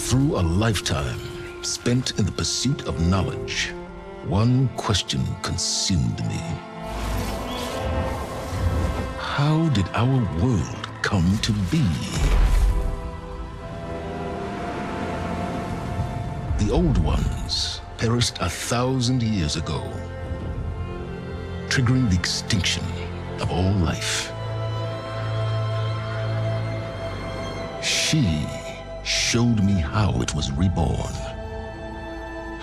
Through a lifetime spent in the pursuit of knowledge, one question consumed me. How did our world come to be? The old ones perished 1,000 years ago, triggering the extinction of all life. She showed me how it was reborn.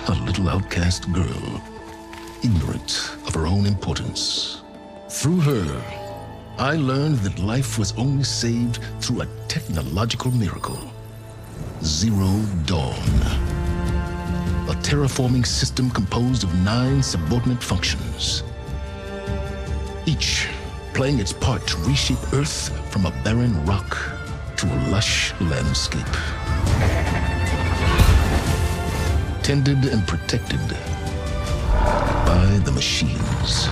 A little outcast girl, ignorant of her own importance. Through her, I learned that life was only saved through a technological miracle. Zero Dawn. A terraforming system composed of 9 subordinate functions, each playing its part to reshape Earth from a barren rock to a lush landscape. Tended and protected by the machines.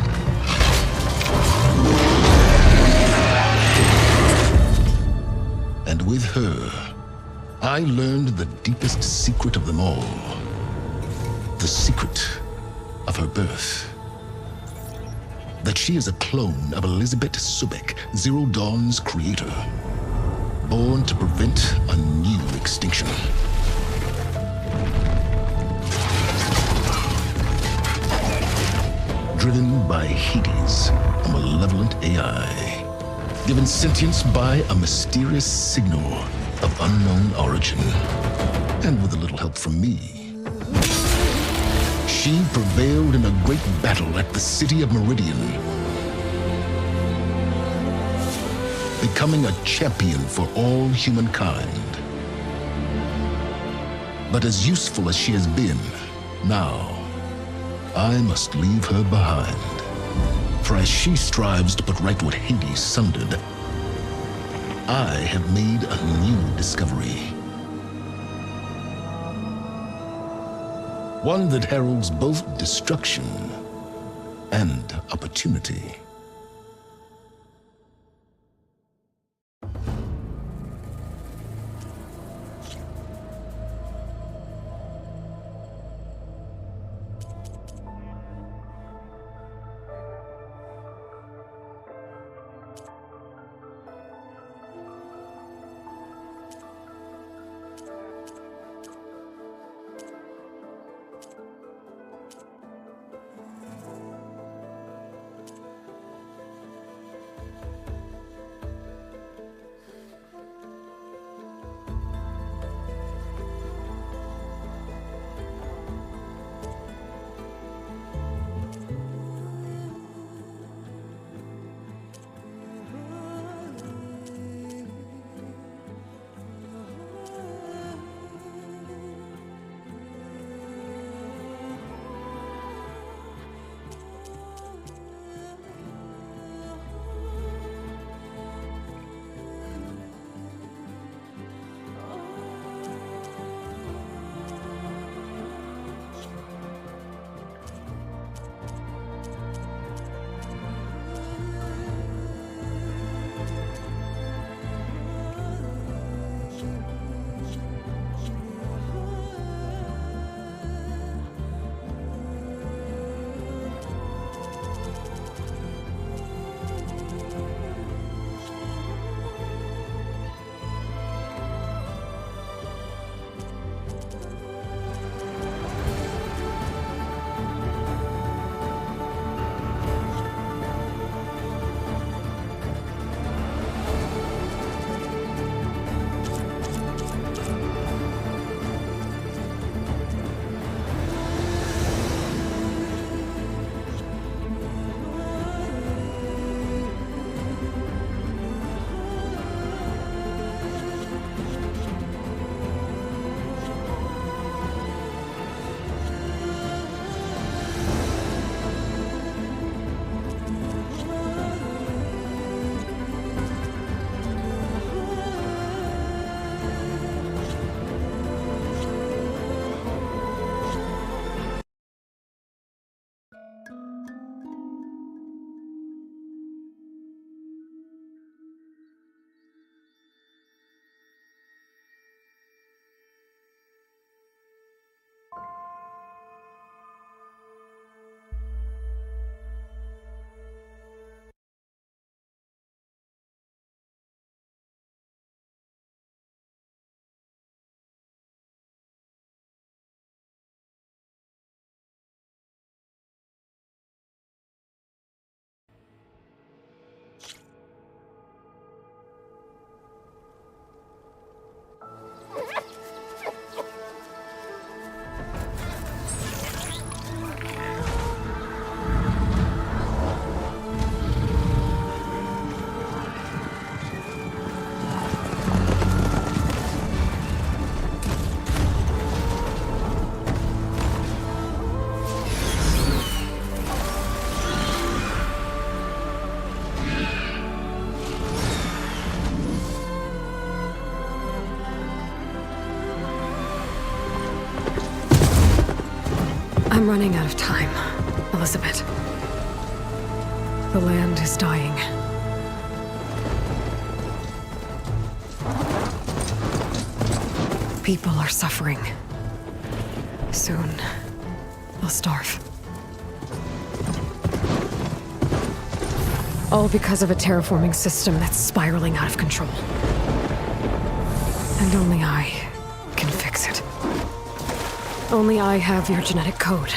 And with her, I learned the deepest secret of them all. The secret of her birth. That she is a clone of Elizabeth Sobek, Zero Dawn's creator. Born to prevent a new extinction. Driven by Hades, a malevolent AI. Given sentience by a mysterious signal of unknown origin. And with a little help from me, she prevailed in a great battle at the city of Meridian, becoming a champion for all humankind. But as useful as she has been, now I must leave her behind. For as she strives to put right what Hades sundered, I have made a new discovery. One that heralds both destruction and opportunity. I'm running out of time, Elizabeth. The land is dying. People are suffering. Soon, they'll starve. All because of a terraforming system that's spiraling out of control. And only I can fix it. Only I have your genetic code.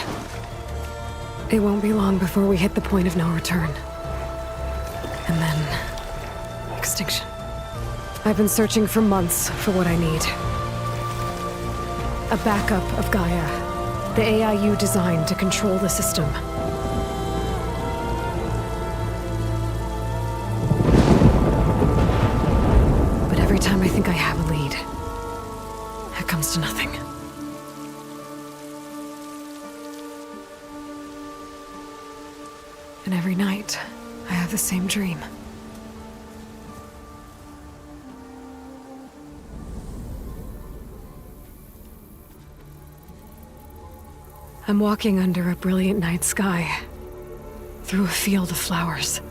It won't be long before we hit the point of no return. And then... extinction. I've been searching for months for what I need. A backup of Gaia. The AI you designed to control the system. But every time I think I have a lead, it comes to nothing. And every night, I have the same dream. I'm walking under a brilliant night sky, through a field of flowers.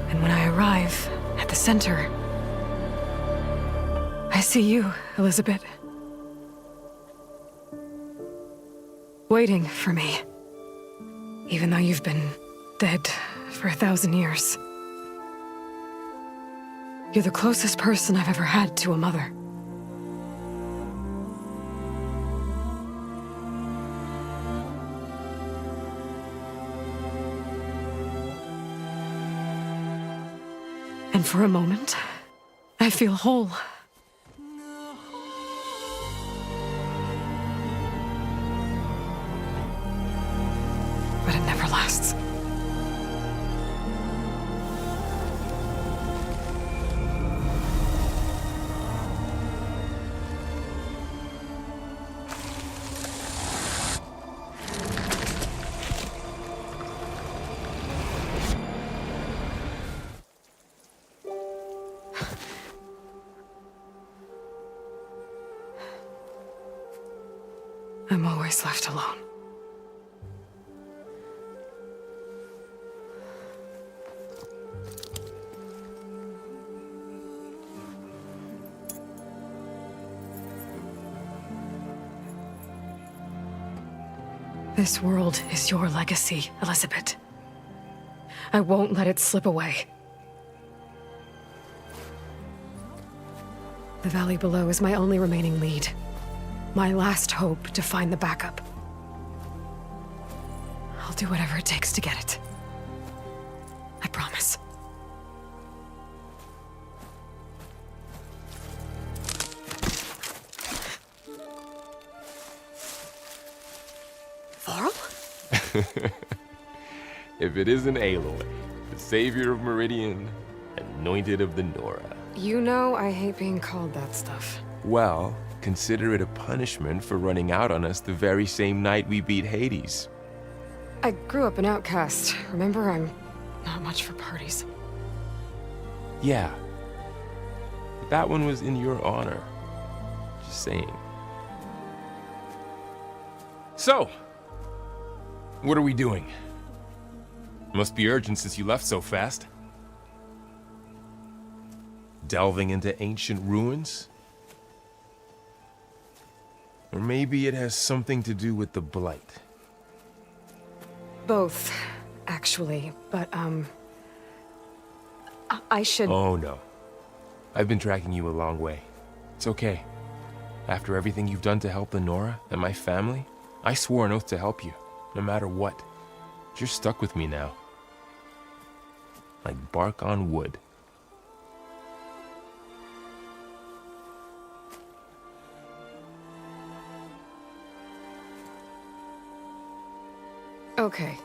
And when I arrive at the center, I see you, Elizabeth. Waiting for me. Even though you've been dead for 1,000 years. You're the closest person I've ever had to a mother. And for a moment, I feel whole. But it never lasts. I'm always left alone. This world is your legacy, Elizabeth. I won't let it slip away. The valley below is my only remaining lead. My last hope to find the backup. I'll do whatever it takes to get it. I promise. Varl? If it isn't Aloy, the savior of Meridian, anointed of the Nora. You know I hate being called that stuff. Well, consider it a punishment for running out on us the very same night we beat Hades. I grew up an outcast. Remember, I'm not much for parties. Yeah. But that one was in your honor. Just saying. So, what are we doing? Must be urgent since you left so fast. Delving into ancient ruins? Or maybe it has something to do with the Blight. Both, actually, but, I should... Oh, no. I've been tracking you a long way. It's okay. After everything you've done to help the Nora and my family, I swore an oath to help you, no matter what. You're stuck with me now. Like bark on wood. Okay,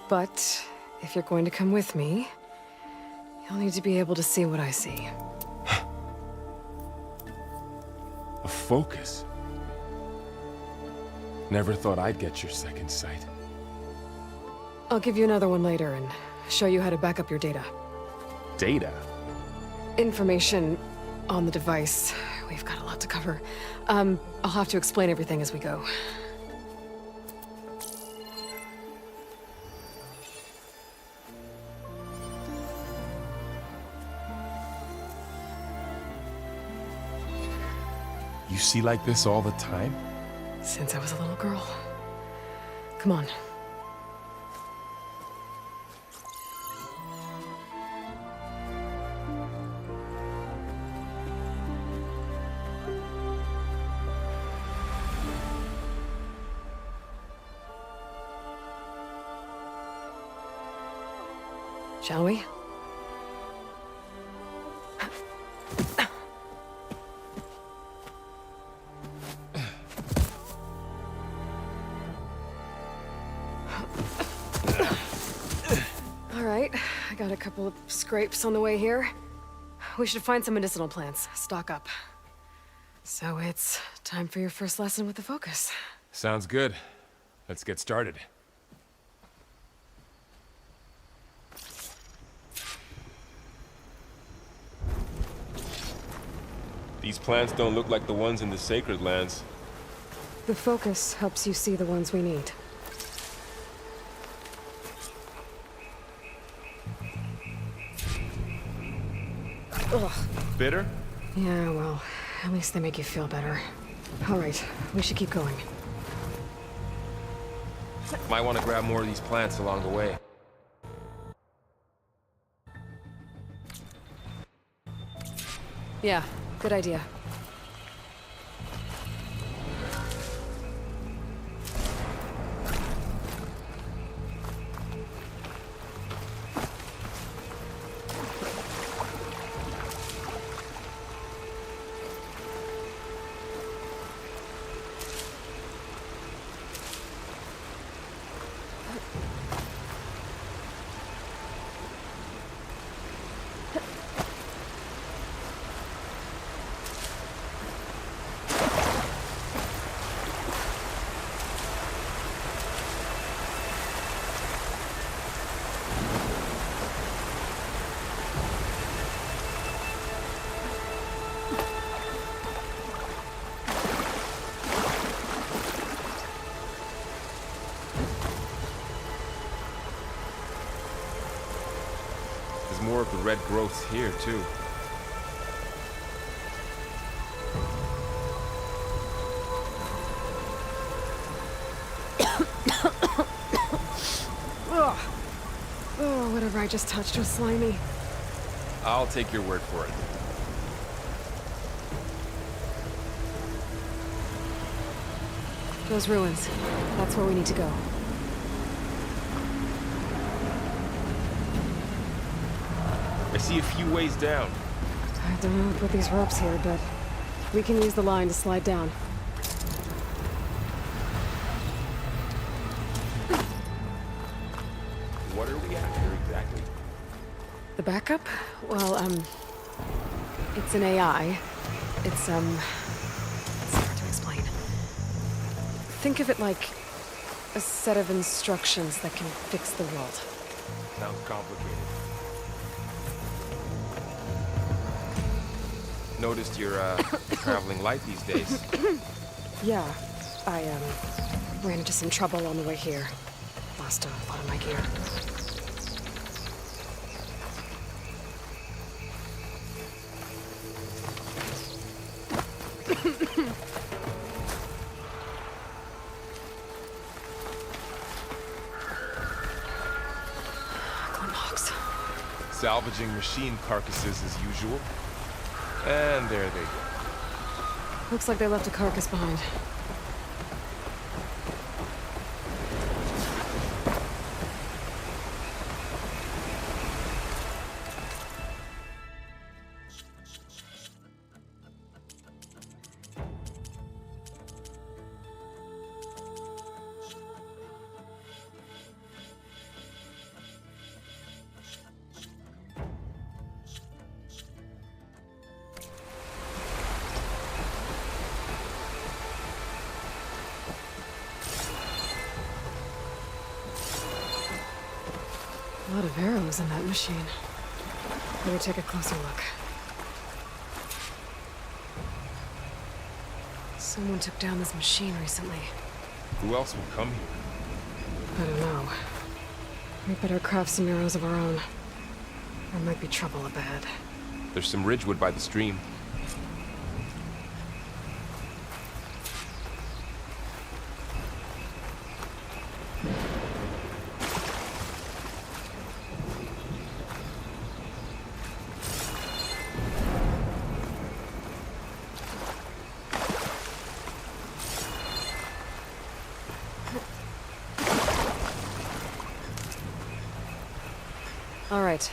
but if you're going to come with me, you'll need to be able to see what I see. A focus? Never thought I'd get your second sight. I'll give you another one later and show you how to back up your data. Data? Information on the device we've got a lot to cover. I'll have to explain everything as we go. You see like this all the time? Since I was a little girl. Come on. Shall we? All right, I got a couple of scrapes on the way here. We should find some medicinal plants, stock up. So it's time for your first lesson with the Focus. Sounds good. Let's get started. These plants don't look like the ones in the Sacred Lands. The Focus helps you see the ones we need. Ugh. Bitter? Yeah, well, at least they make you feel better. All right, we should keep going. Might want to grab more of these plants along the way. Yeah, good idea. There's more of the red growths here, too. Ugh. Oh, whatever I just touched was slimy. I'll take your word for it. Those ruins. That's where we need to go. I see a few ways down. I don't know who put these ropes here, but we can use the line to slide down. What are we after exactly? The backup? Well, it's an AI. It's hard to explain. Think of it like a set of instructions that can fix the world. Sounds complicated. Noticed you're, traveling light these days. Yeah, I, ran into some trouble on the way here. Lost a lot of my gear. Glenhawks. Salvaging machine carcasses as usual. And there they go. Looks like they left a carcass behind. A lot of arrows in that machine. Better take a closer look. Someone took down this machine recently. Who else would come here? I don't know. We better craft some arrows of our own. There might be trouble ahead. There's some ridgewood by the stream. All right.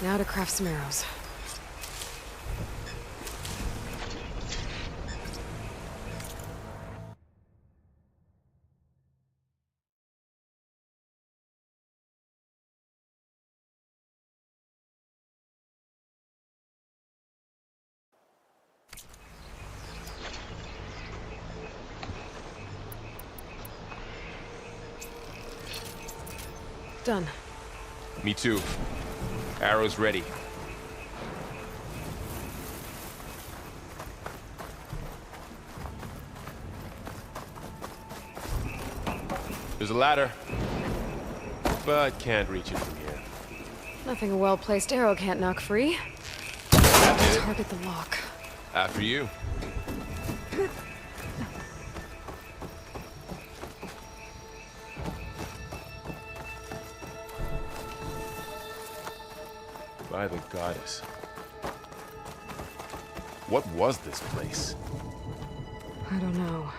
Now to craft some arrows. Done. Me too. Arrows ready. There's a ladder, but can't reach it from here. Nothing a well-placed arrow can't knock free. That did it. Target the lock. After you. By the goddess. What was this place? I don't know.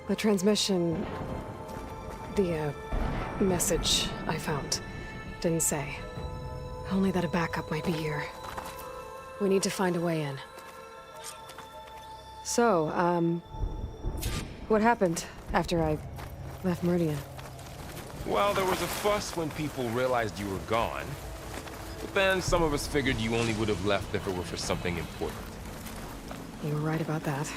The transmission... The, message I found didn't say. Only that a backup might be here. We need to find a way in. So, what happened after I left Meridian? Well, there was a fuss when people realized you were gone. But then some of us figured you only would have left if it were for something important. You were right about that.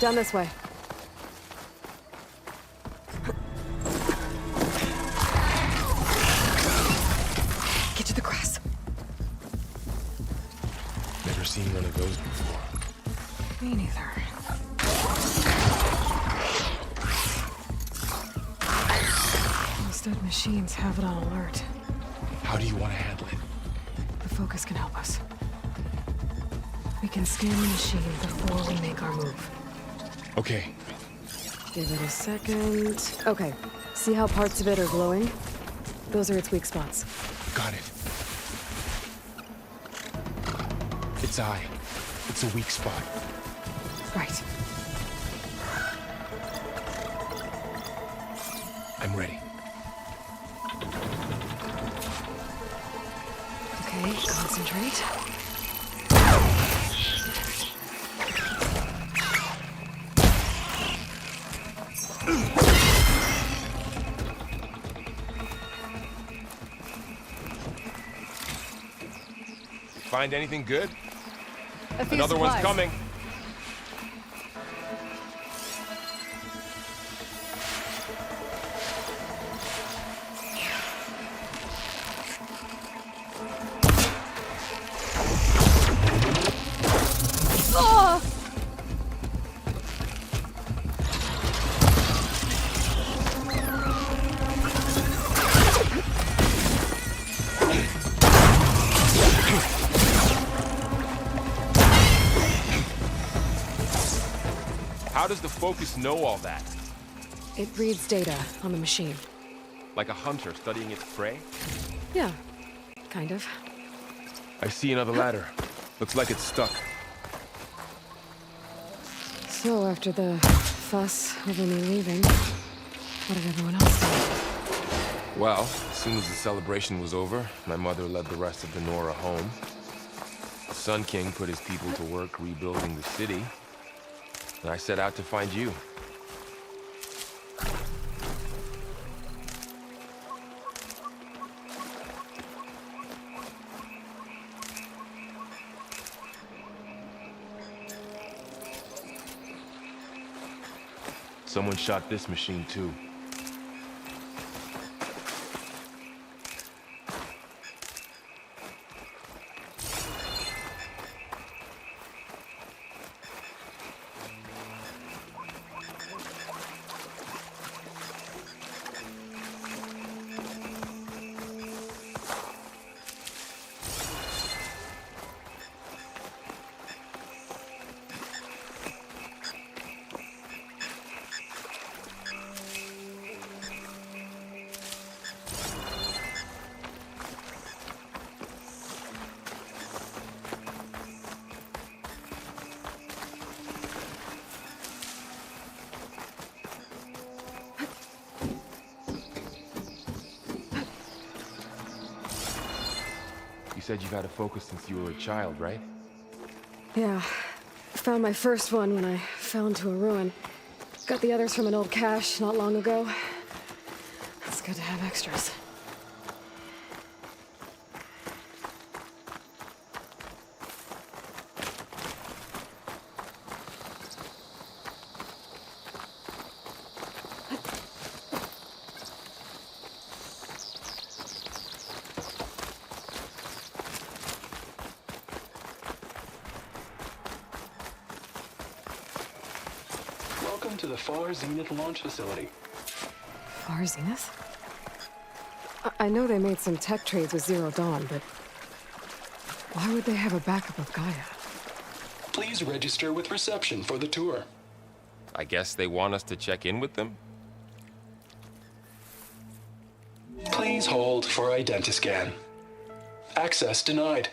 Down this way. Get to the grass. Never seen one of those before. Me neither. Those dead machines have it on alert. How do you want to handle it? The focus can help us. We can scan the machine before we make our move. Okay. Give it a second. Okay. See how parts of it are glowing? Those are its weak spots. Got it. Its eye. It's a weak spot. Right. I'm ready. Okay, concentrate. Find anything good? A few Another one's supplies. coming. Oh! How does the Focus know all that? It reads data on the machine. Like a hunter studying its prey? Yeah, kind of. I see another ladder. Looks like it's stuck. So after the fuss over me leaving, what did everyone else do? Well, as soon as the celebration was over, my mother led the rest of the Nora home. The Sun King put his people to work rebuilding the city, and I set out to find you. Someone shot this machine too. You said you've had a Focus since you were a child, right? Yeah, found my first one when I fell into a ruin. Got the others from an old cache not long ago. It's good to have extras. Welcome to the Far Zenith launch facility. Far Zenith? I know they made some tech trades with Zero Dawn, but why would they have a backup of Gaia? Please register with reception for the tour. I guess they want us to check in with them? Please hold for Identiscan. Access denied.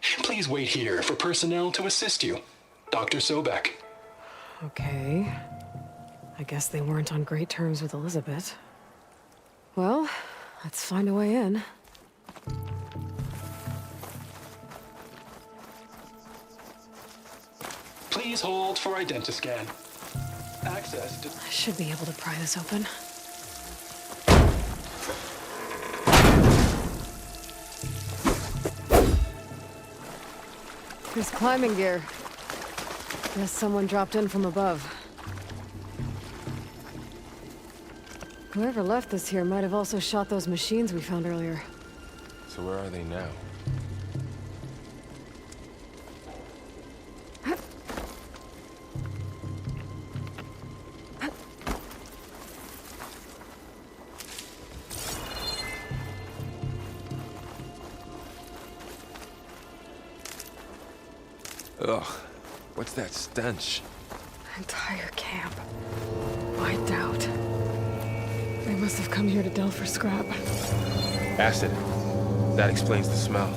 Please wait here for personnel to assist you. Dr. Sobek. Okay. I guess they weren't on great terms with Elizabeth. Well, let's find a way in. Please hold for Identiscan. Access to... I should be able to pry this open. There's climbing gear. Guess someone dropped in from above. Whoever left this here might have also shot those machines we found earlier. So where are they now? Ugh, what's that stench? Entire camp. Wiped out. They must have come here to delve for scrap. Acid. That explains the smell.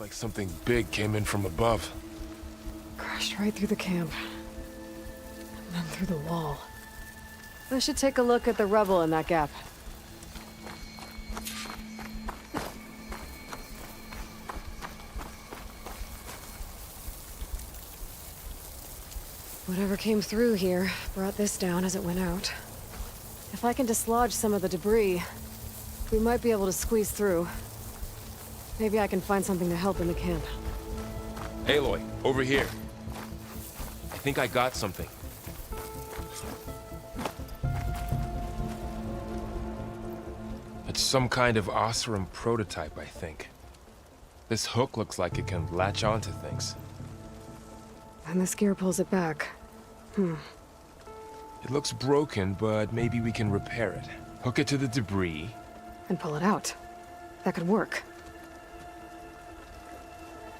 Like something big came in from above. Crashed right through the camp. And then through the wall. I should take a look at the rubble in that gap. Whatever came through here brought this down as it went out. If I can dislodge some of the debris, we might be able to squeeze through. Maybe I can find something to help in the camp. Aloy, over here. I think I got something. It's some kind of Oseram prototype, I think. This hook looks like it can latch onto things. And this gear pulls it back. It looks broken, but maybe we can repair it. Hook it to the debris. And pull it out. That could work.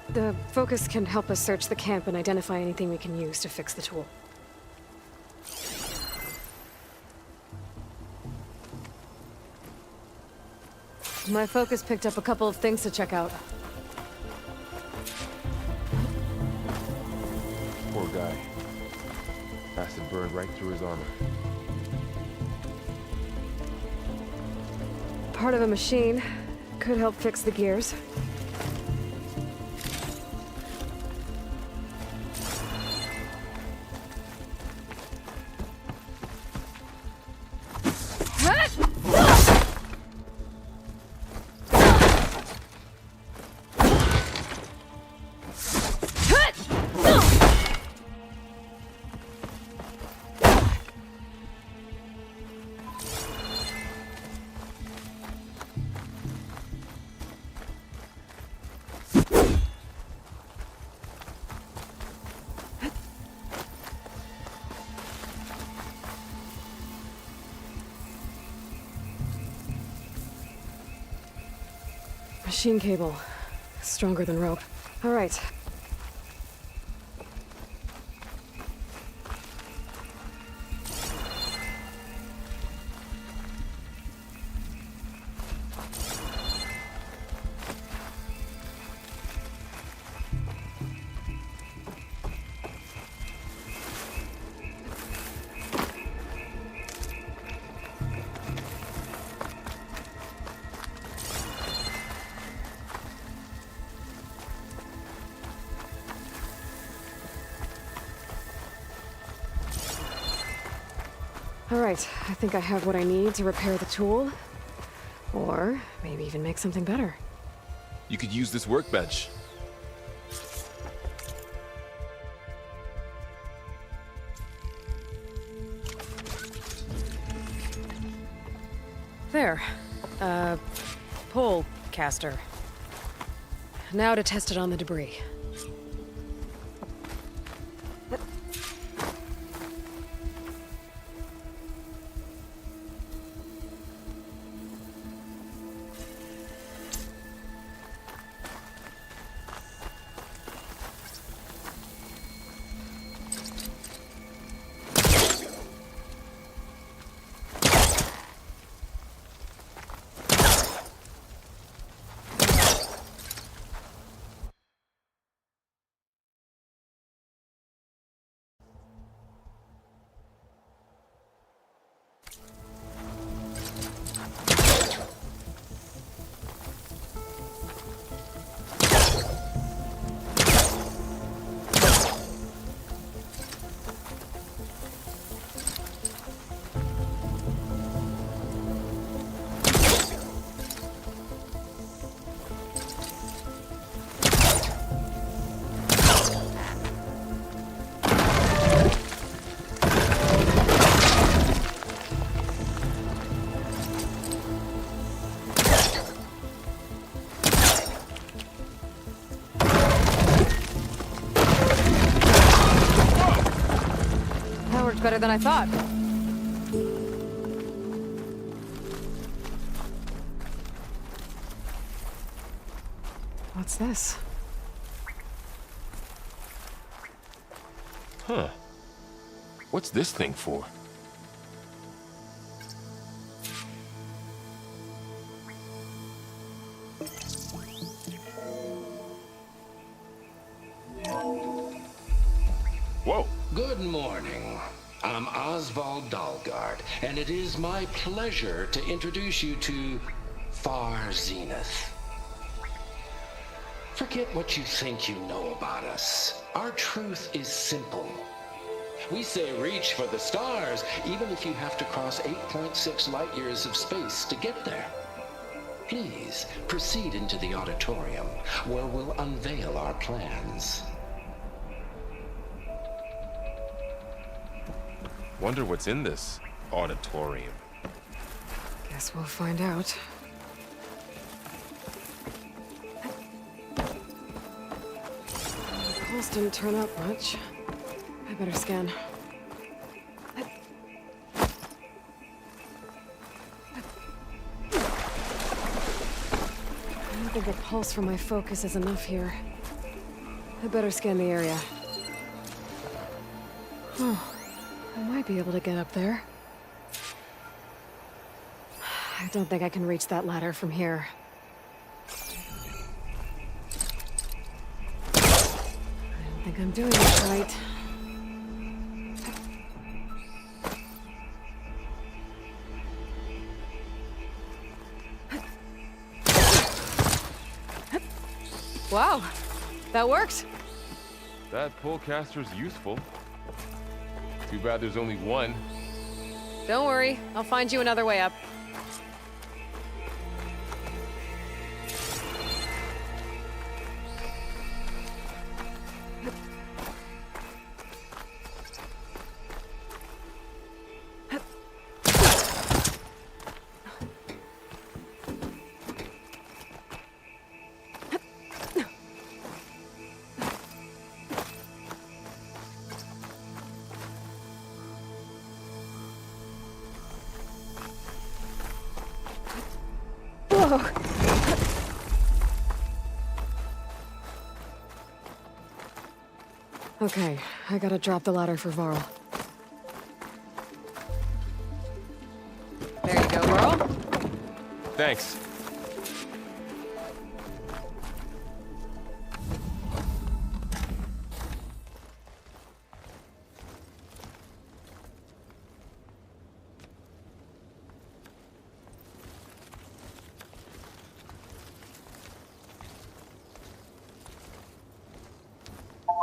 The focus can help us search the camp and identify anything we can use to fix the tool. My focus picked up a couple of things to check out. Poor guy. Acid burned right through his armor. Part of a machine. Could help fix the gears. Machine cable. Stronger than rope. All right. All right, I think I have what I need to repair the tool. Or maybe even make something better. You could use this workbench. There. Pole caster. Now to test it on the debris. Better than I thought. What's this? Huh. What's this thing for? Whoa! Good morning. I'm Oswald Dalgard, and it is my pleasure to introduce you to Far Zenith. Forget what you think you know about us. Our truth is simple. We say reach for the stars, even if you have to cross 8.6 light years of space to get there. Please proceed into the auditorium, where we'll unveil our plans. Wonder what's in this auditorium. Guess we'll find out. The pulse didn't turn up much. I better scan. I don't think a pulse from my focus is enough here. I better scan the area. Oh, I might be able to get up there. I don't think I can reach that ladder from here. I don't think I'm doing this right. Wow, that worked. That pullcaster's useful. Too bad there's only one. Don't worry, I'll find you another way up. Whoa. Okay, I gotta drop the ladder for Varl. There you go, Varl. Thanks.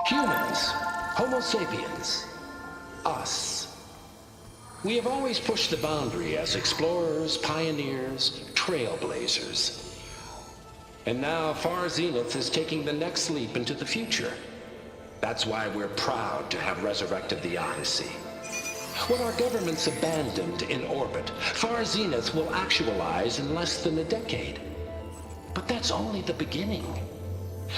Humans, Homo sapiens, us. We have always pushed the boundary as explorers, pioneers, trailblazers. And now Far Zenith is taking the next leap into the future. That's why we're proud to have resurrected the Odyssey. What our governments abandoned in orbit, Far Zenith will actualize in less than a decade. But that's only the beginning.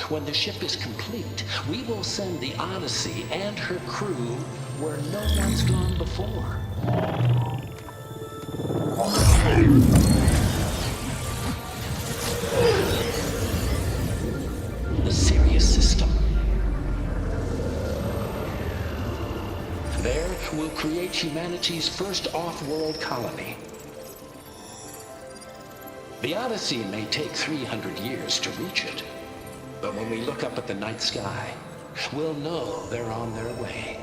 When the ship is complete, we will send the Odyssey and her crew where no one's gone before. The Sirius system. There, we'll create humanity's first off-world colony. The Odyssey may take 300 years to reach it. But when we look up at the night sky, we'll know they're on their way.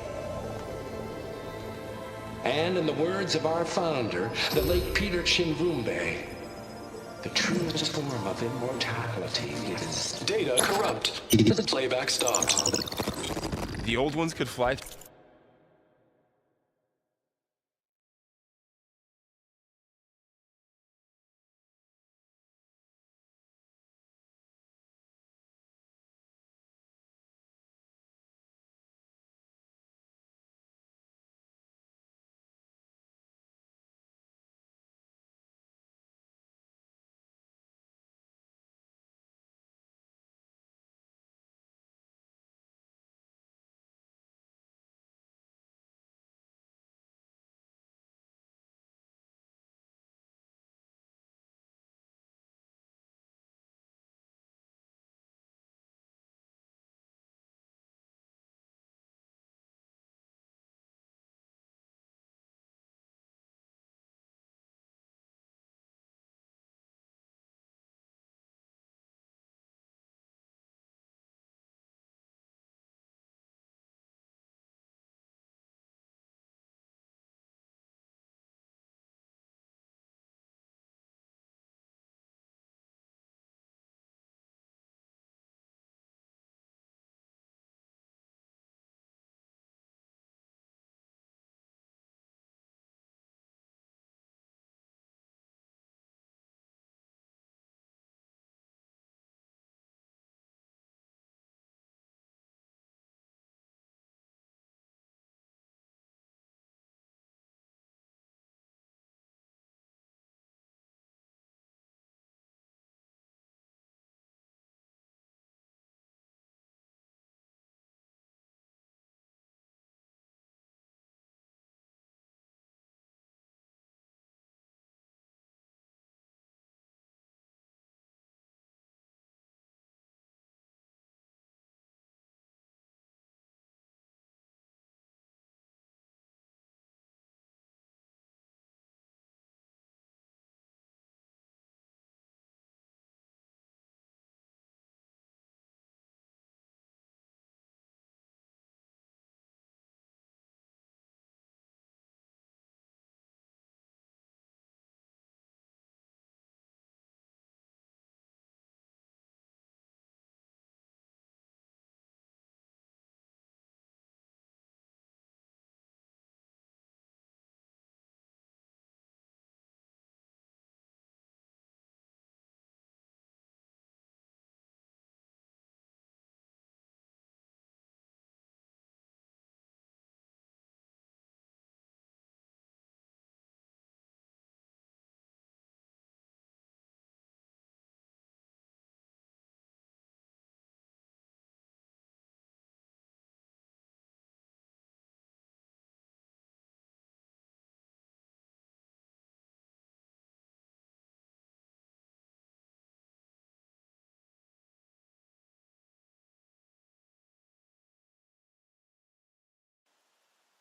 And in the words of our founder, the late Peter Chimvumbe, the truest form of immortality is... Data corrupt. Playback stopped. The old ones could fly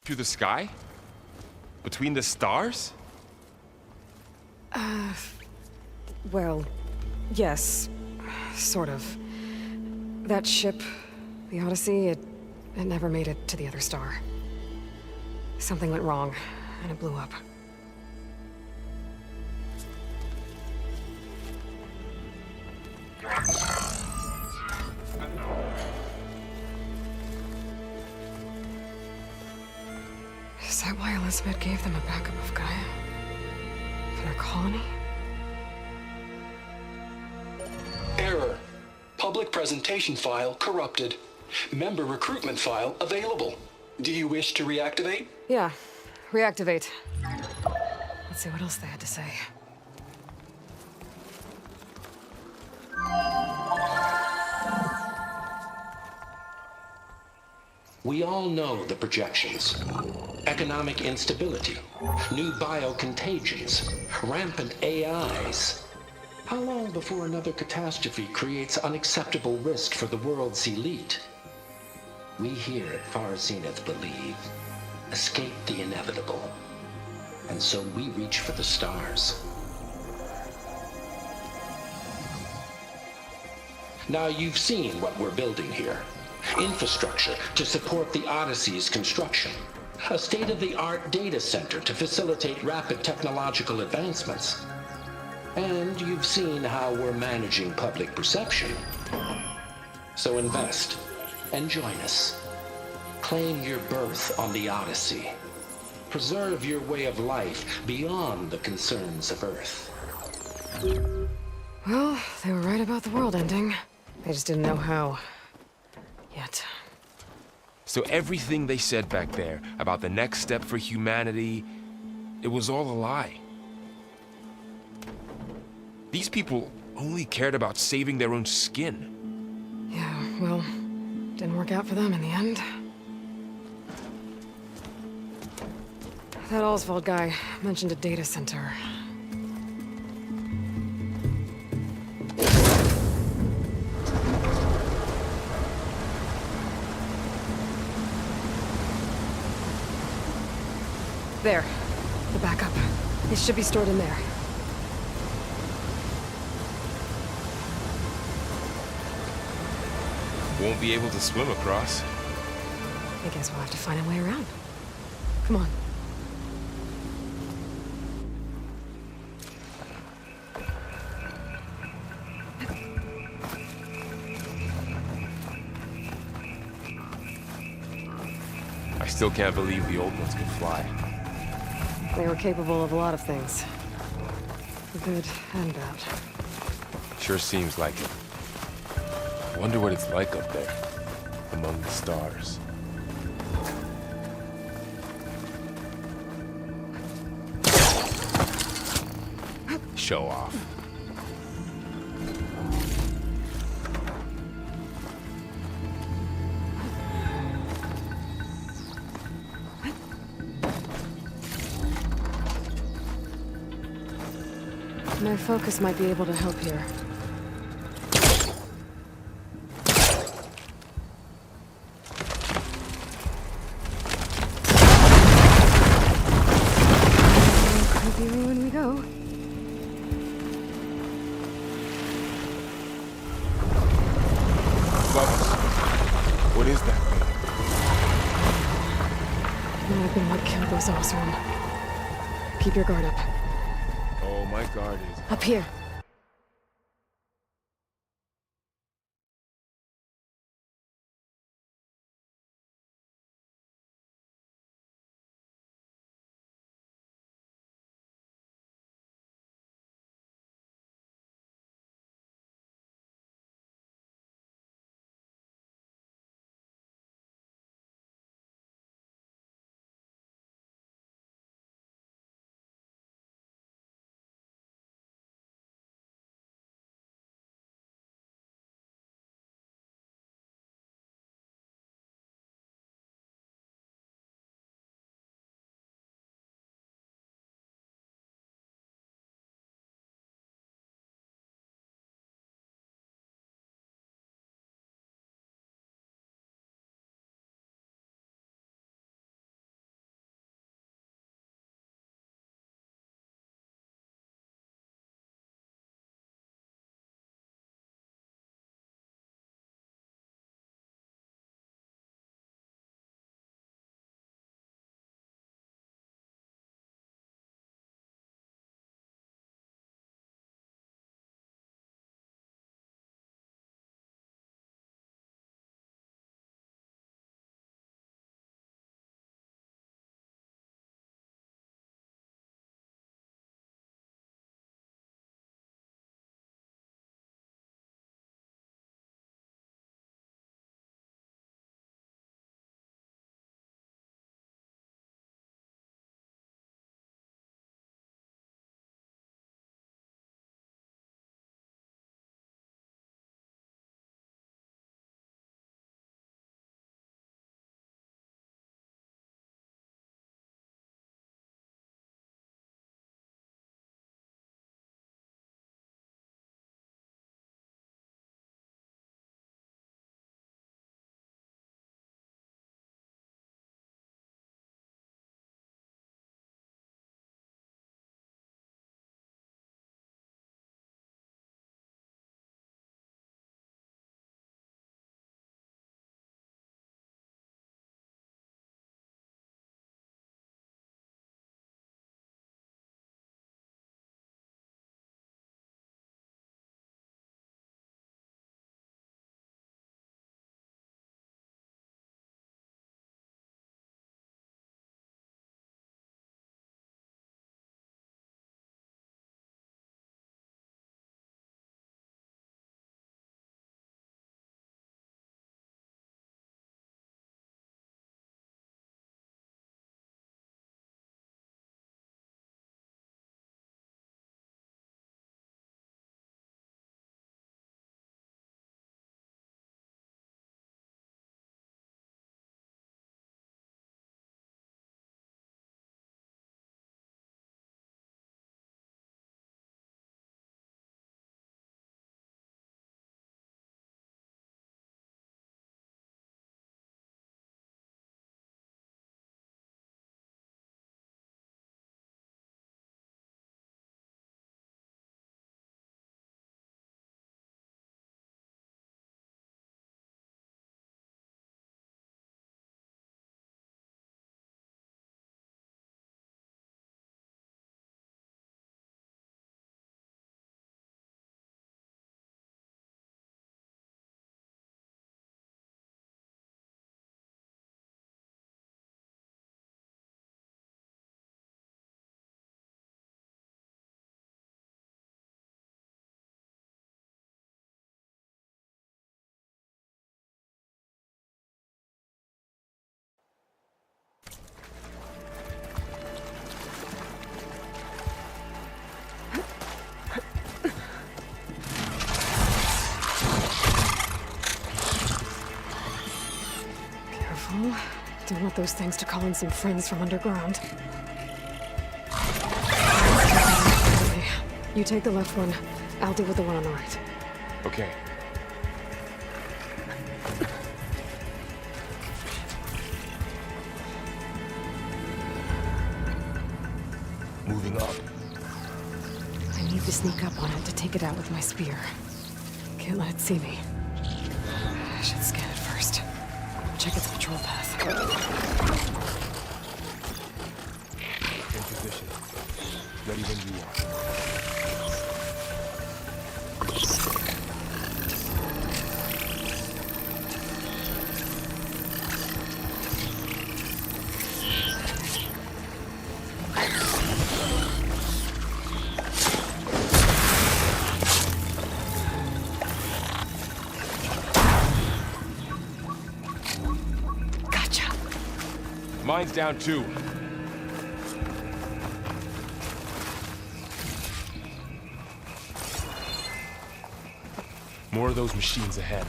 Through the sky? Between the stars? Well, yes. Sort of. That ship, the Odyssey, it never made it to the other star. Something went wrong, and it blew up. Is that why Elizabeth gave them a backup of Gaia? For their colony? Error. Public presentation file corrupted. Member recruitment file available. Do you wish to reactivate? Yeah. Reactivate. Let's see what else they had to say. We all know the projections. Economic instability, new biocontagions, rampant AIs. How long before another catastrophe creates unacceptable risk for the world's elite? We here at Far Zenith believe, escape the inevitable. And so we reach for the stars. Now you've seen what we're building here. Infrastructure to support the Odyssey's construction. A state-of-the-art data center to facilitate rapid technological advancements. And you've seen how we're managing public perception. So invest and join us. Claim your berth on the Odyssey. Preserve your way of life beyond the concerns of Earth. Well, they were right about the world ending. They just didn't know how. Yet. So everything they said back there about the next step for humanity, it was all a lie. These people only cared about saving their own skin. Yeah, well, didn't work out for them in the end. That Oswald guy mentioned a data center. There. The backup. It should be stored in there. Won't be able to swim across. I guess we'll have to find a way around. Come on. I still can't believe the old ones could fly. They were capable of a lot of things. Good and bad. Sure seems like it. I wonder what it's like up there, among the stars. Show off. My focus might be able to help here. Creepy when we go. Bubbles. What is that thing? Might have been what killed those Osram. Keep your guard up. Oh, my guard is... Up here. Careful. Don't want those things to call in some friends from underground. Okay, you take the left one. I'll deal with the one on the right. Okay. Moving up. I need to sneak up on it to take it out with my spear. Can't let it see me. I should scan it first. Check its patrol path. In position. Ready when you are. Gotcha. Mine's down too. More of those machines ahead.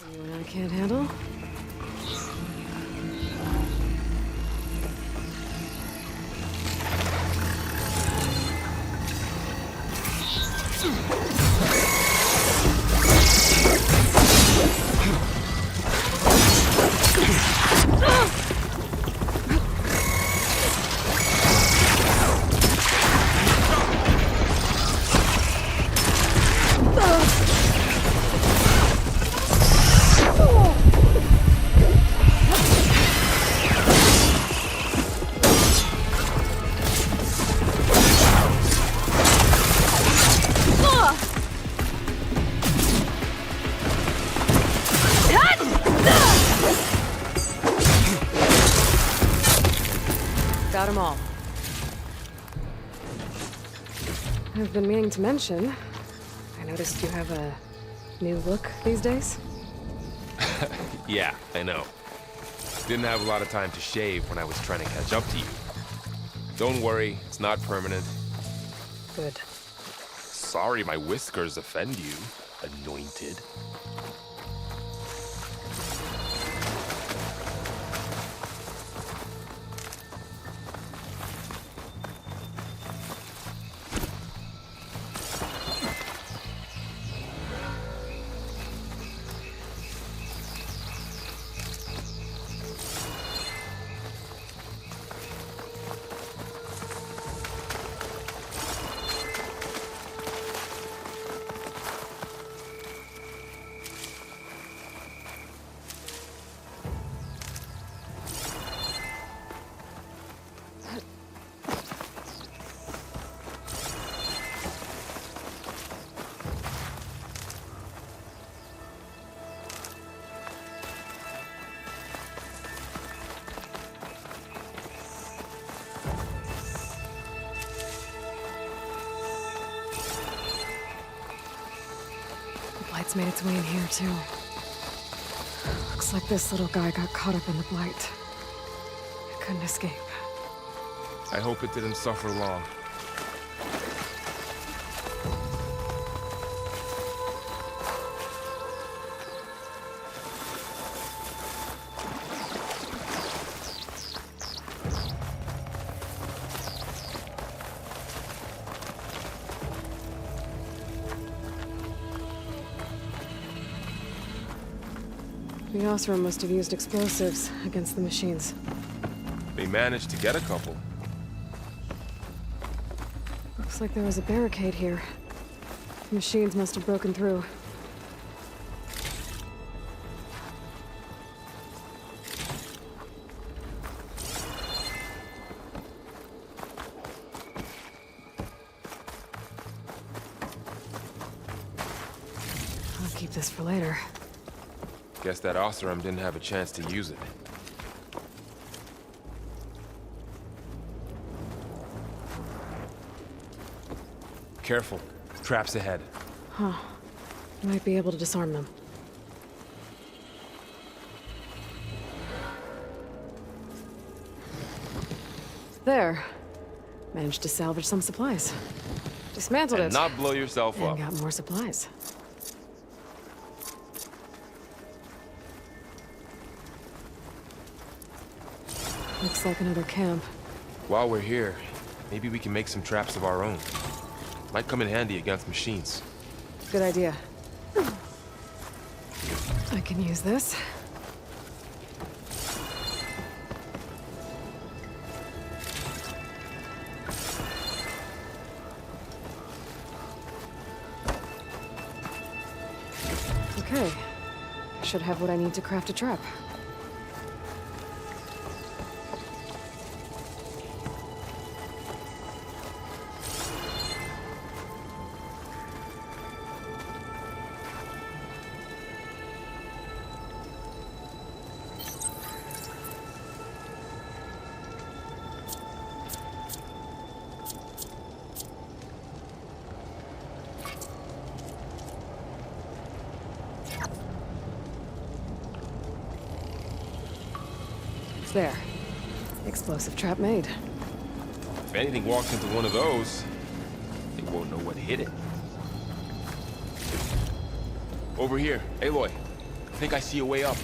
I can't handle. Got them all. I've been meaning to mention, I noticed you have a new look these days. Yeah, I know. Didn't have a lot of time to shave when I was trying to catch up to you. Don't worry, it's not permanent. Good. Sorry my whiskers offend you, anointed. It's made its way in here, too. Looks like this little guy got caught up in the blight. Couldn't escape. I hope it didn't suffer long. The Osram must have used explosives against the machines. They managed to get a couple. Looks like there was a barricade here. The machines must have broken through. I'll keep this for later. Guess that Oseram didn't have a chance to use it. Careful. Traps ahead. Huh. Might be able to disarm them. There. Managed to salvage some supplies. Dismantled And it. not blow yourself And up. got more supplies. Looks like another camp. While we're here, maybe we can make some traps of our own. Might come in handy against machines. Good idea. I can use this. Okay. Should have what I need to craft a trap. There. Explosive trap made. If anything walks into one of those, they won't know what hit it. Over here, Aloy. I think I see a way up.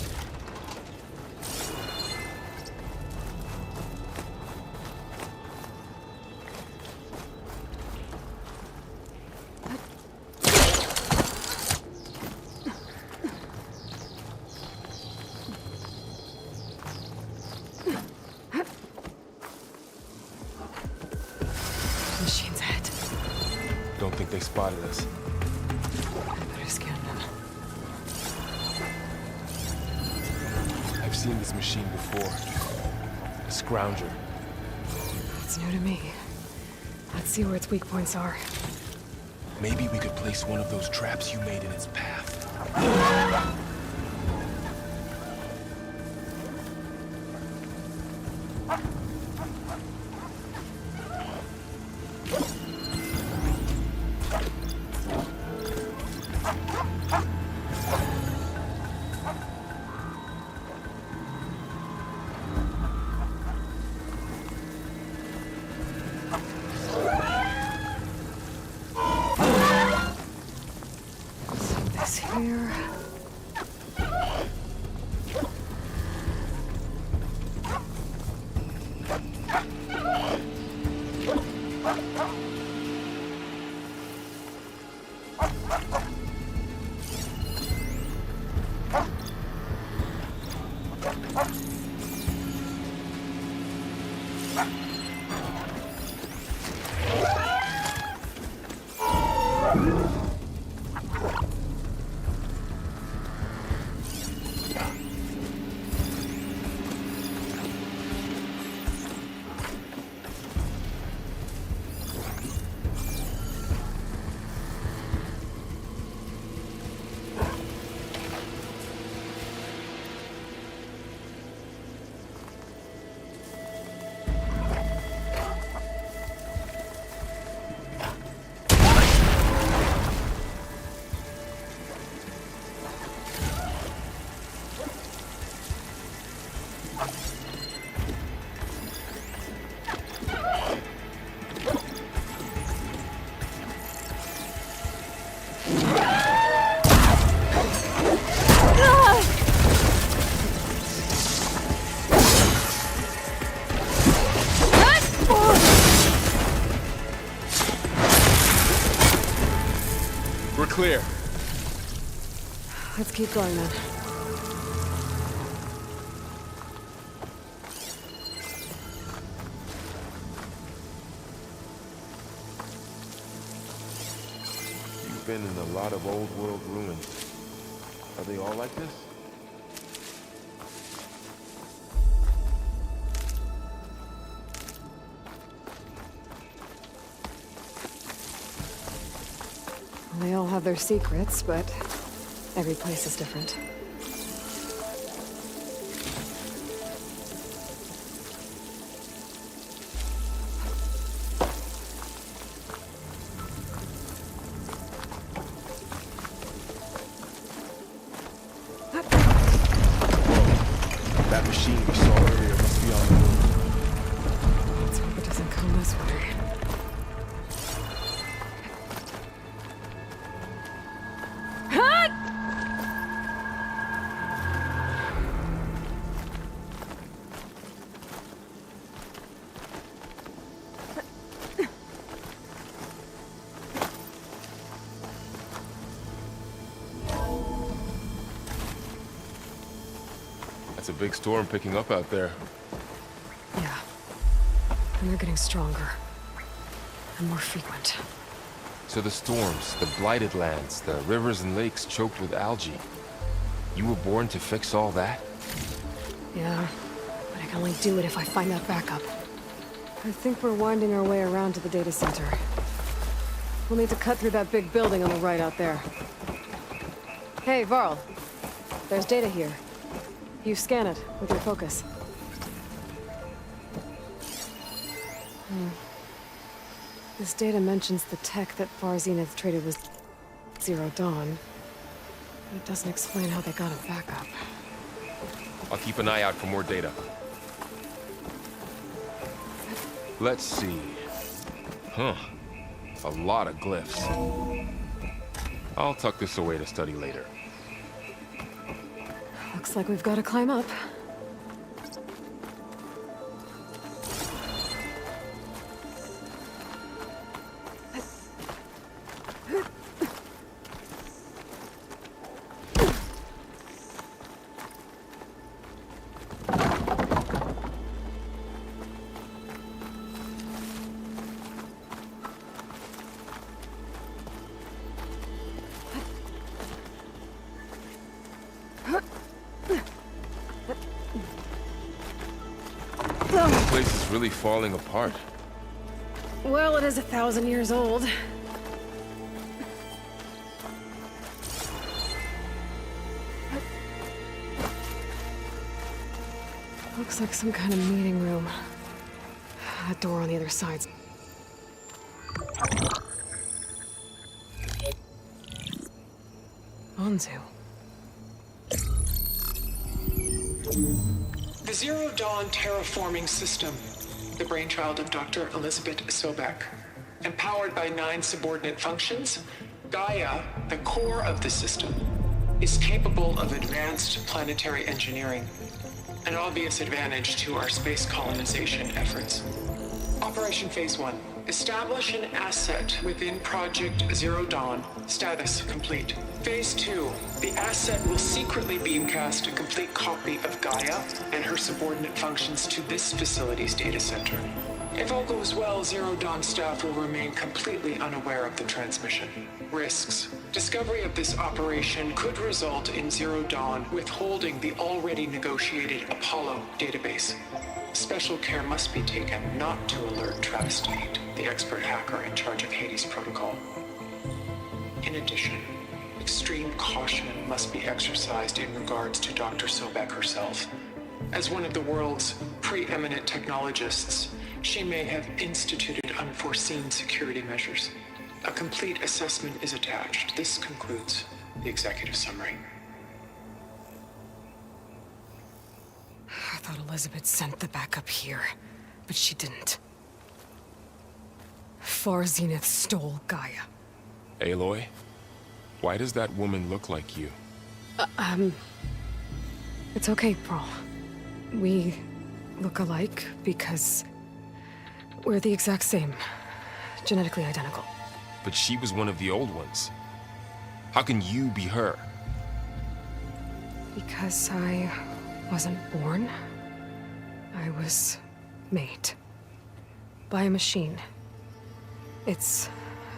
Machine's ahead. Don't think they spotted us. I better scan them. I've seen this machine before. A scrounger. It's new to me. Let's see where its weak points are. Maybe we could place one of those traps you made in its path. This here. clear. Let's keep going then. You've been in a lot of old world ruins. Are they all like this? They all have their secrets, but every place is different. That machine we saw earlier must be on the move. Let's hope it doesn't come this way. It's a big storm picking up out there. Yeah. And they're getting stronger. And more frequent. So the storms, the blighted lands, the rivers and lakes choked with algae. You were born to fix all that? Yeah. But I can only do it if I find that backup. I think we're winding our way around to the data center. We'll need to cut through that big building on the right out there. Hey, Varl. There's data here. You scan it with your focus. This data mentions the tech that Far Zenith traded with Zero Dawn. But it doesn't explain how they got it back up. I'll keep an eye out for more data. Let's see. Huh. A lot of glyphs. I'll tuck this away to study later. Looks like we've got to climb up. This place is really falling apart. Well, it is 1,000 years old. Looks like some kind of meeting room. That door on the other side's... Anzu. The Zero Dawn terraforming system, the brainchild of Dr. Elizabeth Sobek. Empowered by 9 subordinate functions, Gaia, the core of the system, is capable of advanced planetary engineering, an obvious advantage to our space colonization efforts. Operation Phase 1. Establish an asset within Project Zero Dawn. Status complete. Phase 2. The asset will secretly beamcast a complete copy of Gaia and her subordinate functions to this facility's data center. If all goes well, Zero Dawn staff will remain completely unaware of the transmission. Risks. Discovery of this operation could result in Zero Dawn withholding the already negotiated Apollo database. Special care must be taken not to alert Travis Tate, the expert hacker in charge of Hades Protocol. In addition, extreme caution must be exercised in regards to Dr. Sobek herself. As one of the world's preeminent technologists, she may have instituted unforeseen security measures. A complete assessment is attached. This concludes the executive summary. I thought Elizabeth sent the backup here, but she didn't. Far Zenith stole Gaia. Aloy? Why does that woman look like you? It's okay, Pearl. We look alike because we're the exact same. Genetically identical. But she was one of the old ones. How can you be her? Because I wasn't born. I was made. By a machine. It's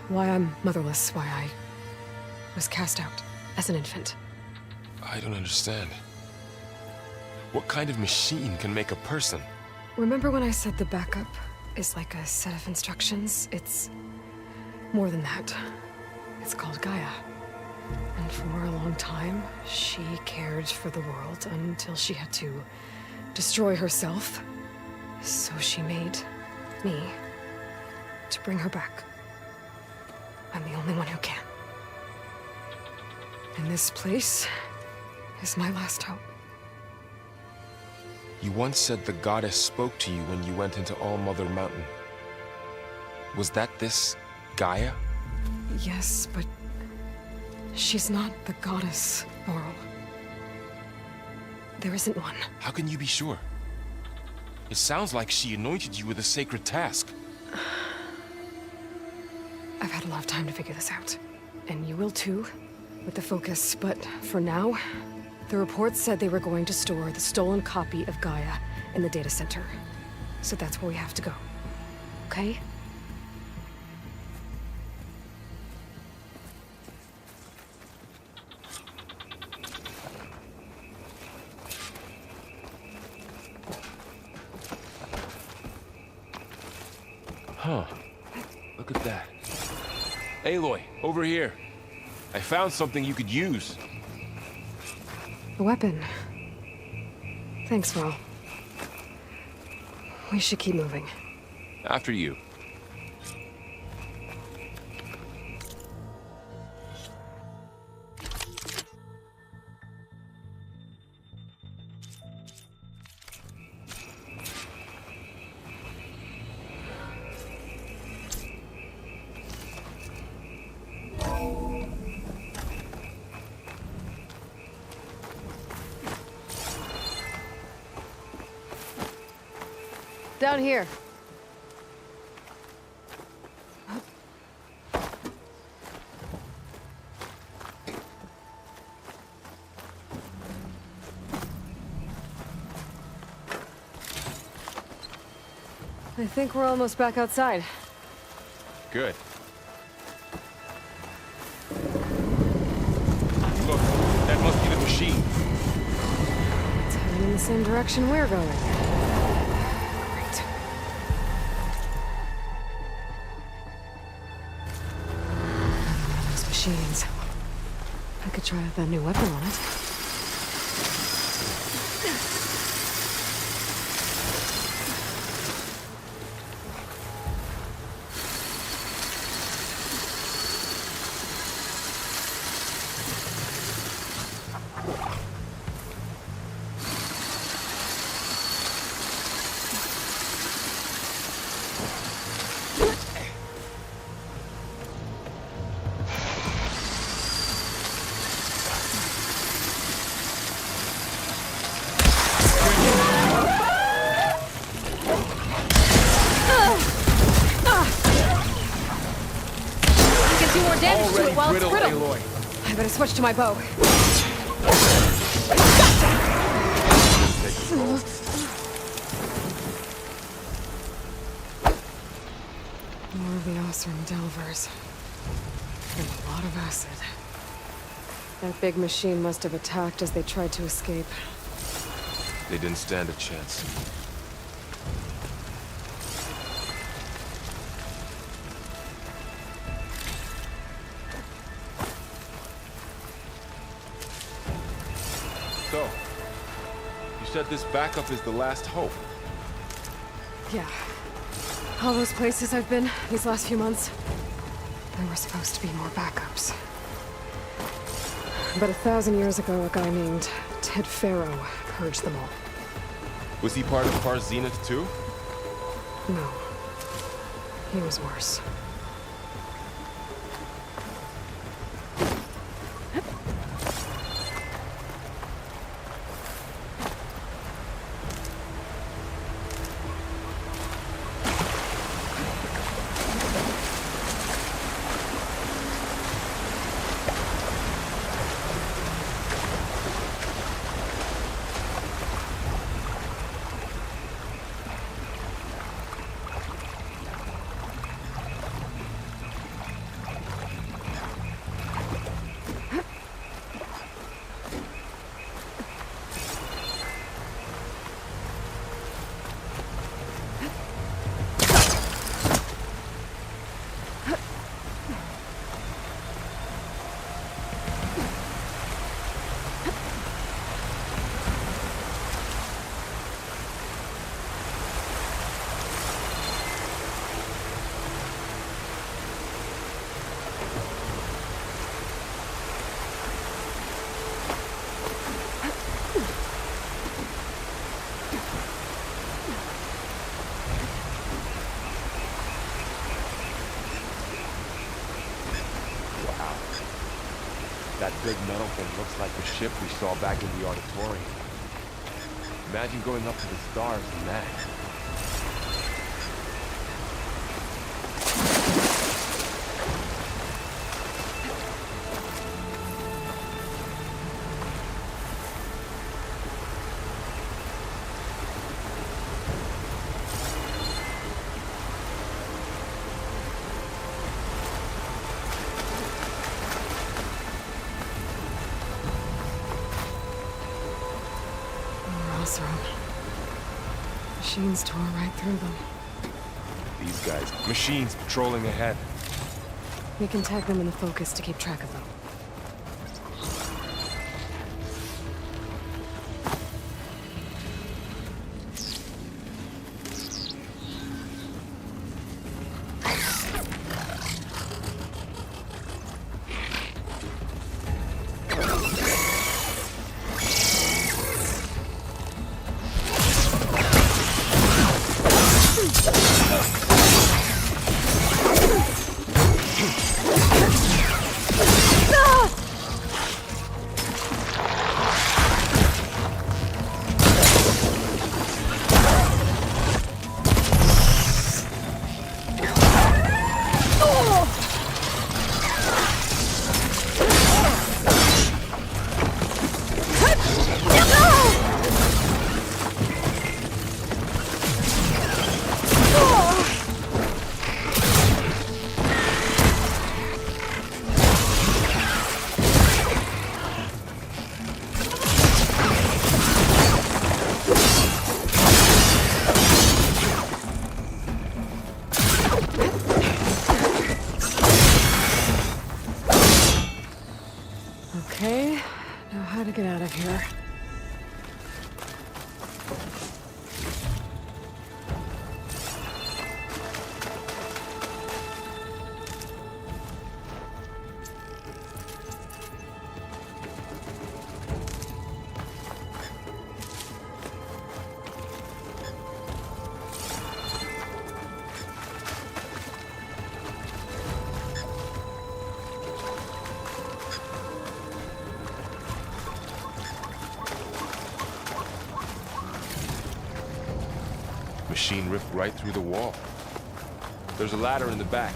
why I'm motherless, why I was cast out as an infant. I don't understand. What kind of machine can make a person? Remember when I said the backup is like a set of instructions? It's more than that. It's called Gaia. And for a long time, she cared for the world until she had to destroy herself. So she made me to bring her back. I'm the only one who can. And this place is my last hope. You once said the goddess spoke to you when you went into All-Mother Mountain. Was that this Gaia? Yes, but she's not the goddess, Laurel. There isn't one. How can you be sure? It sounds like she anointed you with a sacred task. I've had a lot of time to figure this out. And you will too, with the focus. But for now, the reports said they were going to store the stolen copy of Gaia in the data center. So that's where we have to go. Okay? Huh. Look at that. Aloy, over here. I found something you could use. A weapon. Thanks, Val. We should keep moving. After you. Down here. I think we're almost back outside. Good. Look, that must be the machine. It's heading in the same direction we're going. Great. Those machines. I could try out that new weapon on it. Damage to it while it's brittle. Aloy. I better switch to my bow. More of the Osram Delvers. And a lot of acid. That big machine must have attacked as they tried to escape. They didn't stand a chance. So, you said this backup is the last hope. Yeah. All those places I've been these last few months, there were supposed to be more backups. But 1,000 years ago, a guy named Ted Faro purged them all. Was he part of Far Zenith too? No. He was worse. That big metal thing looks like the ship we saw back in the auditorium. Imagine going up to the stars in that. Machines tore right through them. These guys, machines patrolling ahead. We can tag them in the focus to keep track of them. Okay, now how to get out of here. Machine ripped right through the wall. There's a ladder in the back.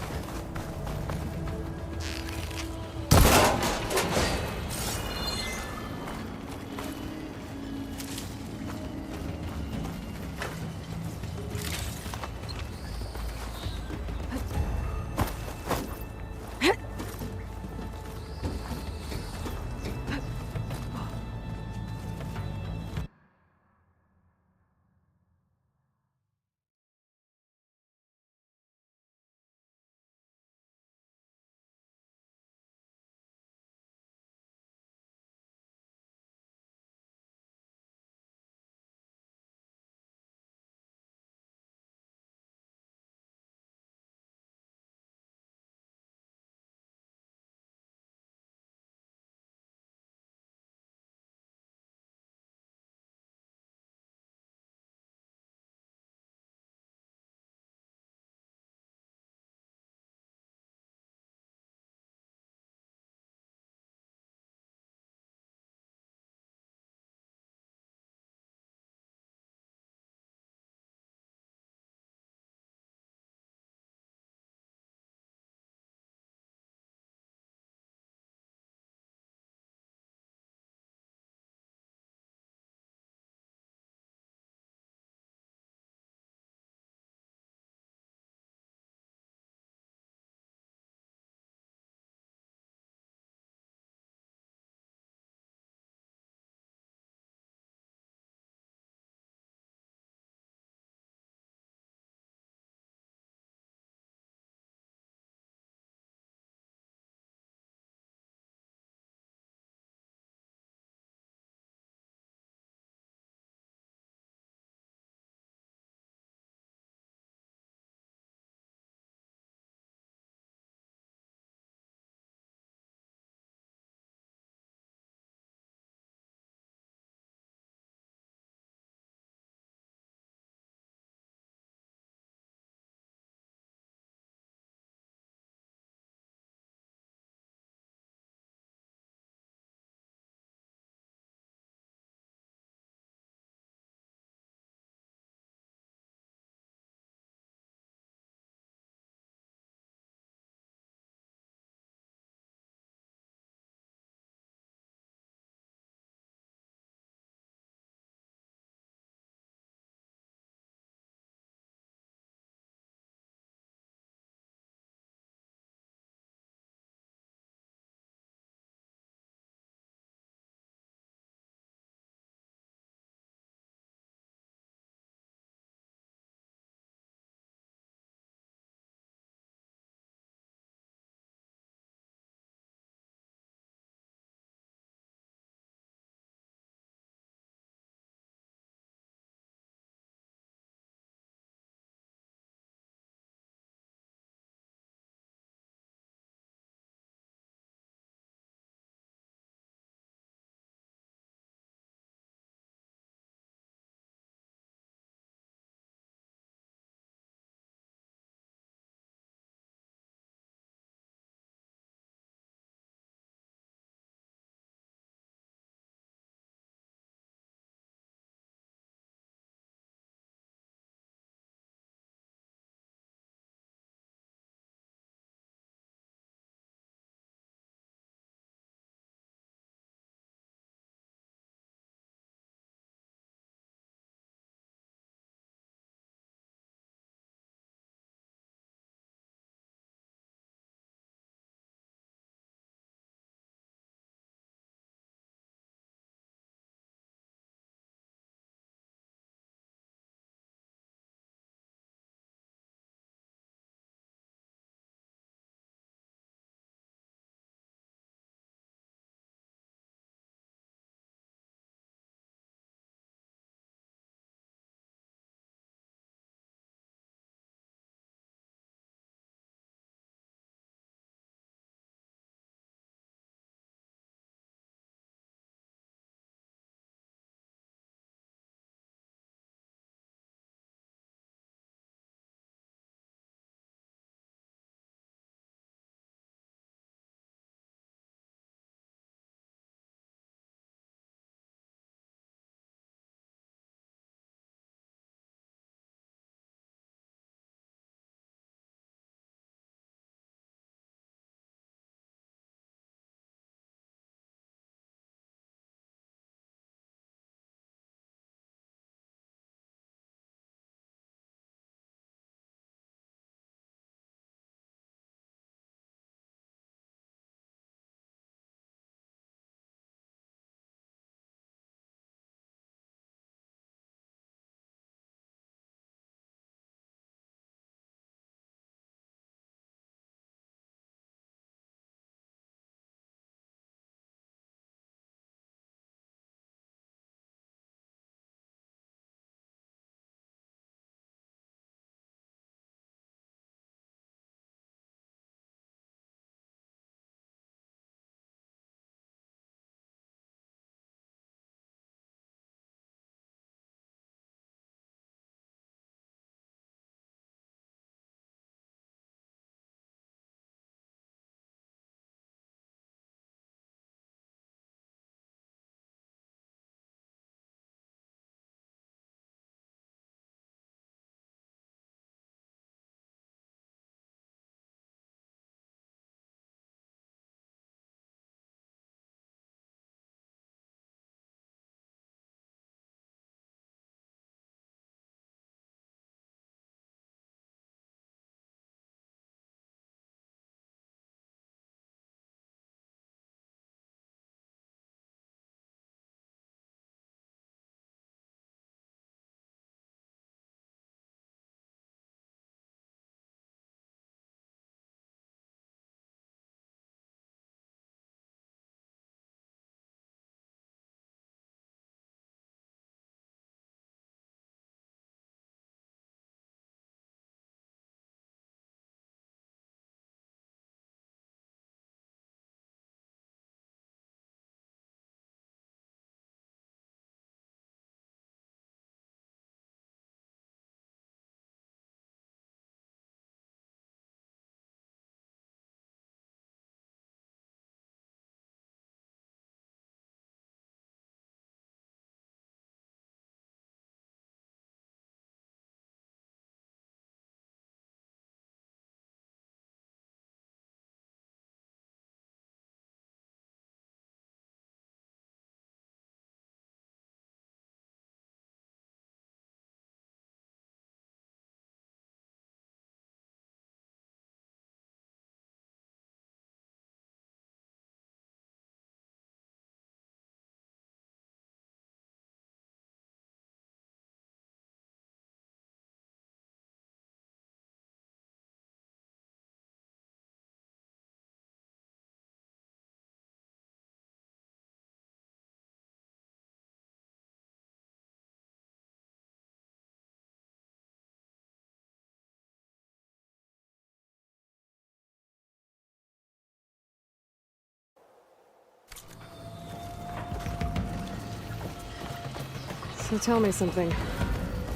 So tell me something.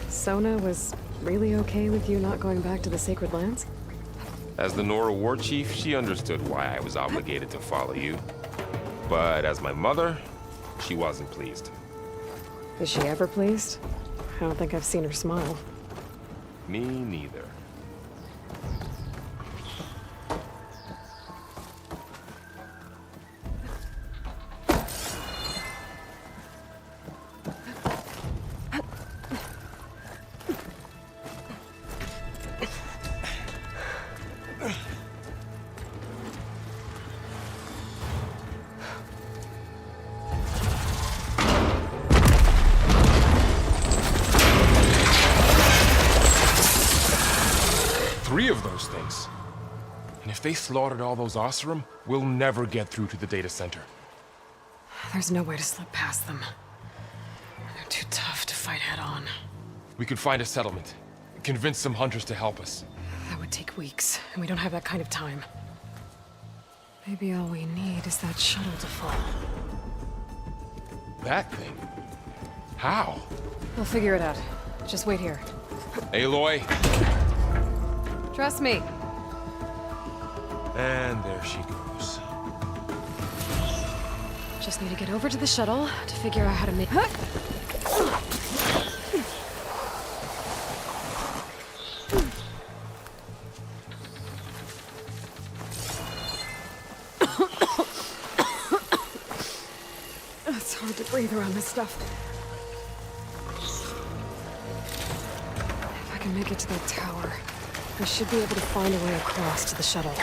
Sona was really okay with you not going back to the Sacred Lands? As the Nora war chief, she understood why I was obligated to follow you. But as my mother, she wasn't pleased. Is she ever pleased? I don't think I've seen her smile. Me neither. Three of those things. And if they slaughtered all those Oseram, we'll never get through to the data center. There's no way to slip past them. They're too tough to fight head-on. We could find a settlement. Convince some hunters to help us. That would take weeks, and we don't have that kind of time. Maybe all we need is that shuttle to fall. That thing? How? We'll figure it out. Just wait here. Aloy. Trust me. And there she goes. Just need to get over to the shuttle to figure out how to make... It's hard to breathe around this stuff. If I can make it to that tower, I should be able to find a way across to the shuttle.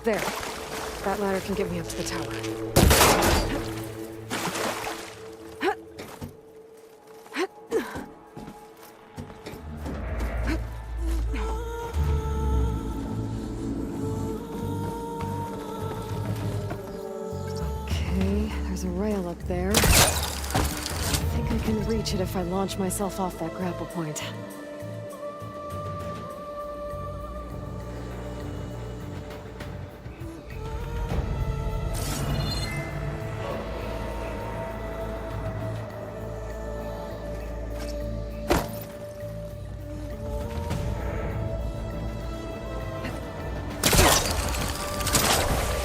There. That ladder can get me up to the tower. Okay, there's a rail up there. I think I can reach it if I launch myself off that grapple point.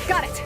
Got it!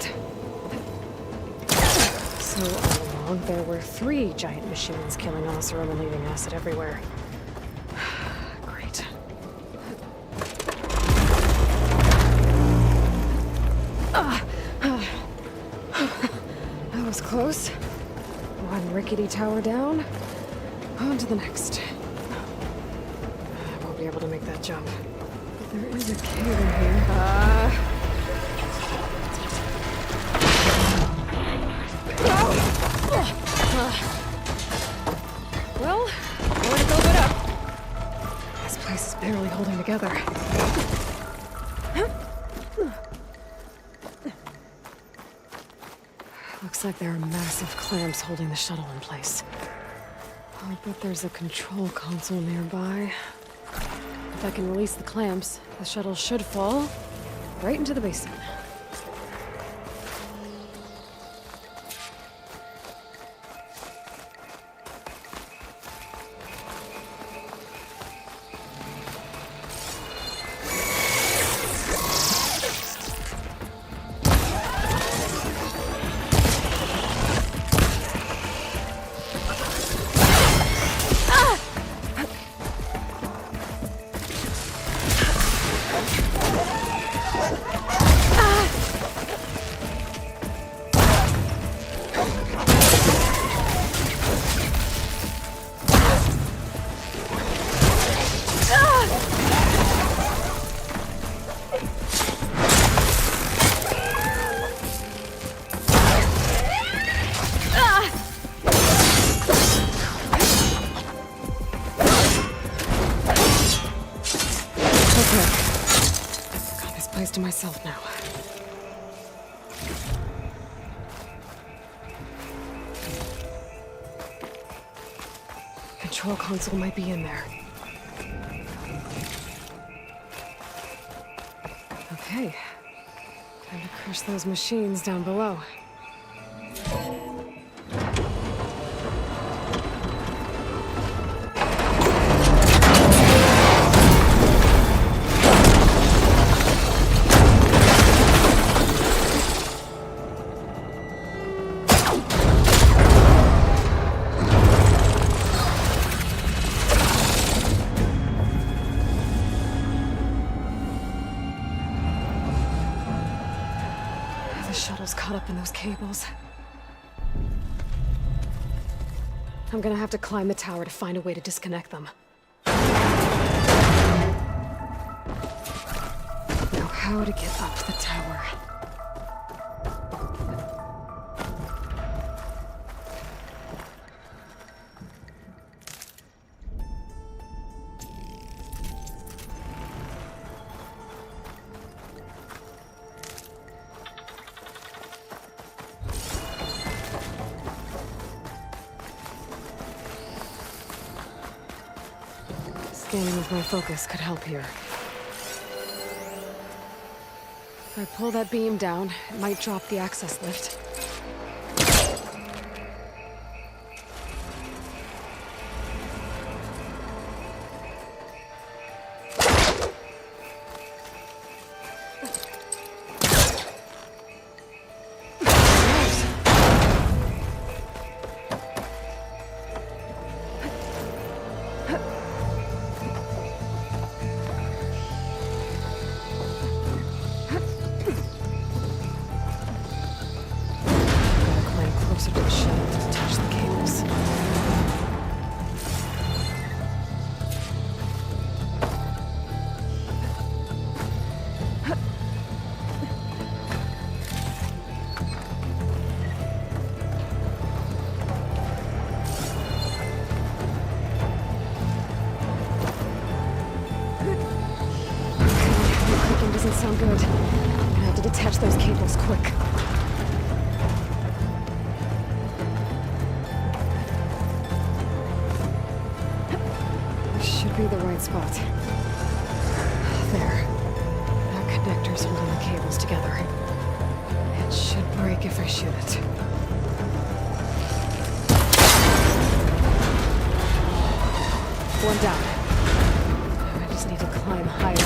that. So all along, there were 3 giant machines killing Oseram and leaving acid everywhere. Great. That was close. One rickety tower down. On to the next. I won't be able to make that jump. But there is a cave in here. Well, where to go but up? This place is barely holding together. Looks like there are massive clamps holding the shuttle in place. I'll bet there's a control console nearby. If I can release the clamps, the shuttle should fall right into the basin. To myself now. Control console might be in there. Okay. Time to crush those machines down below. The shuttle's caught up in those cables. I'm gonna have to climb the tower to find a way to disconnect them. Now, how to get up the tower? Scanning with my focus could help here. If I pull that beam down, it might drop the access lift. Closer to the shuttle to touch the cables. The clicking doesn't sound good. I'm gonna have to detach those cables quick. Should be the right spot. There. That connector's holding the cables together. It should break if I shoot it. One down. I just need to climb higher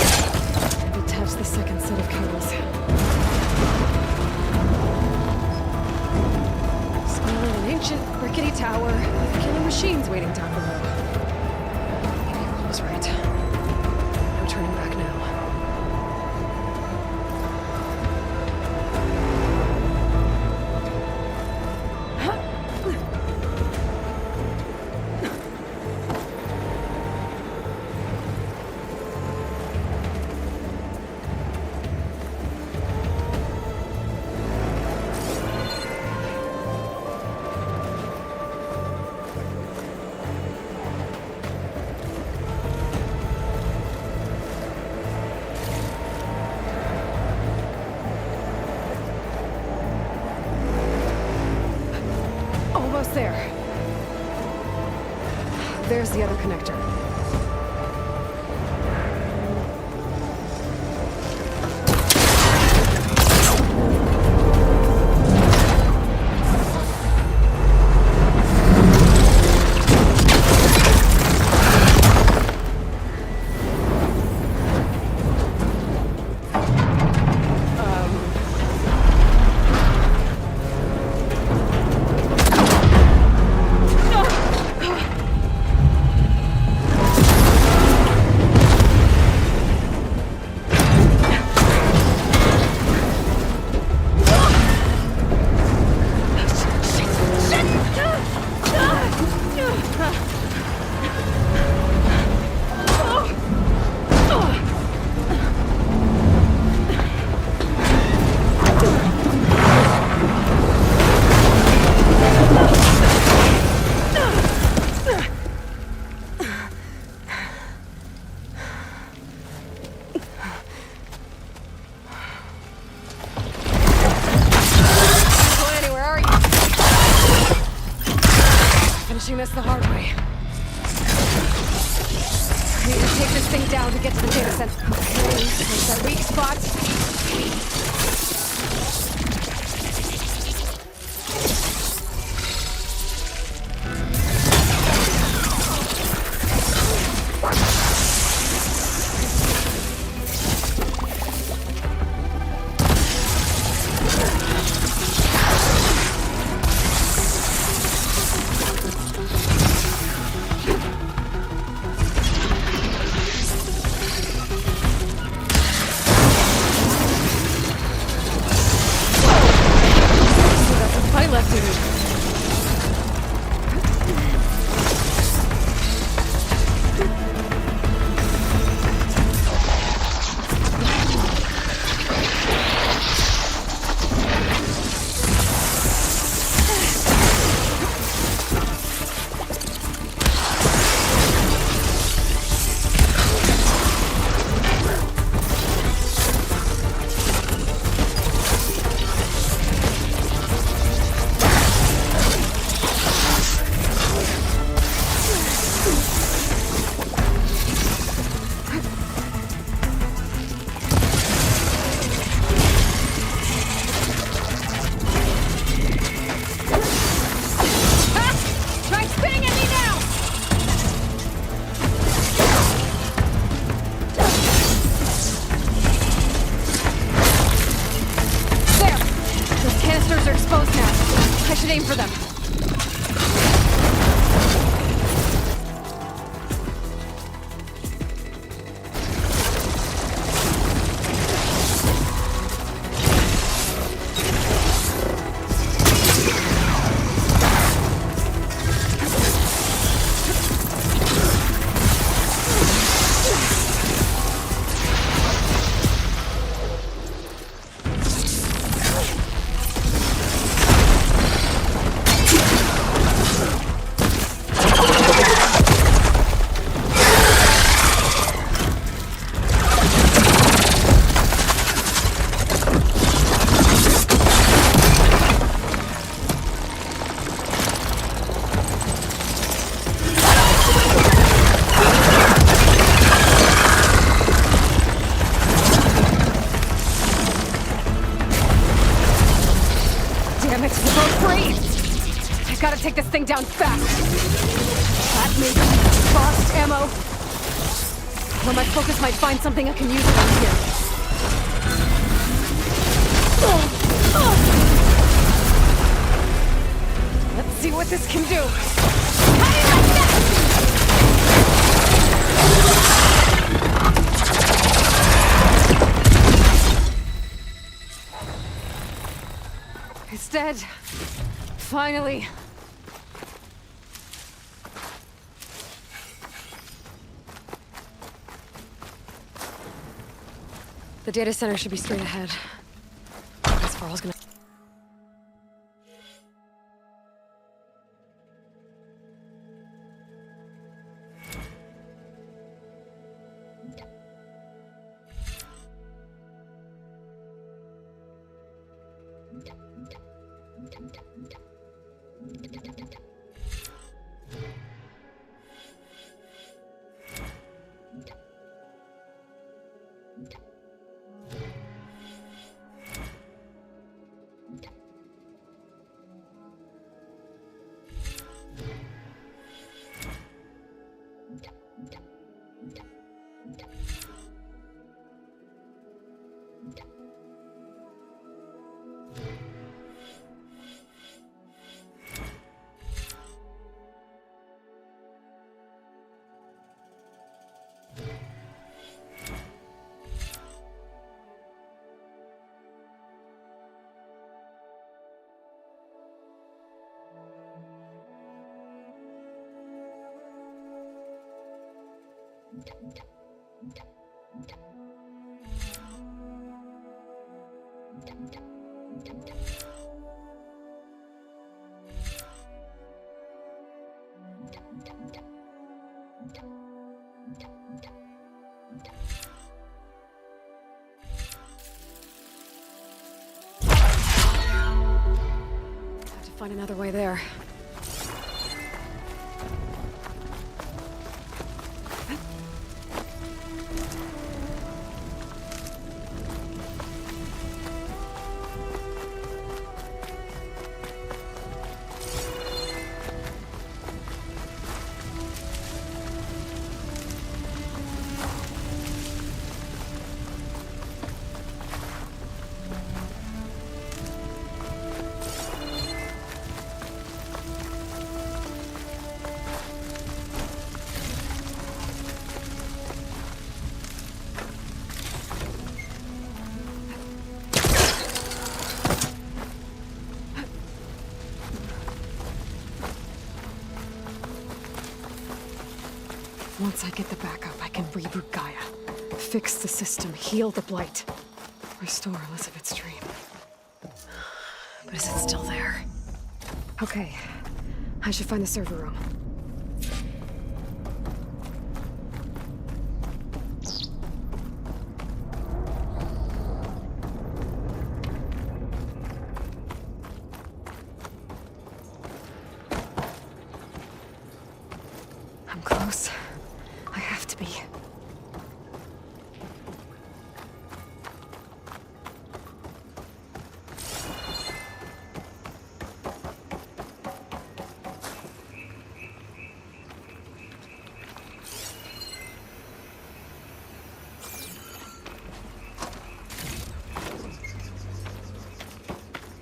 and detach the second set of cables. ancient rickety tower with killer machines waiting down below. Maybe Earl was right. No turning back now. Almost there. There's the other connector. Finishing this the hard way. I need to take this thing down to get to the data center. Okay, there's that weak spot. Aim for them. Damn it, we're both free! I gotta take this thing down fast. That maybe frost ammo. Or my focus might find something I can use around here. Let's see what this can do. How do you like that? It's dead. Finally. The data center should be straight ahead. That's where I was gonna... Have to find another way there. Once I get the backup, I can reboot Gaia. Fix the system, heal the Blight. Restore Elizabeth's dream. But is it still there? Okay. I should find the server room. I'm close. I have to be.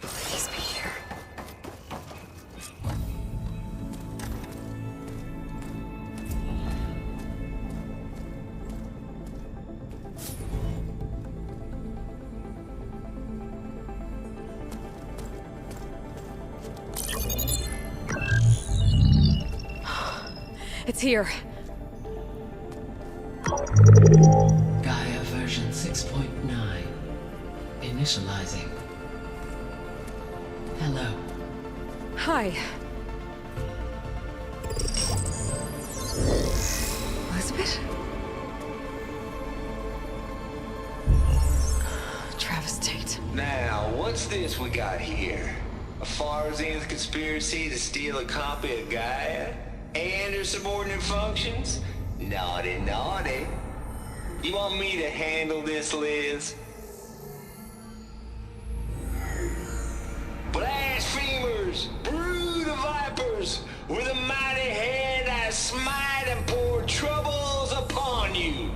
Please be here. It's here. Gaia version 6.9. Initializing. Hello. Hi. Elizabeth? Travis Tate. Now, what's this we got here? A Farsian's conspiracy to steal a copy of Gaia? And her subordinate functions? Naughty, naughty. You want me to handle this, Liz? Blasphemers! Brood of vipers! With a mighty hand I smite and pour troubles upon you!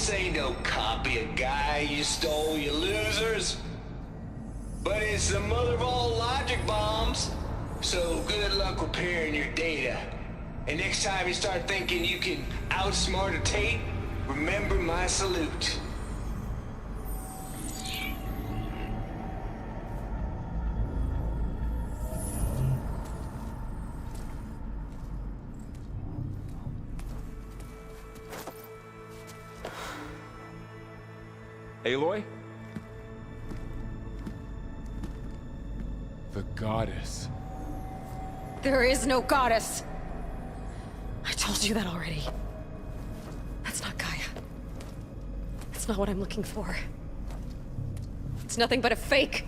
This ain't no copy of Gaia you stole, you losers. But it's the mother of all logic bombs. So good luck repairing your data. And next time you start thinking you can outsmart a Tate, remember my salute. Aloy? The goddess. There is no goddess! I told you that already. That's not Gaia. That's not what I'm looking for. It's nothing but a fake!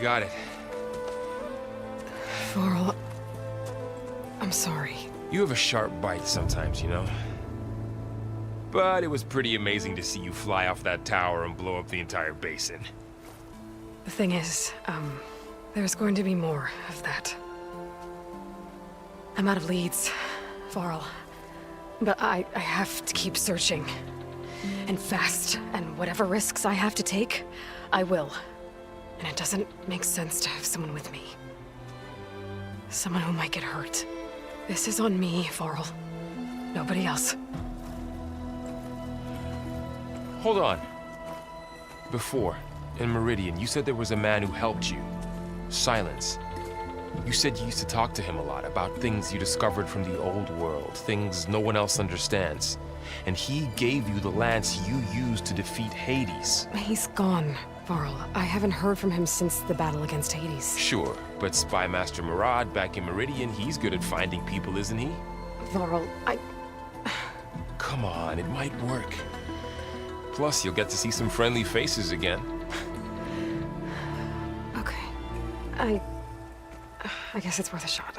got it. Varl, I'm sorry. You have a sharp bite sometimes, you know? But it was pretty amazing to see you fly off that tower and blow up the entire basin. The thing is, there's going to be more of that. I'm out of leads, Varl. But I have to keep searching. And fast, and whatever risks I have to take, I will. And it doesn't make sense to have someone with me. Someone who might get hurt. This is on me, Varl. Nobody else. Hold on. Before, in Meridian, you said there was a man who helped you. Silence. You said you used to talk to him a lot about things you discovered from the old world, things no one else understands. And he gave you the lance you used to defeat Hades. He's gone, Varl. I haven't heard from him since the battle against Hades. Sure, but Spy Master Murad back in Meridian, he's good at finding people, isn't he? Varl, Come on, it might work. Plus, you'll get to see some friendly faces again. Okay. I guess it's worth a shot.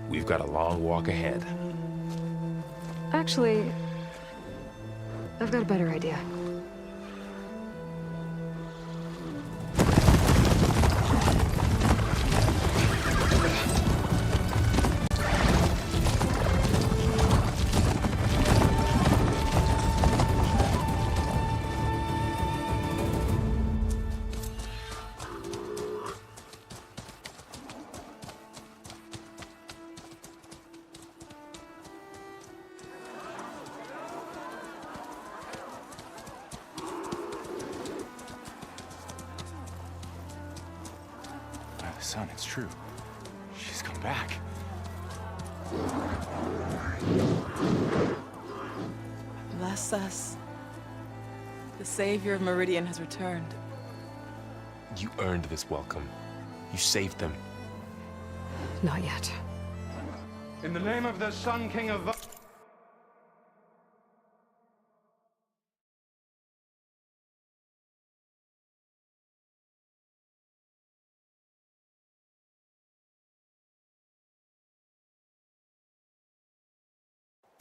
We've got a long walk ahead. Actually, I've got a better idea. Son, it's true. She's come back. Bless us. The savior of Meridian has returned. You earned this welcome. You saved them. Not yet. In the name of the Sun King of...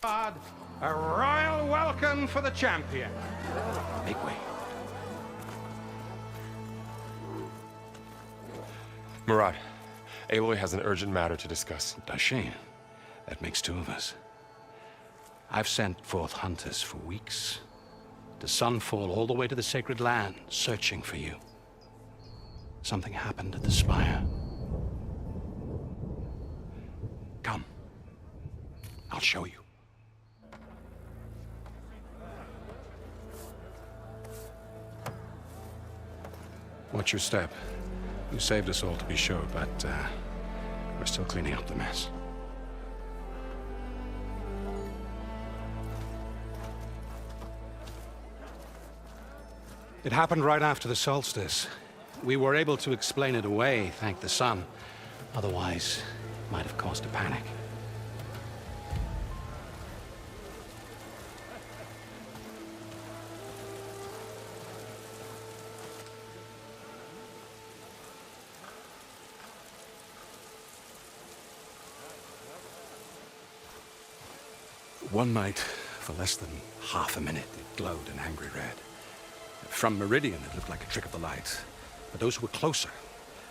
A royal welcome for the champion. Make way. Murad, Aloy has an urgent matter to discuss. Dashane, that makes two of us. I've sent forth hunters for weeks. To Sunfall all the way to the Sacred Land, searching for you. Something happened at the Spire. Come. I'll show you. Watch your step. You saved us all, to be sure, but we're still cleaning up the mess. It happened right after the solstice. We were able to explain it away, thank the sun. Otherwise, it might have caused a panic. One night, for less than half a minute, it glowed an angry red. From Meridian, it looked like a trick of the light. But those who were closer,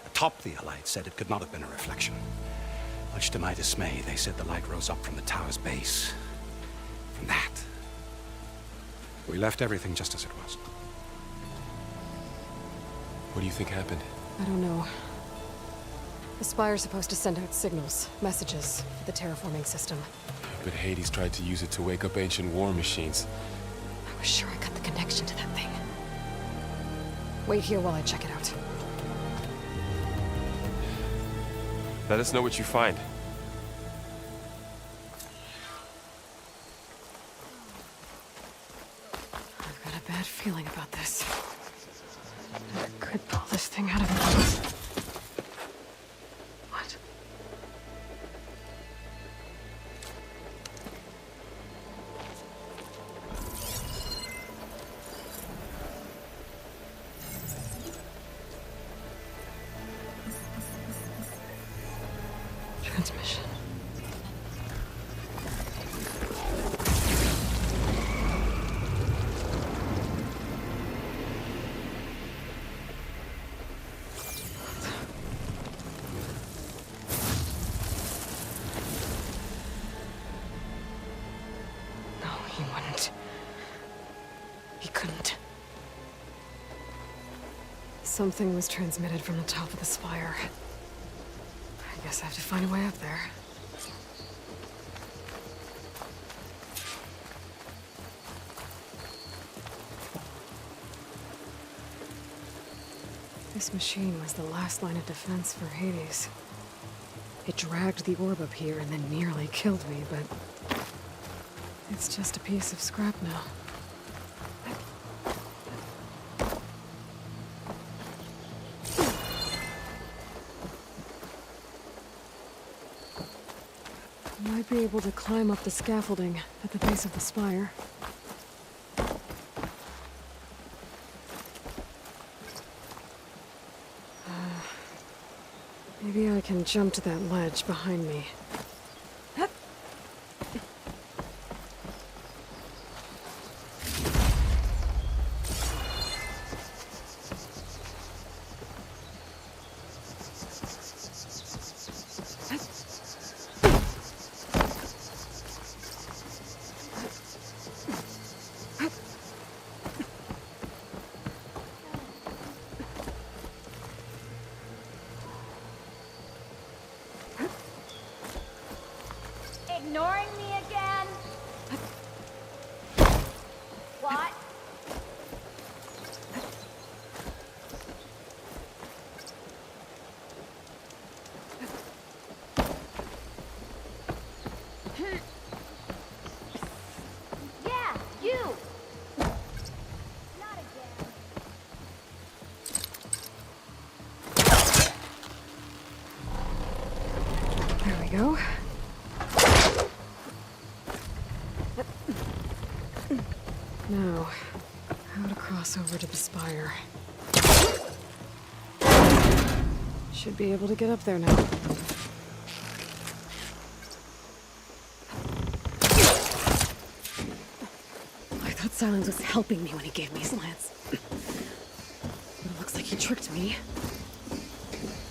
atop the light, said it could not have been a reflection. Much to my dismay, they said the light rose up from the tower's base. From that, we left everything just as it was. What do you think happened? I don't know. The Spire's supposed to send out signals, messages, for the terraforming system. But Hades tried to use it to wake up ancient war machines. I was sure I got the connection to that thing. Wait here while I check it out. Let us know what you find. I've got a bad feeling about this. I could pull this thing out of it. What? Transmission. No, he wouldn't. He couldn't. Something was transmitted from the top of the spire. I guess I have to find a way up there. This machine was the last line of defense for Hades. It dragged the orb up here and then nearly killed me, but it's just a piece of scrap now. Might be able to climb up the scaffolding at the base of the spire. Maybe I can jump to that ledge behind me. Ignoring me again? What? Yeah, you! Not again. There we go. Now, how to cross over to the spire. Should be able to get up there now. I thought Silence was helping me when he gave me his lance. But it looks like he tricked me.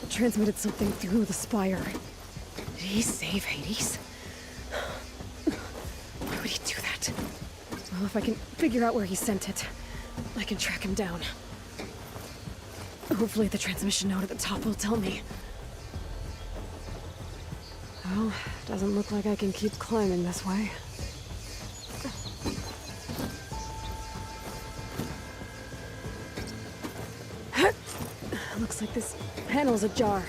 Transmitted something through the spire. Did he save Hades? Why would he do that? Well, if I can figure out where he sent it, I can track him down. Hopefully the transmission node at the top will tell me. Well, doesn't look like I can keep climbing this way. Looks like this panel's ajar.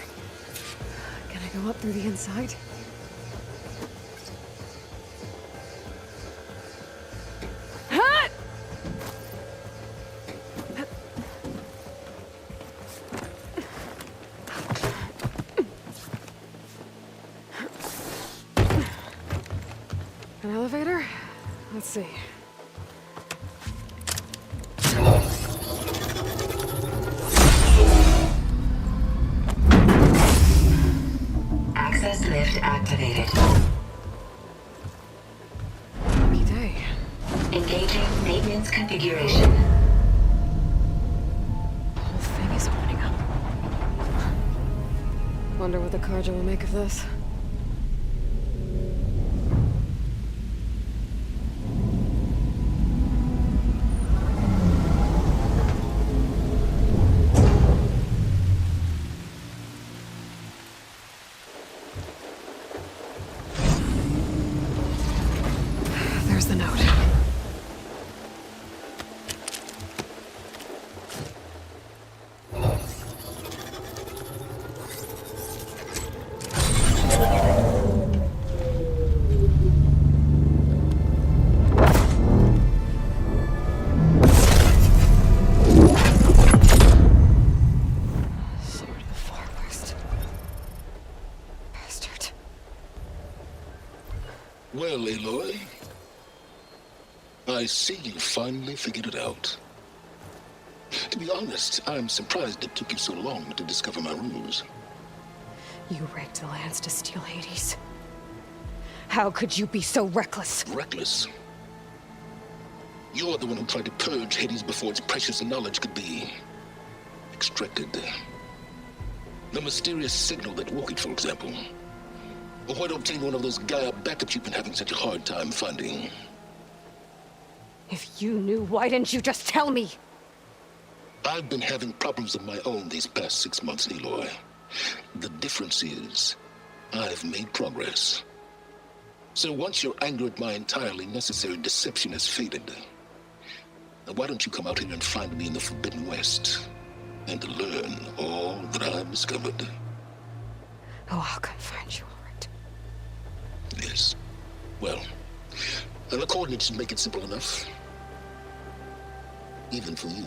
Can I go up through the inside? An elevator? Let's see. Access lift activated. Lucky day. Engaging maintenance configuration. The whole thing is opening up. Wonder what the Carja will make of this. There's the note. Sword of the Forest. Bastard. Well, Aloy, I see you finally figured it out. To be honest, I'm surprised it took you so long to discover my ruse. You rigged the lands to steal Hades. How could you be so reckless? Reckless? You're the one who tried to purge Hades before its precious knowledge could be extracted. The mysterious signal that woke it, for example. Or why to obtain one of those Gaia backups you've been having such a hard time finding. If you knew, why didn't you just tell me? I've been having problems of my own these past 6 months, Aloy. The difference is, I've made progress. So once your anger at my entirely necessary deception has faded, why don't you come out here and find me in the Forbidden West and learn all that I've discovered? Oh, I'll come find you, all right. Yes. Well, the coordinates should make it simple enough. Even for you.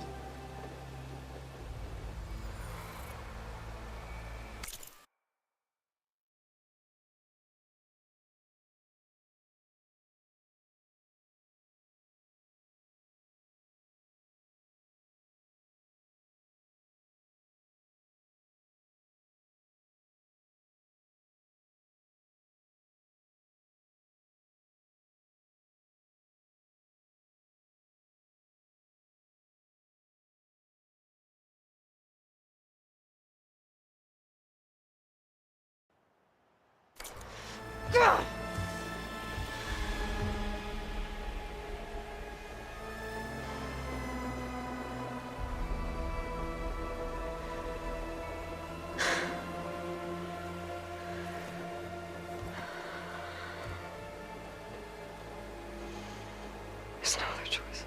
There's no other choice.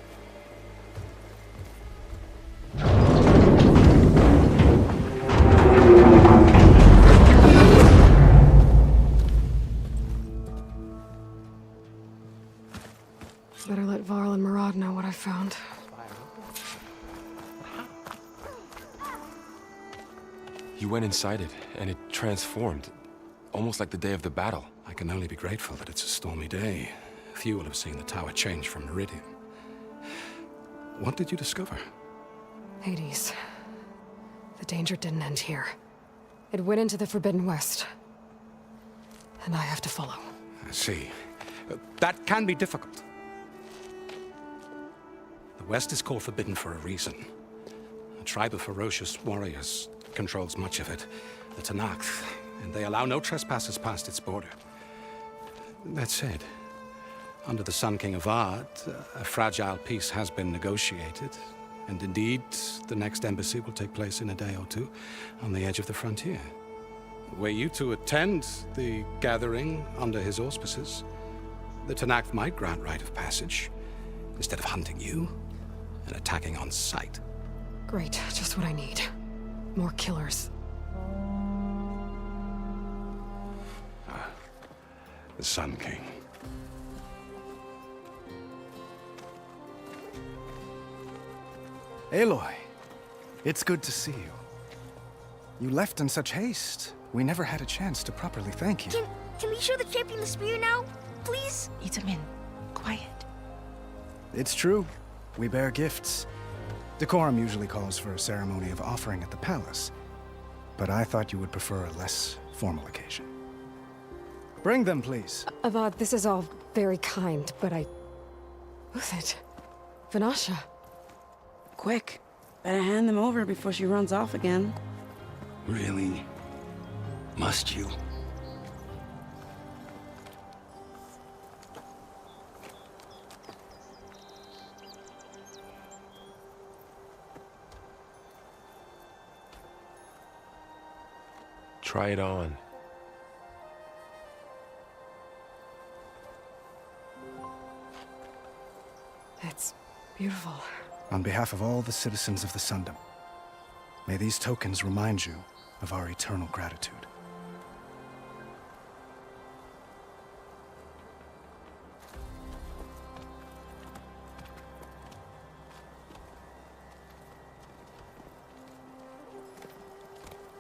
Better let Varl and Murad know what I found. You went inside it, and it transformed. Almost like the day of the battle. I can only be grateful that it's a stormy day. Few will have seen the tower change from Meridian. What did you discover? Hades. The danger didn't end here. It went into the Forbidden West. And I have to follow. I see. That can be difficult. The West is called Forbidden for a reason. A tribe of ferocious warriors controls much of it, the Tenakth, and they allow no trespassers past its border. That said, under the Sun King Avad, a fragile peace has been negotiated, and indeed, the next embassy will take place in a day or two on the edge of the frontier. Were you to attend the gathering under his auspices, the Tenakth might grant right of passage, instead of hunting you and attacking on sight. Great, just what I need. More killers. The Sun King. Aloy, it's good to see you. You left in such haste. We never had a chance to properly thank you. Can we show the champion the spear now? Please? Itamin, quiet. It's true. We bear gifts. Decorum usually calls for a ceremony of offering at the palace. But I thought you would prefer a less formal occasion. Bring them, please. Avad, this is all very kind, but Who's it? Vanasha. Quick. Better hand them over before she runs off again. Really? Must you? Try it on. It's beautiful. On behalf of all the citizens of the Sundom, may these tokens remind you of our eternal gratitude.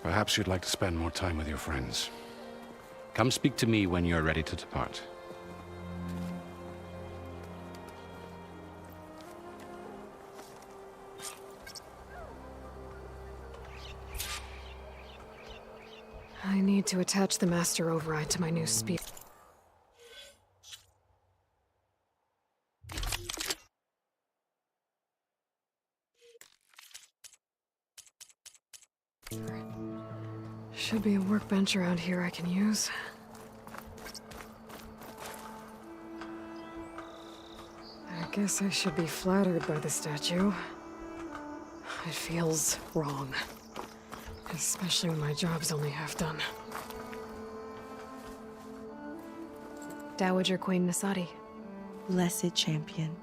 Perhaps you'd like to spend more time with your friends. Come speak to me when you're ready to depart. I need to attach the master override to my new spear. Should be a workbench around here I can use. I guess I should be flattered by the statue. It feels wrong. Especially when my job's only half done. Dowager Queen Nasadi. Blessed champion.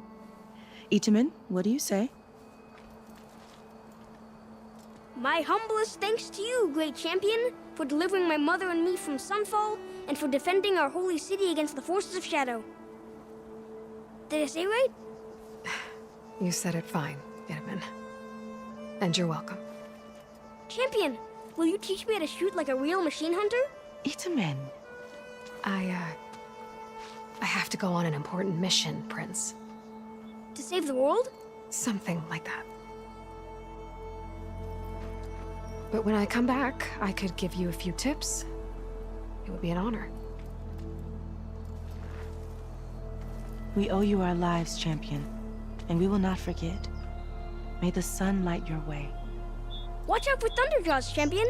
Itamen, what do you say? My humblest thanks to you, great champion, for delivering my mother and me from Sunfall, and for defending our holy city against the forces of Shadow. Did I say right? You said it fine, Itamen. And you're welcome. Champion, will you teach me how to shoot like a real machine hunter? Itamen. I have to go on an important mission, Prince. To save the world? Something like that. But when I come back, I could give you a few tips. It would be an honor. We owe you our lives, champion, and we will not forget. May the sun light your way. Watch out for Thunderjaws, champion!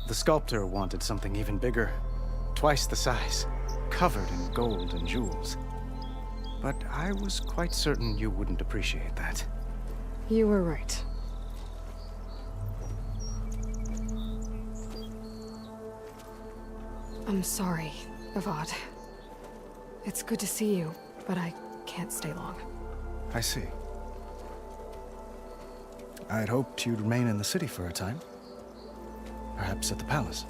The sculptor wanted something even bigger. Twice the size, covered in gold and jewels. But I was quite certain you wouldn't appreciate that. You were right. I'm sorry, Avad. It's good to see you, but I can't stay long. I see. I'd hoped you'd remain in the city for a time. Perhaps at the palace.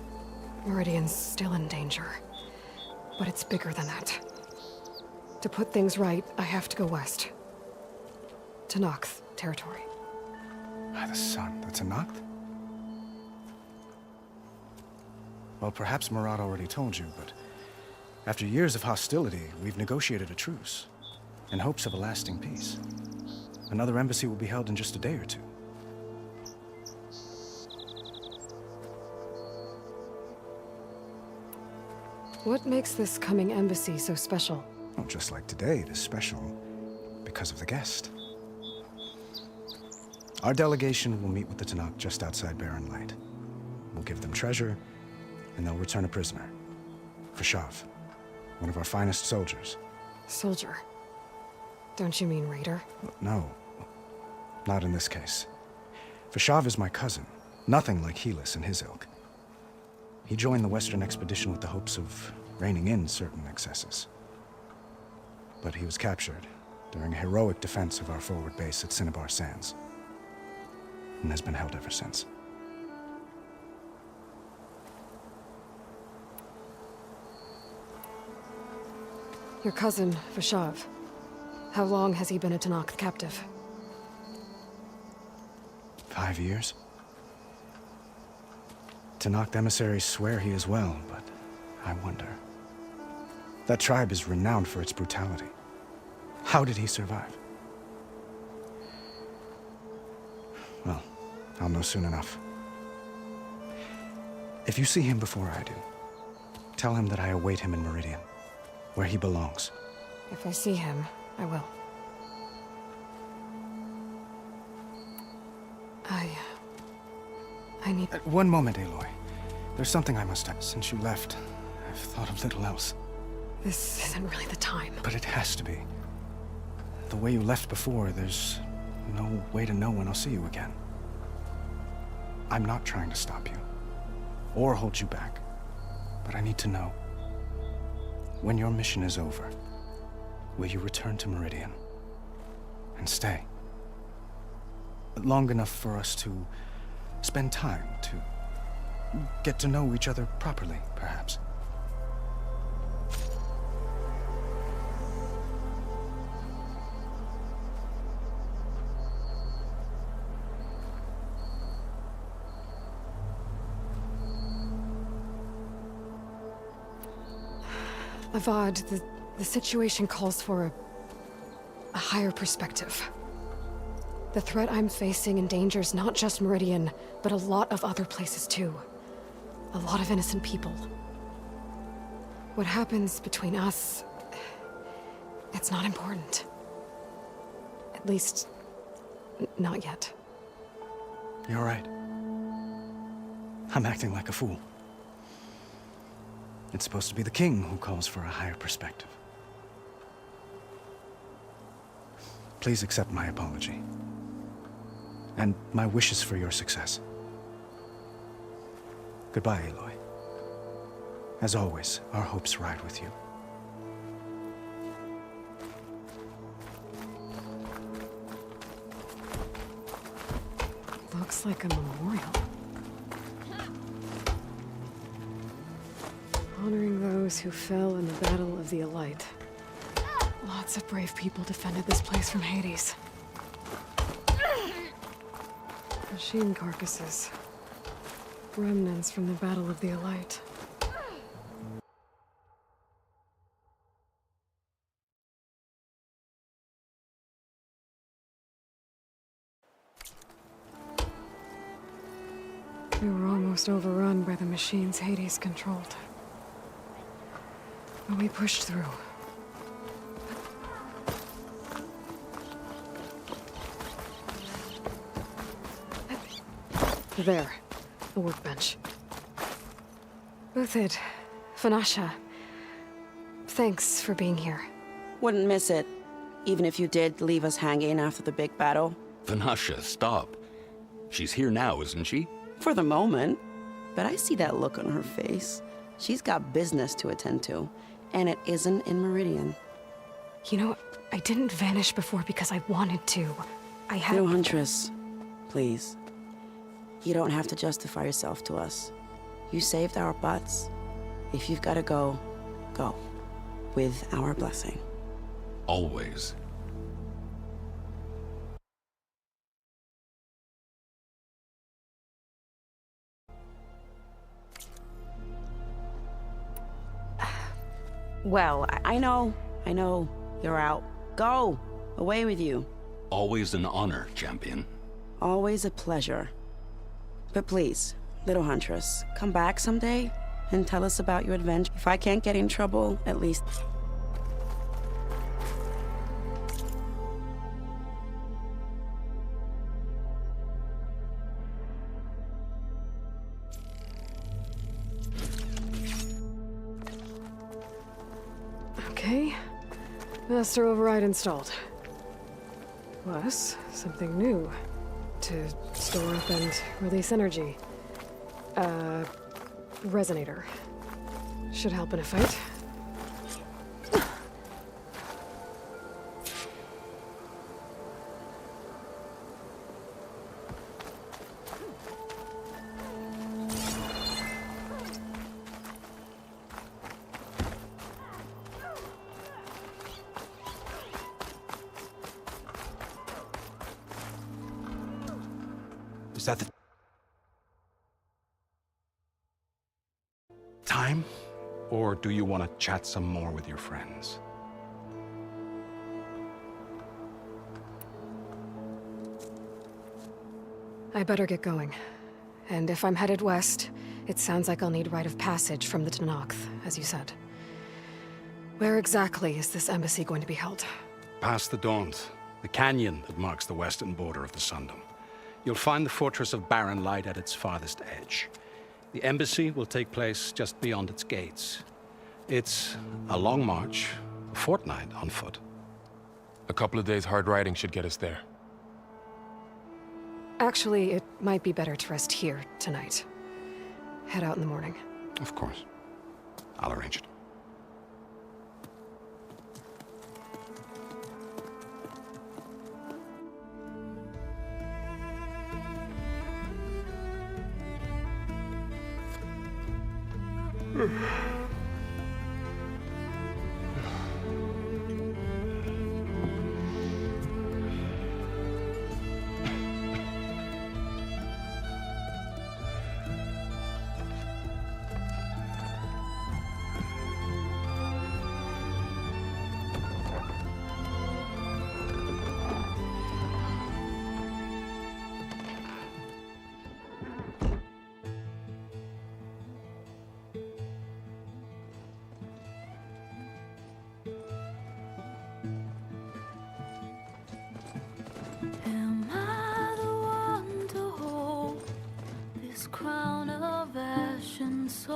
Meridian's still in danger, but it's bigger than that. To put things right, I have to go west. To Noct territory. By the sun, that's a Noct? Well, perhaps Murad already told you, but after years of hostility, we've negotiated a truce, in hopes of a lasting peace. Another embassy will be held in just a day or two. What makes this coming embassy so special? Well, just like today, it is special because of the guest. Our delegation will meet with the Tenakth just outside Barren Light. We'll give them treasure, and they'll return a prisoner. Fashav, one of our finest soldiers. Soldier? Don't you mean raider? No, not in this case. Fashav is my cousin, nothing like Helis and his ilk. He joined the Western expedition with the hopes of reining in certain excesses. But he was captured during a heroic defense of our forward base at Cinnabar Sands, and has been held ever since. Your cousin, Fashav. How long has he been a Tenakth captive? 5 years. Tenakth emissaries swear he is well, but I wonder. That tribe is renowned for its brutality. How did he survive? Well, I'll know soon enough. If you see him before I do, tell him that I await him in Meridian, where he belongs. If I see him, I will. I need... One moment, Aloy. There's something I must have. Since you left, I've thought of little else. This isn't really the time. But it has to be. The way you left before, there's no way to know when I'll see you again. I'm not trying to stop you, or hold you back. But I need to know, when your mission is over, will you return to Meridian? And stay? Long enough for us to spend time, to get to know each other properly, perhaps. Avad, the situation calls for a higher perspective. The threat I'm facing endangers not just Meridian, but a lot of other places too. A lot of innocent people. What happens between us, it's not important. At least, not yet. You're right. I'm acting like a fool. It's supposed to be the king who calls for a higher perspective. Please accept my apology. And my wishes for your success. Goodbye, Aloy. As always, our hopes ride with you. Looks like a memorial. Honoring those who fell in the Battle of the Elite. Lots of brave people defended this place from Hades. Machine carcasses. Remnants from the Battle of the Elite. We were almost overrun by the machines Hades controlled. But we pushed through. There, the workbench. Uthid, Vanasha, thanks for being here. Wouldn't miss it, even if you did leave us hanging after the big battle. Vanasha, stop. She's here now, isn't she? For the moment. But I see that look on her face. She's got business to attend to, and it isn't in Meridian. You know, I didn't vanish before because I wanted to. I had— No, Huntress. Please. You don't have to justify yourself to us. You saved our butts. If you've got to go, go. With our blessing. Always. Well, I know. You're out. Go! Away with you. Always an honor, champion. Always a pleasure. But please, little Huntress, come back someday and tell us about your adventure. If I can't get in trouble, at least... Okay. Master override installed. Plus, something new. To store up and release energy. Resonator. Should help in a fight. Is that the time? Or do you want to chat some more with your friends? I better get going. And if I'm headed west, it sounds like I'll need rite of passage from the Tenakth, as you said. Where exactly is this embassy going to be held? Past the Daunt, the canyon that marks the western border of the Sundom. You'll find the fortress of Barren Light at its farthest edge. The embassy will take place just beyond its gates. It's a long march, a fortnight on foot. A couple of days hard riding should get us there. Actually, it might be better to rest here tonight. Head out in the morning. Of course. I'll arrange it.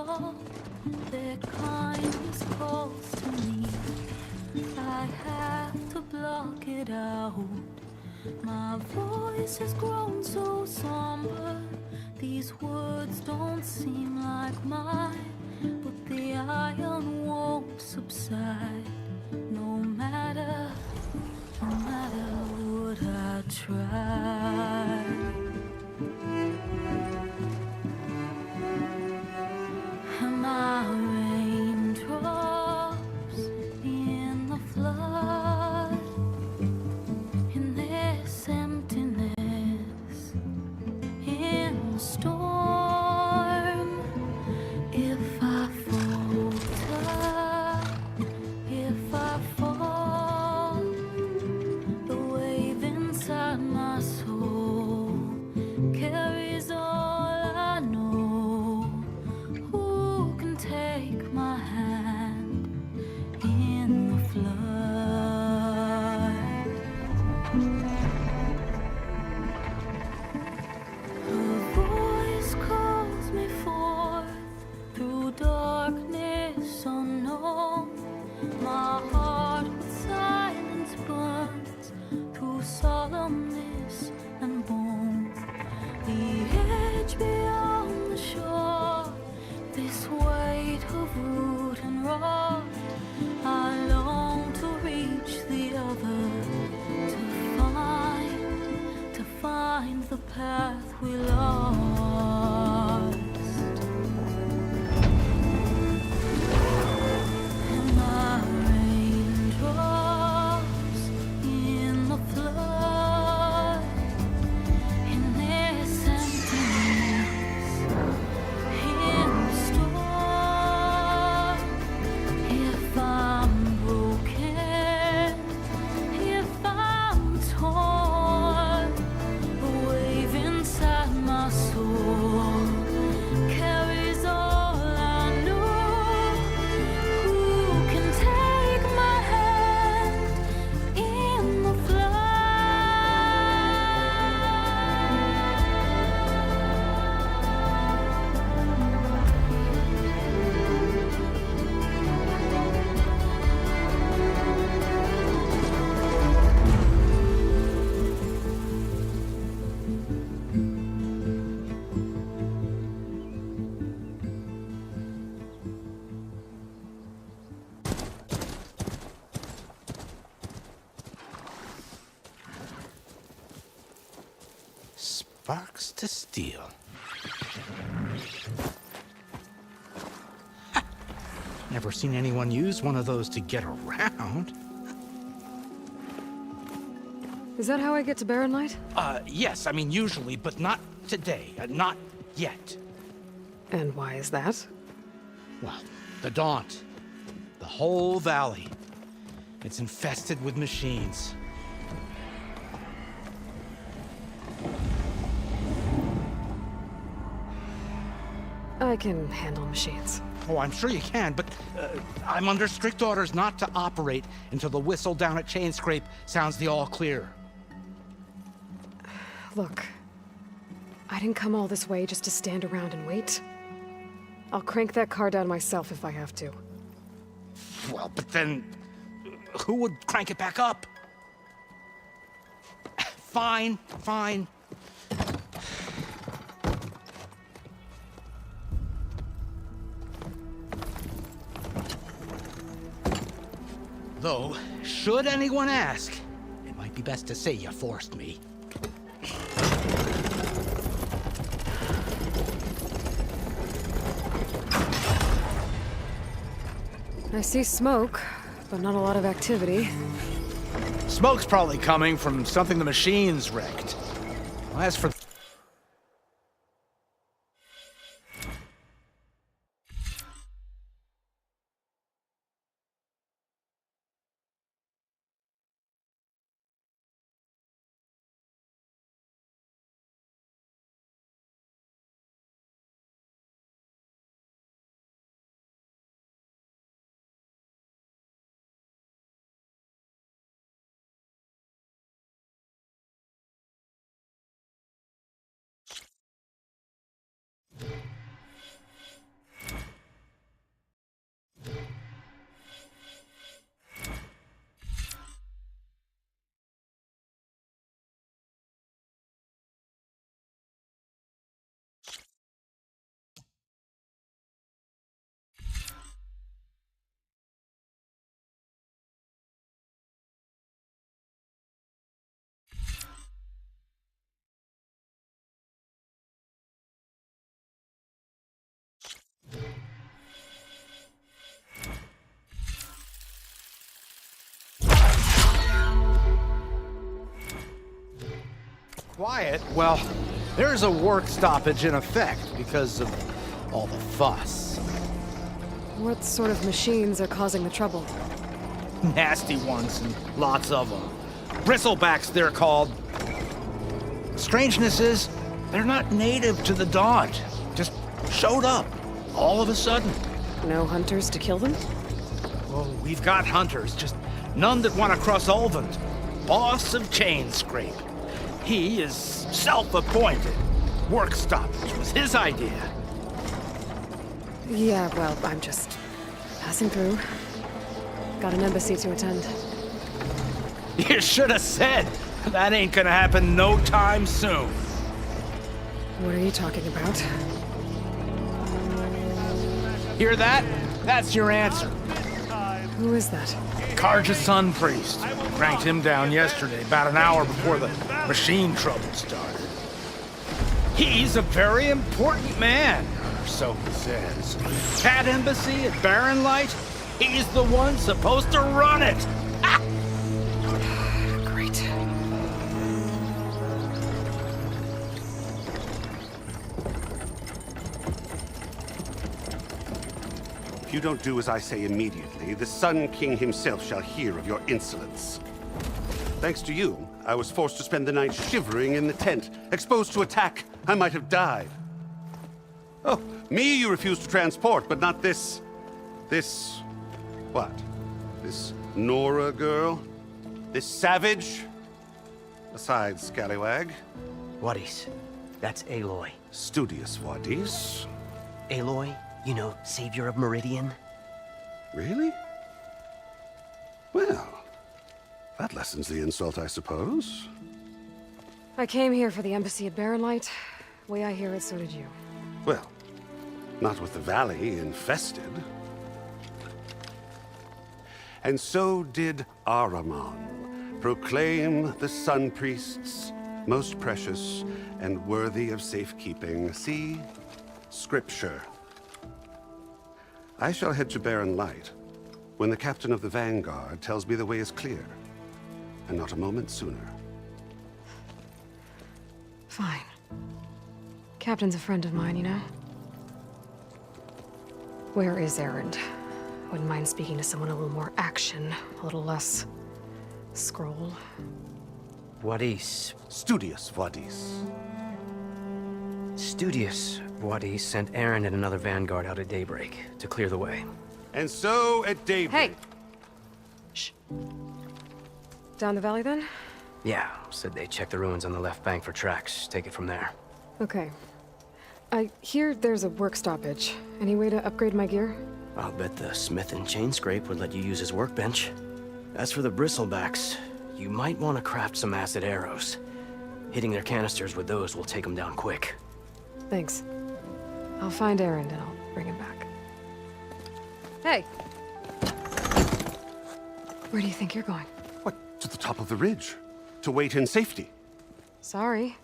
all their kindness calls to me. I have to block it out. My voice has grown so somber. These words don't seem like mine, but the iron won't subside. No matter what I try. And my raindrops in the flood, in this emptiness, in the storm. If I falter, if I fall, the wave inside my soul carries all I know. Who can take my hand in the flood? Her voice calls me forth through darkness unknown. My heart with silence burns through solemnness and bone. The edge beyond the shore, this weight of root and rock. I long to reach the other, to find the path we lost. And my raindrops in the flood, in this emptiness, in the storm. If I'm broken, if I'm torn, the wave inside my soul carries all I know. Who can take my hand in the Sparks to steel. Ha! Never seen anyone use one of those to get around. Is that how I get to Barren Light? Yes, I mean usually, but not today. Not yet. And why is that? Well, the Daunt. The whole valley. It's infested with machines. I can handle machines. Oh, I'm sure you can, but I'm under strict orders not to operate until the whistle down at Chainscrape sounds the all clear. Look, I didn't come all this way just to stand around and wait. I'll crank that car down myself if I have to. Well, but then who would crank it back up? Fine, fine. Though, should anyone ask, it might be best to say you forced me. I see smoke, but not a lot of activity. Smoke's probably coming from something the machines wrecked. As for quiet? Well, there's a work stoppage in effect because of all the fuss. What sort of machines are causing the trouble? Nasty ones, and lots of them. Bristlebacks, they're called. Strangeness is, they're not native to the Daunt. Just showed up, all of a sudden. No hunters to kill them? Oh, we've got hunters, just none that want to cross Ulvund. Boss of Chainscrape. He is self-appointed. Work stoppage was his idea. Yeah, well, I'm just passing through. Got an embassy to attend. You should have said. That ain't gonna happen no time soon. What are you talking about? Hear that? That's your answer. Who is that? Karja Sun Priest. Cranked him down yesterday, about an hour before the machine trouble started. He's a very important man, or so he says. Cat Embassy at Barren Light, he's the one supposed to run it. Ah! Great. If you don't do as I say immediately, the Sun King himself shall hear of your insolence. Thanks to you, I was forced to spend the night shivering in the tent. Exposed to attack, I might have died. Oh, me you refused to transport, but not this... what? This Nora girl? This savage? Besides, scallywag. Wadis. That's Aloy. Studious Wadis. Aloy, you know, savior of Meridian. Really? Well, that lessens the insult, I suppose. I came here for the embassy at Barren Light. Way I hear it, so did you. Well, not with the valley infested. And so did Ahriman proclaim the Sun Priests most precious and worthy of safekeeping. See? Scripture. I shall head to Barren Light when the captain of the Vanguard tells me the way is clear, and not a moment sooner. Fine. Captain's a friend of mine, you know? Where is Erend? Wouldn't mind speaking to someone a little more action, a little less scroll. Wadis. Studious Wadis. Studious Wadis sent Erend and another Vanguard out at daybreak to clear the way. And so at daybreak... Hey! Shh. Down the valley, then? Yeah, said they checked the ruins on the left bank for tracks. Take it from there. Okay. I hear there's a work stoppage. Any way to upgrade my gear? I'll bet the smith in Chainscrape would let you use his workbench. As for the Bristlebacks, you might want to craft some acid arrows. Hitting their canisters with those will take them down quick. Thanks. I'll find Erend and I'll bring him back. Hey! Where do you think you're going? What, to the top of the ridge? To wait in safety? Sorry.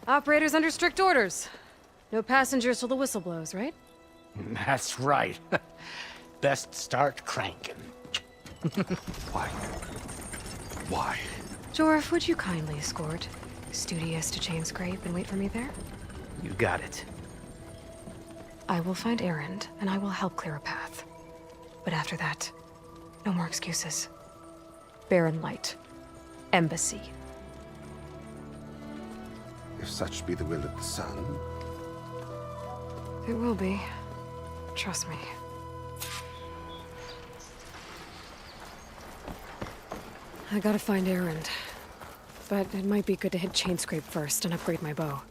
Operator's under strict orders. No passengers till the whistle blows, right? That's right. Best start cranking. Why? Why? Jorf, would you kindly escort Studious to Chainscrape and wait for me there? You got it. I will find Erend, and I will help clear a path. But after that, no more excuses. Barren Light. Embassy. If such be the will of the Sun. It will be. Trust me. I gotta find Erend. But it might be good to hit Chainscrape first and upgrade my bow.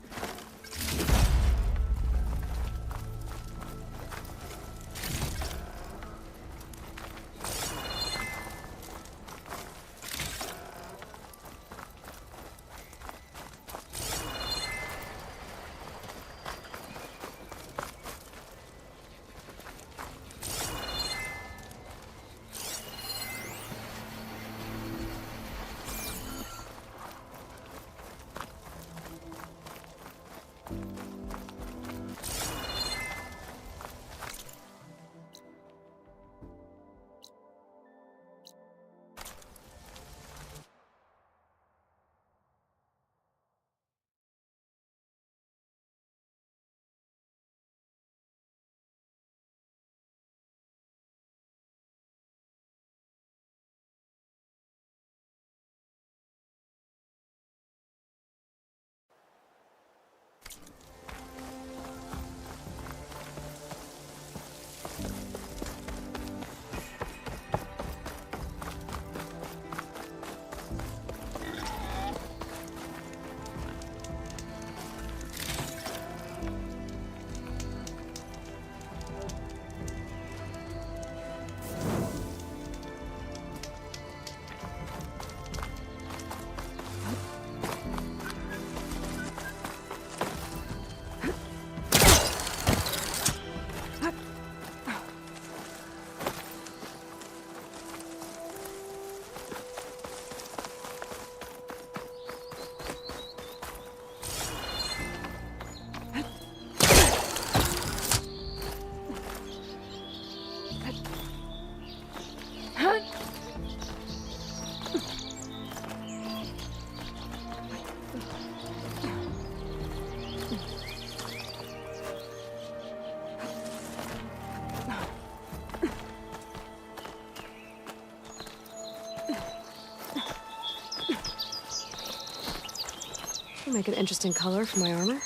It'll make an interesting color for my armor.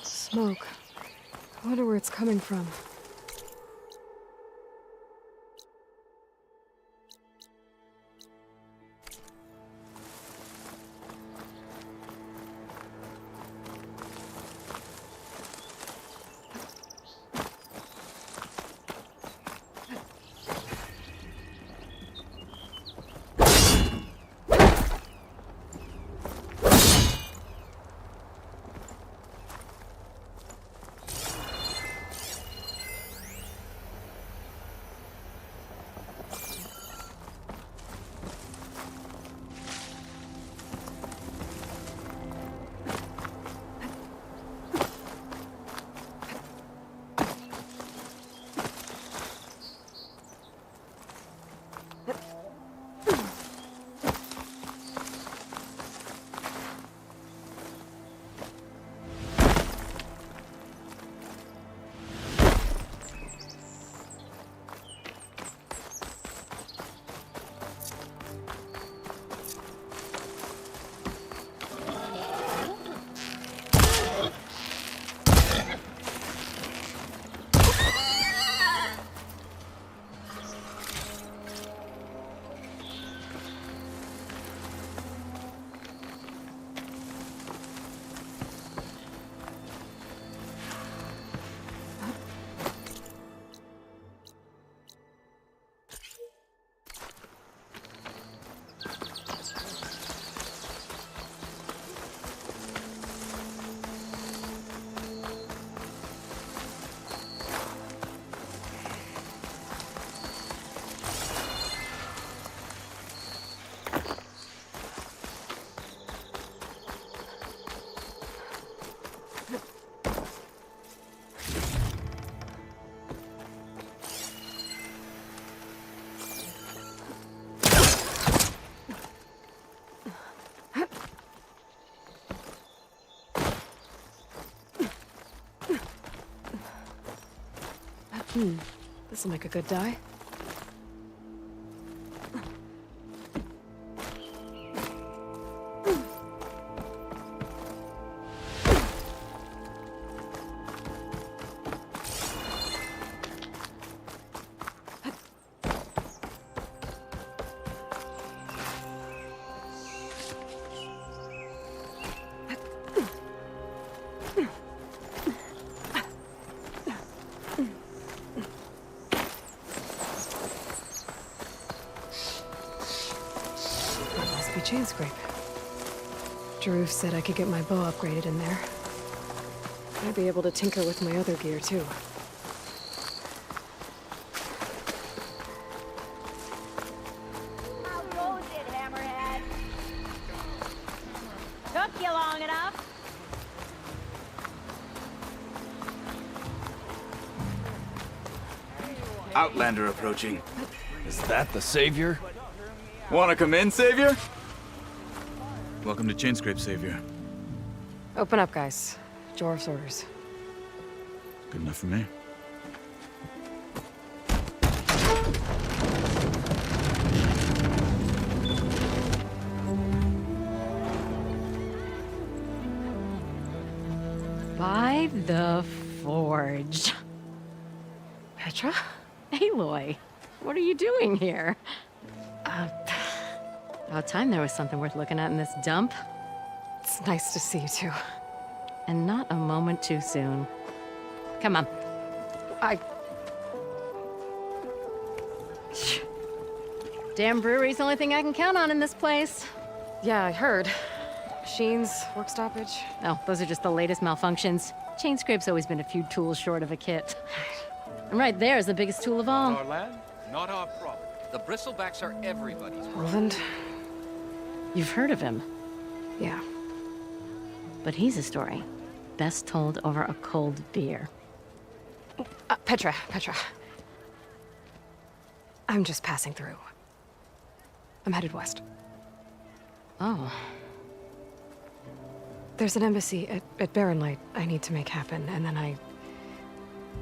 Smoke. I wonder where it's coming from. This'll make a good dye. Chain scrape. Jaruf said I could get my bow upgraded in there. I'd be able to tinker with my other gear, too. How goes it, Hammerhead? Took you long enough? Outlander approaching. Is that the Savior? Wanna come in, Savior? Welcome to Chainscrape, Savior. Open up, guys. Jorv's orders. Good enough for me. By the Forge. Petra? Aloy, what are you doing here? About time there was something worth looking at in this dump. It's nice to see you too. And not a moment too soon. Come on. Damn brewery's the only thing I can count on in this place. Yeah, I heard. Machines, work stoppage. Oh, those are just the latest malfunctions. Chainscrape's always been a few tools short of a kit. And right there is the biggest tool of all. Our land, not our problem. The Bristlebacks are everybody's problem. Roland? You've heard of him. Yeah. But he's a story best told over a cold beer. Petra. I'm just passing through. I'm headed west. Oh. There's an embassy at Barren Light I need to make happen, and then I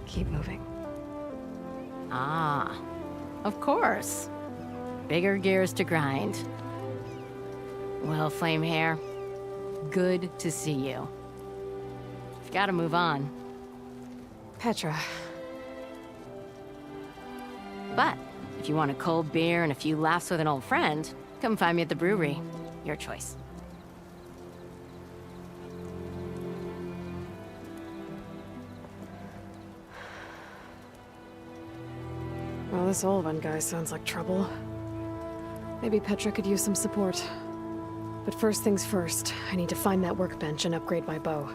keep moving. Ah, of course. Bigger gears to grind. Well, Flamehair, good to see you. You've got to move on. Petra. But if you want a cold beer and a few laughs with an old friend, come find me at the brewery. Your choice. Well, this old one guy sounds like trouble. Maybe Petra could use some support. But first things first, I need to find that workbench and upgrade my bow.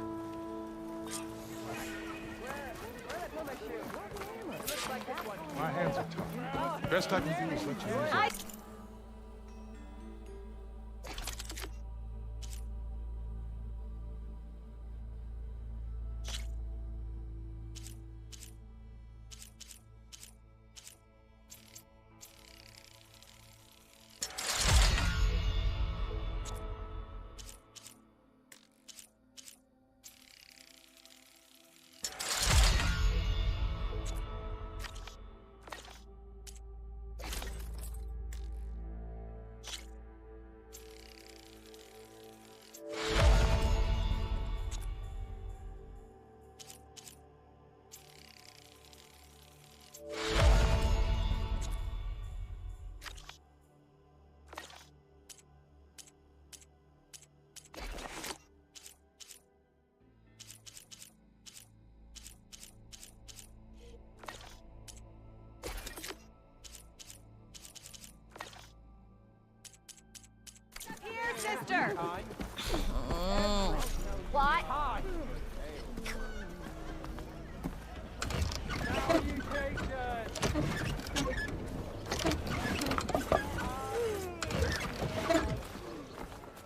My hands are tied. Best I can do is let you use it. Sister! What?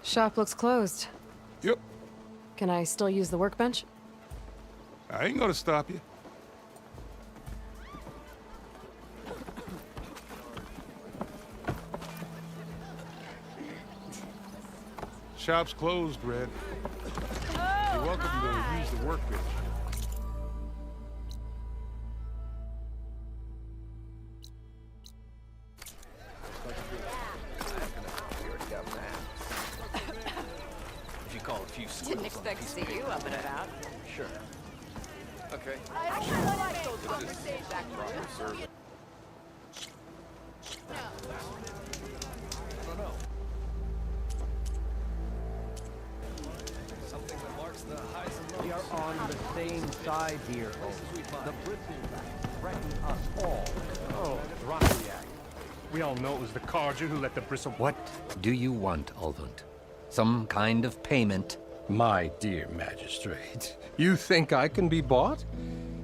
Shop looks closed. Yep. Can I still use the workbench? I ain't gonna stop you. Shop's closed, Red. You're welcome to use the workbench. If you call a few Didn't expect to see you up and about. Sure. Okay. We are on the same side here, Holmes. The Bristleback threaten us all. Oh, Rockriak. We all know it was the Carja who let the Bristle... What do you want, Ulvund? Some kind of payment? My dear magistrate, you think I can be bought?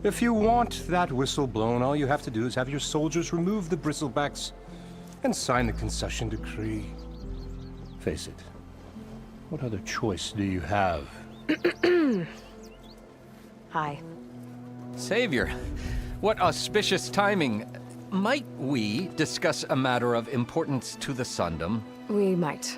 If you want that whistle blown, all you have to do is have your soldiers remove the bristlebacks and sign the concession decree. Face it, what other choice do you have? Hi. Savior, what auspicious timing. Might we discuss a matter of importance to the Sundom? We might.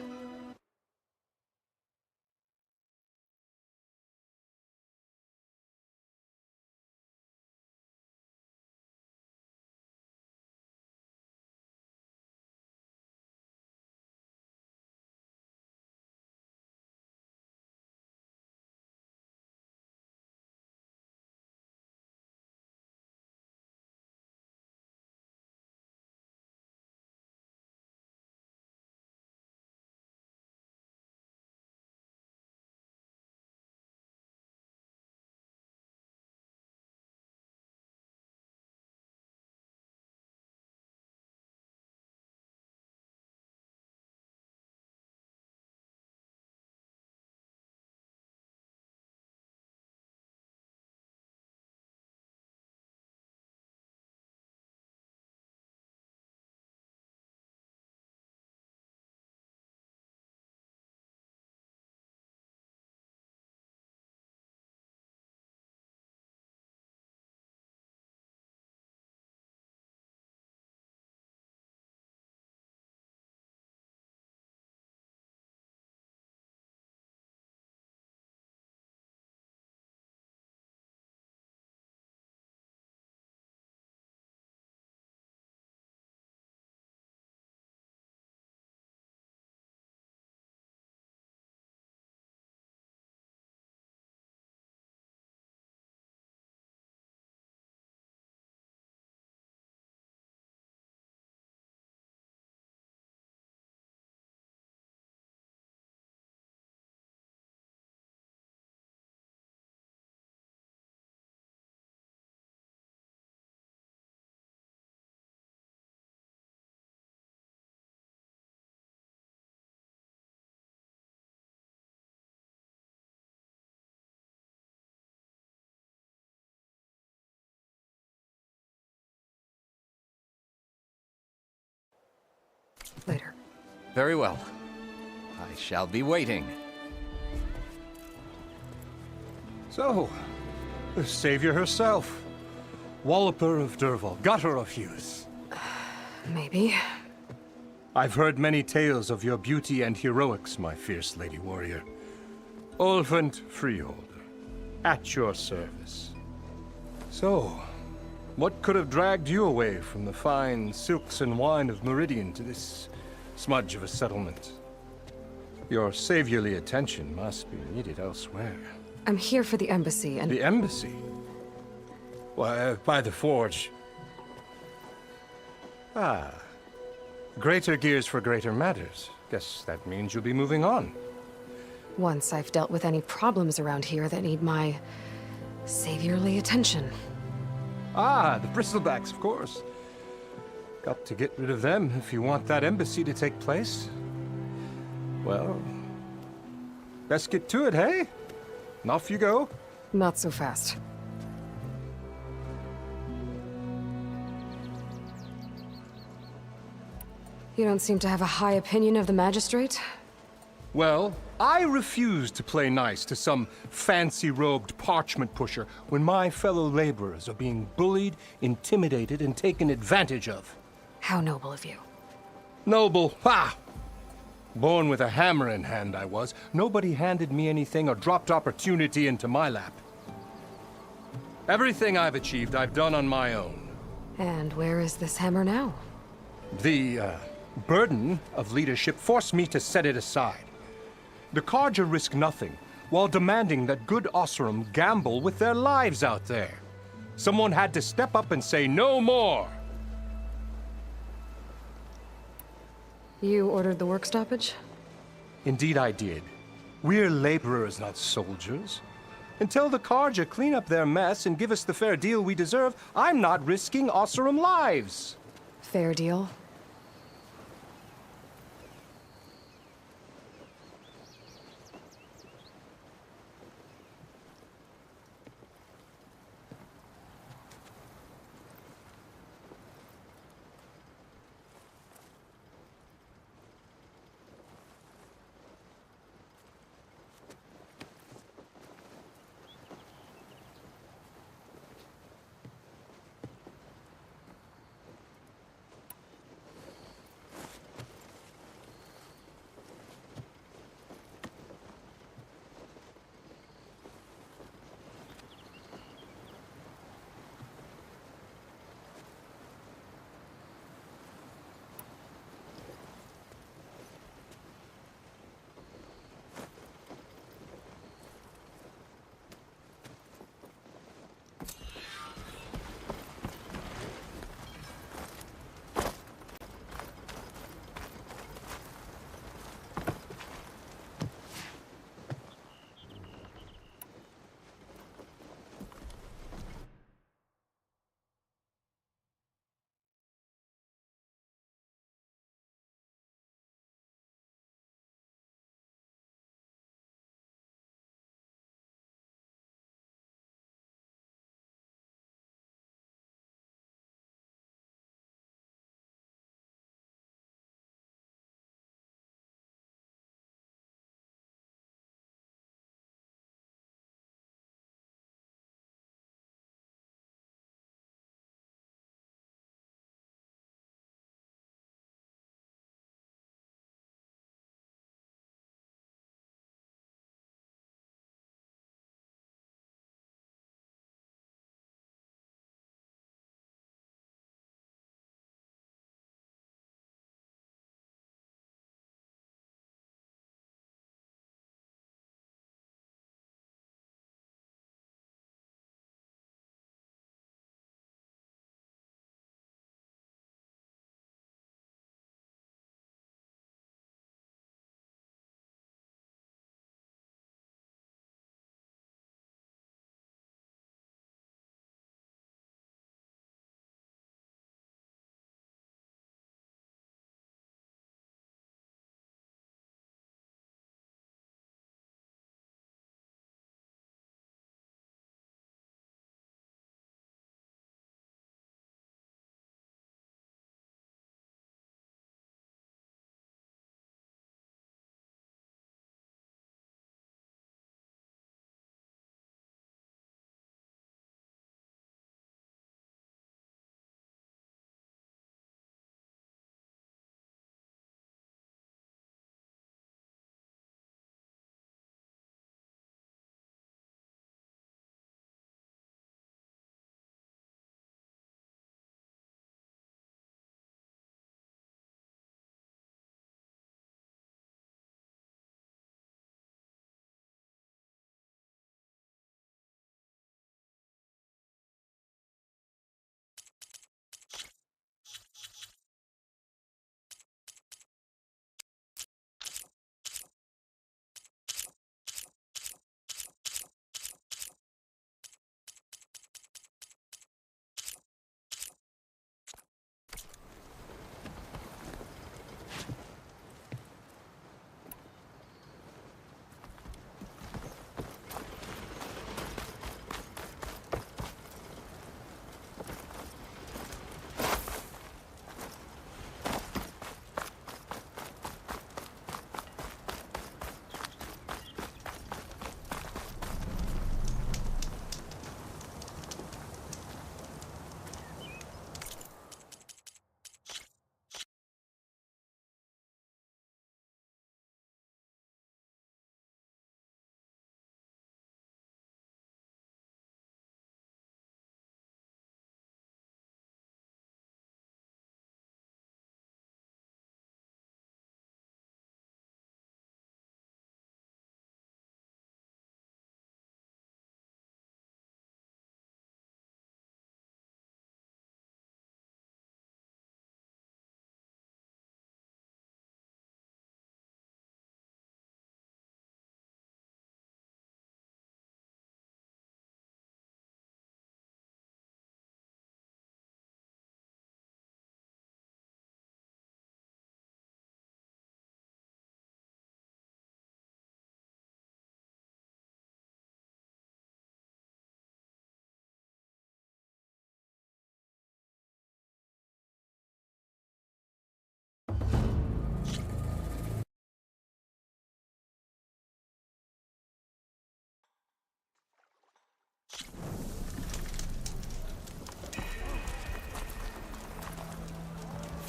later. Very well. I shall be waiting. So, the Savior herself. Walloper of Derval, gutter of Hughes. Maybe. I've heard many tales of your beauty and heroics, my fierce lady warrior. Ulfant Freeholder, at your service. So, what could have dragged you away from the fine silks and wine of Meridian to this smudge of a settlement? Your saviorly attention must be needed elsewhere. I'm here for the embassy and... The embassy? Why, by the forge. Ah. Greater gears for greater matters. Guess that means you'll be moving on. Once I've dealt with any problems around here that need my saviorly attention. Ah, the Bristlebacks, of course. Got to get rid of them if you want that embassy to take place. Well, let's get to it, hey? And off you go. Not so fast. You don't seem to have a high opinion of the magistrate? Well, I refuse to play nice to some fancy-robed parchment pusher when my fellow laborers are being bullied, intimidated, and taken advantage of. How noble of you. Noble? Ha! Born with a hammer in hand, I was. Nobody handed me anything or dropped opportunity into my lap. Everything I've achieved, I've done on my own. And where is this hammer now? The, burden of leadership forced me to set it aside. The Carja risk nothing, while demanding that good Oseram gamble with their lives out there. Someone had to step up and say no more! You ordered the work stoppage? Indeed I did. We're laborers, not soldiers. Until the Carja clean up their mess and give us the fair deal we deserve, I'm not risking Oseram lives! Fair deal?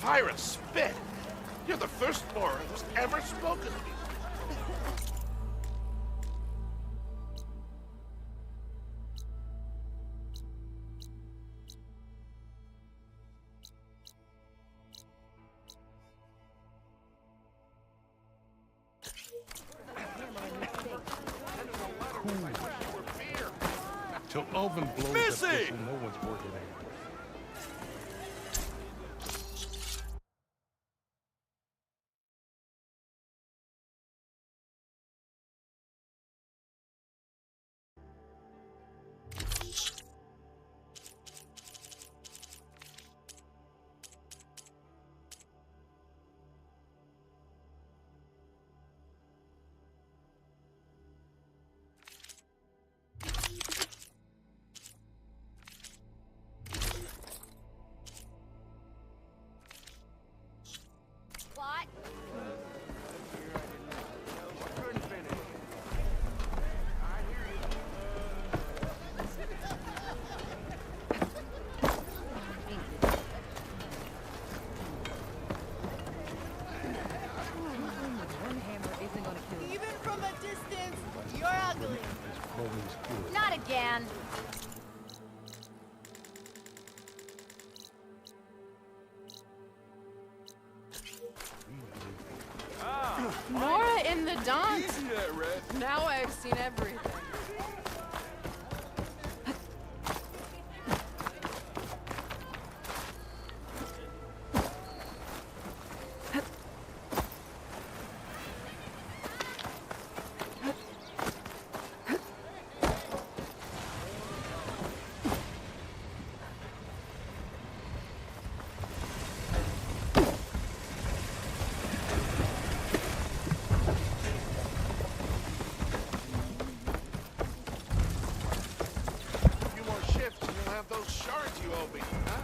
fire and spit. You're the first Nora who's ever spoken to me. Till Ulvin blows Missy! that whistle, no one's working anymore. Even from a distance, you're ugly. Not again. Nora in the dance. Now I've seen everything. Those shards you owe me, huh?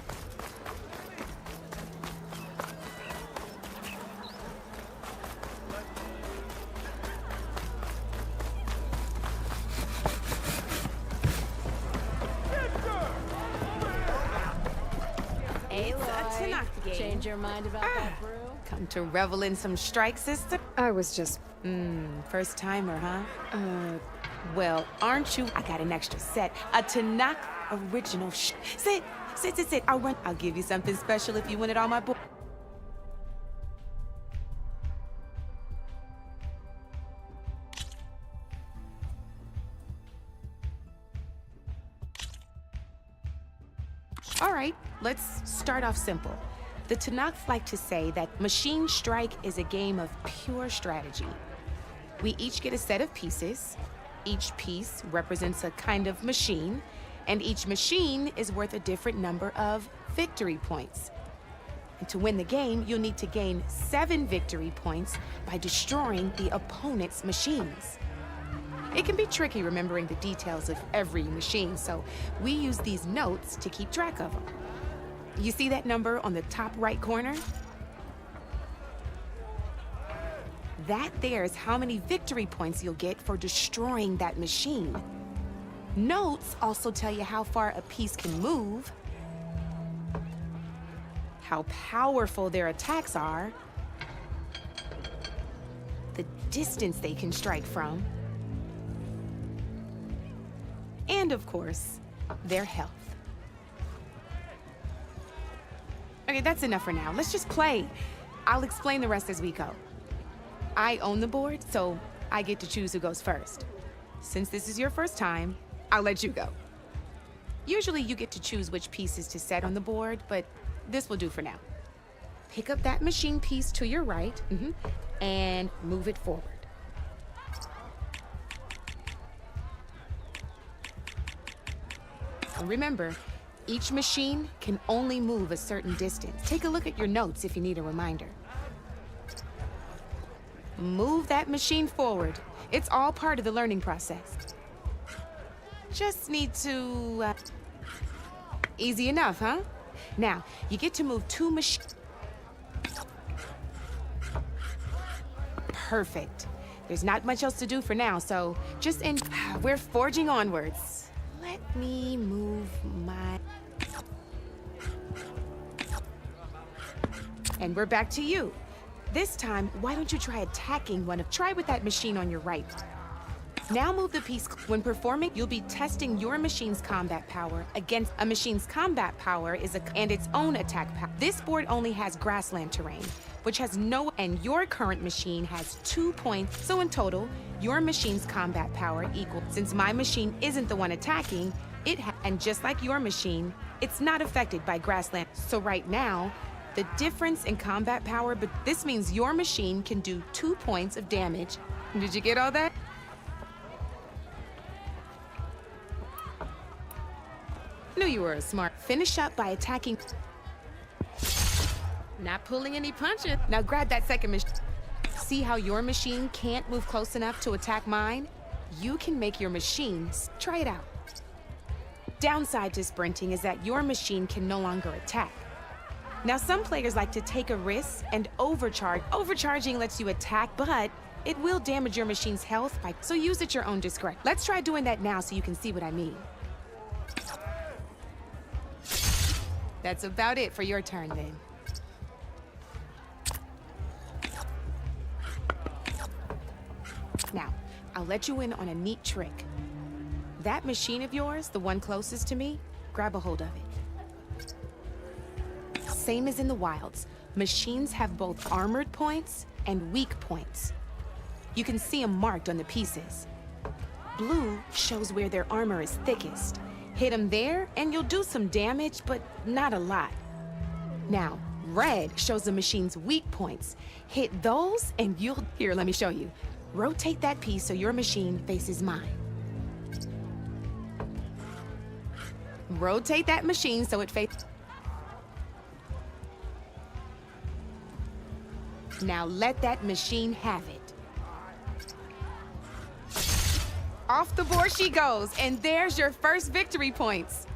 Hey, It's a Lloyd. Tanakh game. Change your mind about that brew? Come to revel in some strike, sister? I was just... First timer, huh? Well, aren't you? I got an extra set. A Tanakh original Sit. I'll give you something special if you win it on my board. All right, let's start off simple. The Tanakh like to say that Machine Strike is a game of pure strategy. We each get a set of pieces. Each piece represents a kind of machine, and each machine is worth a different number of victory points. And to win the game, you'll need to gain 7 victory points by destroying the opponent's machines. It can be tricky remembering the details of every machine, so we use these notes to keep track of them. You see that number on the top right corner? That there is how many victory points you'll get for destroying that machine. Notes also tell you how far a piece can move, how powerful their attacks are, the distance they can strike from, and of course, their health. Okay, that's enough for now. Let's just play. I'll explain the rest as we go. I own the board, so I get to choose who goes first. Since this is your first time, I'll let you go. Usually you get to choose which pieces to set on the board, but this will do for now. Pick up that machine piece to your right, and move it forward. And remember, each machine can only move a certain distance. Take a look at your notes if you need a reminder. Move that machine forward. It's all part of the learning process. Just need to... Easy enough, huh? Now, you get to move 2 machines. Perfect. There's not much else to do for now, so just we're forging onwards. Let me move my... And we're back to you. This time, why don't you try attacking one of... Try with that machine on your right. Now move the piece. When performing, you'll be testing your machine's combat power against a machine's combat power and its own attack power. This board only has grassland terrain, which has no... And your current machine has 2 points. So in total, your machine's combat power equals... Since my machine isn't the one attacking, and just like your machine, it's not affected by grassland. So right now, the difference in combat power, but this means your machine can do 2 points of damage. Did you get all that? Knew you were a smart. Finish up by attacking. Not pulling any punches. Now grab that second machine. See how your machine can't move close enough to attack mine? You can make your machines. Try it out. Downside to sprinting is that your machine can no longer attack. Now, some players like to take a risk and overcharge. Overcharging lets you attack, but it will damage your machine's health so use at your own discretion. Let's try doing that now so you can see what I mean. That's about it for your turn, then. Now, I'll let you in on a neat trick. That machine of yours, the one closest to me, grab a hold of it. Same as in the wilds, machines have both armored points and weak points. You can see them marked on the pieces. Blue shows where their armor is thickest. Hit them there, and you'll do some damage, but not a lot. Now, red shows the machine's weak points. Hit those, and you'll... Here, let me show you. Rotate that piece so your machine faces mine. Rotate that machine so it faces... Now let that machine have it. Off the board she goes, and there's your first victory points.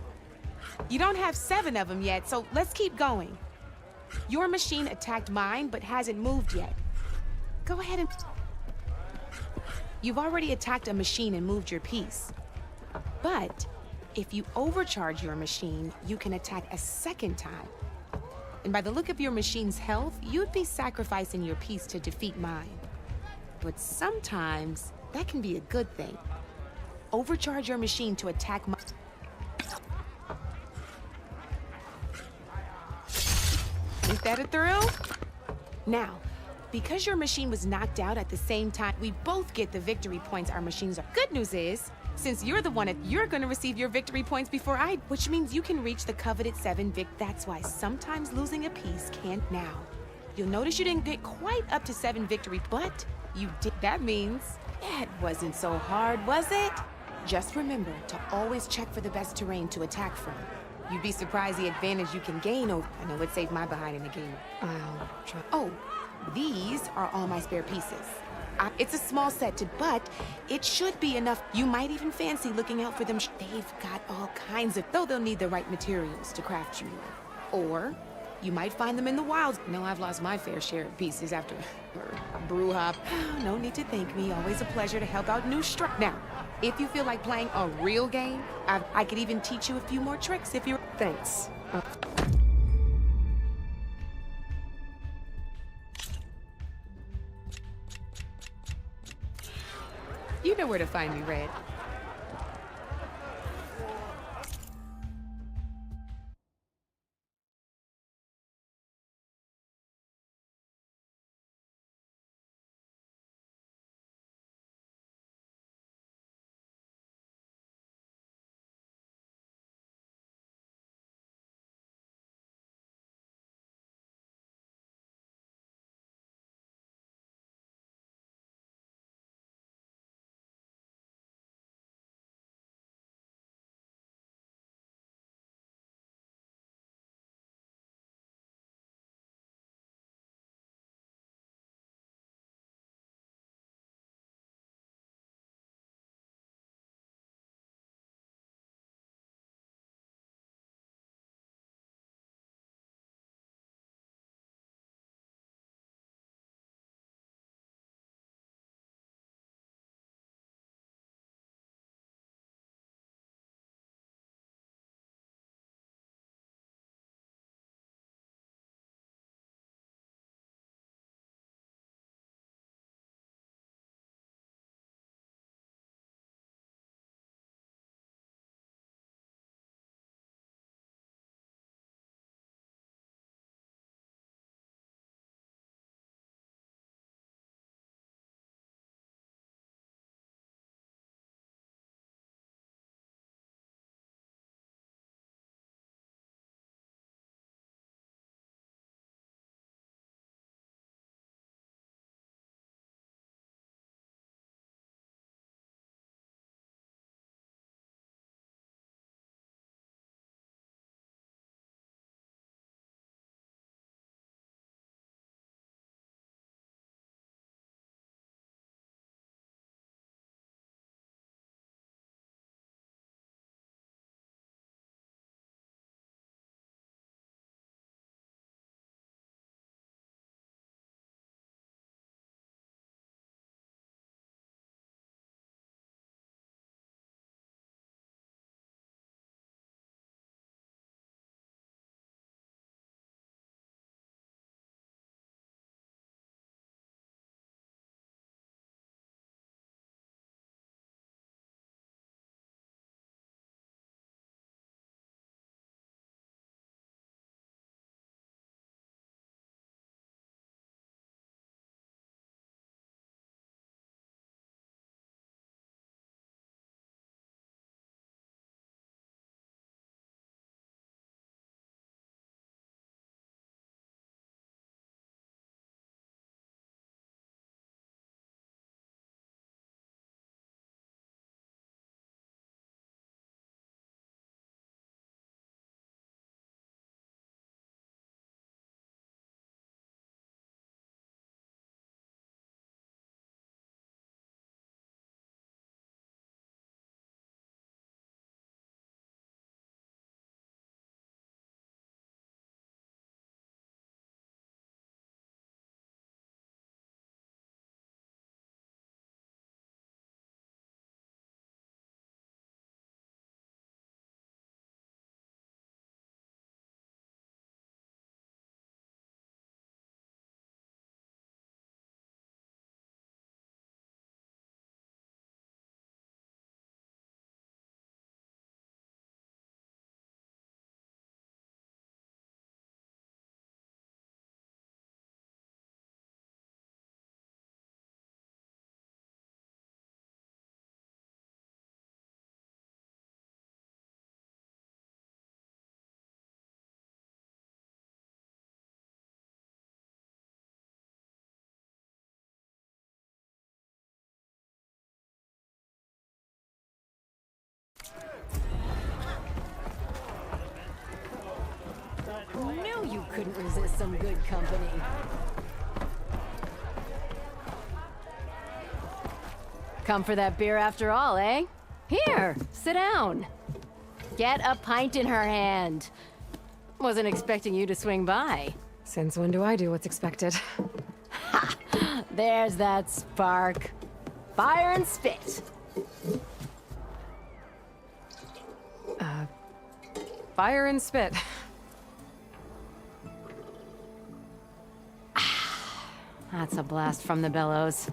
You don't have 7 of them yet, so let's keep going. Your machine attacked mine, but hasn't moved yet. Go ahead and... You've already attacked a machine and moved your piece. But if you overcharge your machine, you can attack a second time. And by the look of your machine's health, you'd be sacrificing your piece to defeat mine. But sometimes, that can be a good thing. Overcharge your machine to attack my... Ain't that a thrill? Now, because your machine was knocked out at the same time, we both get the victory points our machines are. Good news is, since you're the one you're gonna receive your victory points before I, which means you can reach the coveted 7 That's why sometimes losing a piece can't now. You'll notice you didn't get quite up to 7 victory, but you did. That means it wasn't so hard, was it? Just remember to always check for the best terrain to attack from. You'd be surprised the advantage you can gain over. I know it saved my behind in the game. I'll try. Oh, these are all my spare pieces. It's a small set, but it should be enough. You might even fancy looking out for them. They've got all kinds of... Though they'll need the right materials to craft you one. Or you might find them in the wilds. No, I've lost my fair share of pieces after Brewhop. No need to thank me. Always a pleasure to help out new Now, if you feel like playing a real game, I could even teach you a few more tricks if you're... Thanks. You know where to find me, Red. know you couldn't resist some good company. Come for that beer after all, eh? Here, sit down. Get a pint in her hand. Wasn't expecting you to swing by. Since when do I do what's expected? Ha! There's that spark. Fire and spit. Fire and spit. That's a blast from the bellows.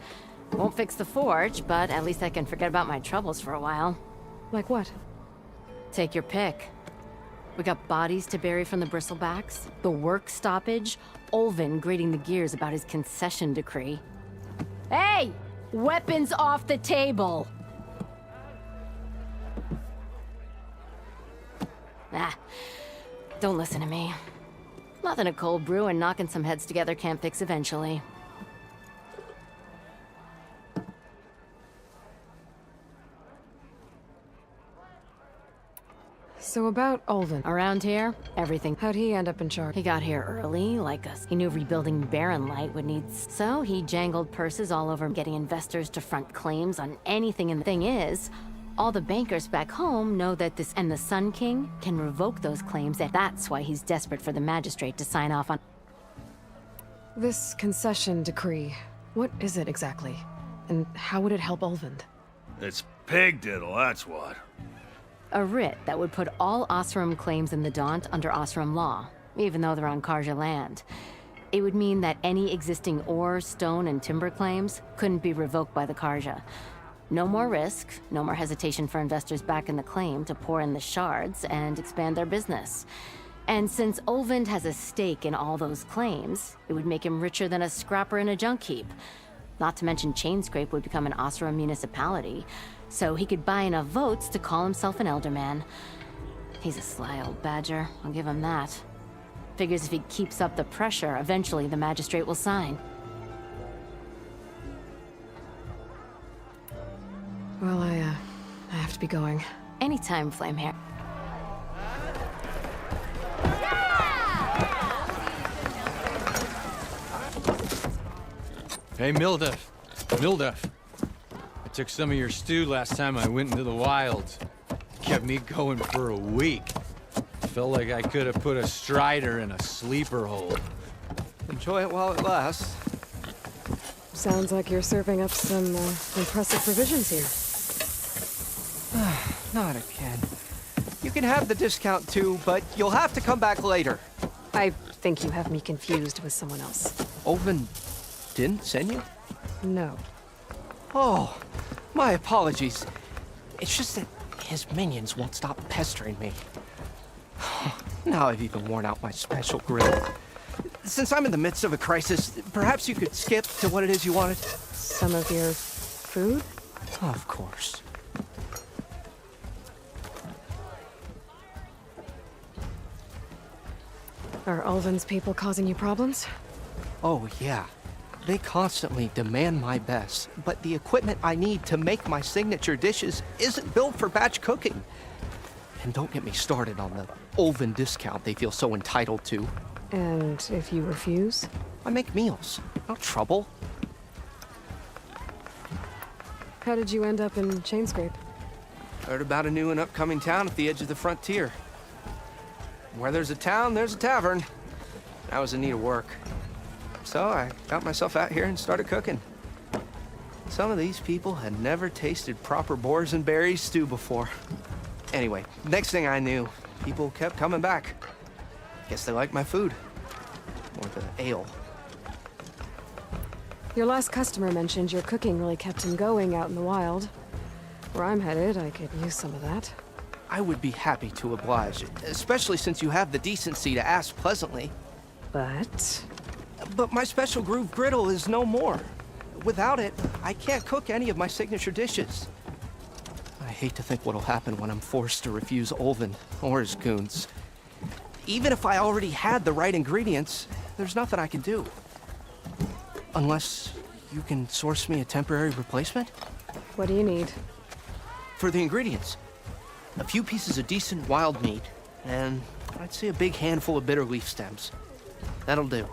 Won't fix the forge, but at least I can forget about my troubles for a while. Like what? Take your pick. We got bodies to bury from the bristlebacks, the work stoppage, Olvin grating the gears about his concession decree. Hey! Weapons off the table! Ah, don't listen to me. Nothing a cold brew and knocking some heads together can't fix eventually. So about Olvin. Around here, everything. How'd he end up in charge? He got here early, like us. He knew rebuilding Barren Light would need... So he jangled purses all over getting investors to front claims on anything, and the thing is, all the bankers back home know that this and the Sun King can revoke those claims, and that's why he's desperate for the magistrate to sign off on... This concession decree, what is it exactly? And how would it help Olvin? It's pig diddle, that's what. A writ that would put all Osram claims in the Daunt under Osram law, even though they're on Karja land. It would mean that any existing ore, stone, and timber claims couldn't be revoked by the Karja. No more risk, no more hesitation for investors back in the claim to pour in the shards and expand their business. And since Olvind has a stake in all those claims, it would make him richer than a scrapper in a junk heap. Not to mention Chainscrape would become an Osram municipality, so he could buy enough votes to call himself an Elderman. He's a sly old badger, I'll give him that. Figures if he keeps up the pressure, eventually the magistrate will sign. Well, I have to be going. Anytime, Flamehair. Hey, Mildef. Mildef. I took some of your stew last time I went into the wilds. Kept me going for a week. Felt like I could have put a strider in a sleeper hole. Enjoy it while it lasts. Sounds like you're serving up some impressive provisions here. Not again. You can have the discount too, but you'll have to come back later. I think you have me confused with someone else. Olvin didn't send you? No. Oh, my apologies. It's just that his minions won't stop pestering me. Now I've even worn out my special grill. Since I'm in the midst of a crisis, perhaps you could skip to what it is you wanted? Some of your food? Of course. Are Olvin's people causing you problems? Oh, yeah. They constantly demand my best, but the equipment I need to make my signature dishes isn't built for batch cooking. And don't get me started on the Olvin discount they feel so entitled to. And if you refuse? I make meals, not trouble. How did you end up in Chainscrape? Heard about a new and upcoming town at the edge of the frontier. Where there's a town, there's a tavern. I was in need of work. So I got myself out here and started cooking. Some of these people had never tasted proper boars and berries stew before. Anyway, next thing I knew, people kept coming back. Guess they liked my food. Or the ale. Your last customer mentioned your cooking really kept him going out in the wild. Where I'm headed, I could use some of that. I would be happy to oblige, especially since you have the decency to ask pleasantly. But my special groove griddle is no more. Without it, I can't cook any of my signature dishes. I hate to think what'll happen when I'm forced to refuse Olvin or his goons. Even if I already had the right ingredients, there's nothing I can do. Unless you can source me a temporary replacement? What do you need? For the ingredients. A few pieces of decent wild meat, and I'd say a big handful of bitter leaf stems. That'll do.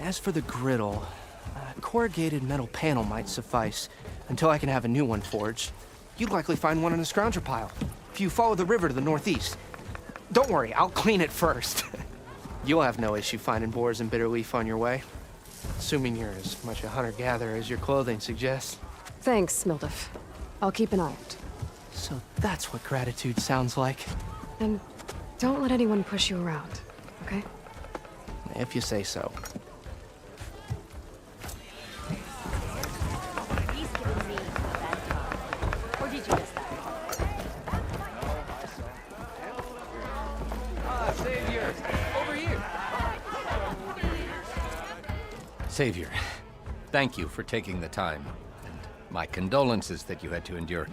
As for the griddle, a corrugated metal panel might suffice until I can have a new one forged. You'd likely find one in a scrounger pile if you follow the river to the northeast. Don't worry, I'll clean it first. You'll have no issue finding boars and bitter leaf on your way. Assuming you're as much a hunter-gatherer as your clothing suggests. Thanks, Mildef. I'll keep an eye out. So that's what gratitude sounds like. And don't let anyone push you around, okay? If you say so. He's giving me a bad time. Or did you miss that? Savior! Over here! Savior, thank you for taking the time. And my condolences that you had to endure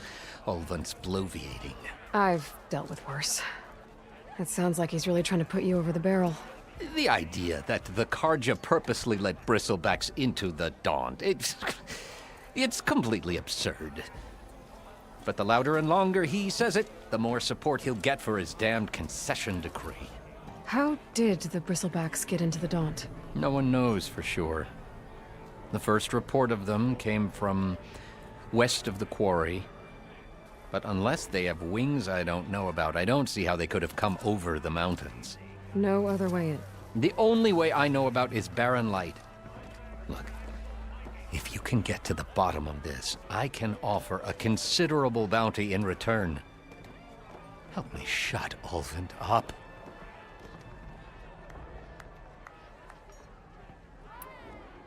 Ulvund's bloviating. I've dealt with worse. It sounds like he's really trying to put you over the barrel. The idea that the Carja purposely let bristlebacks into the Daunt, it's completely absurd. But the louder and longer he says it, the more support he'll get for his damned concession decree. How did the Bristlebacks get into the Daunt? No one knows for sure. The first report of them came from west of the quarry. But unless they have wings I don't know about, I don't see how they could have come over the mountains. No other way in. The only way I know about is Barren Light. Look, if you can get to the bottom of this, I can offer a considerable bounty in return. Help me shut Ulvund up.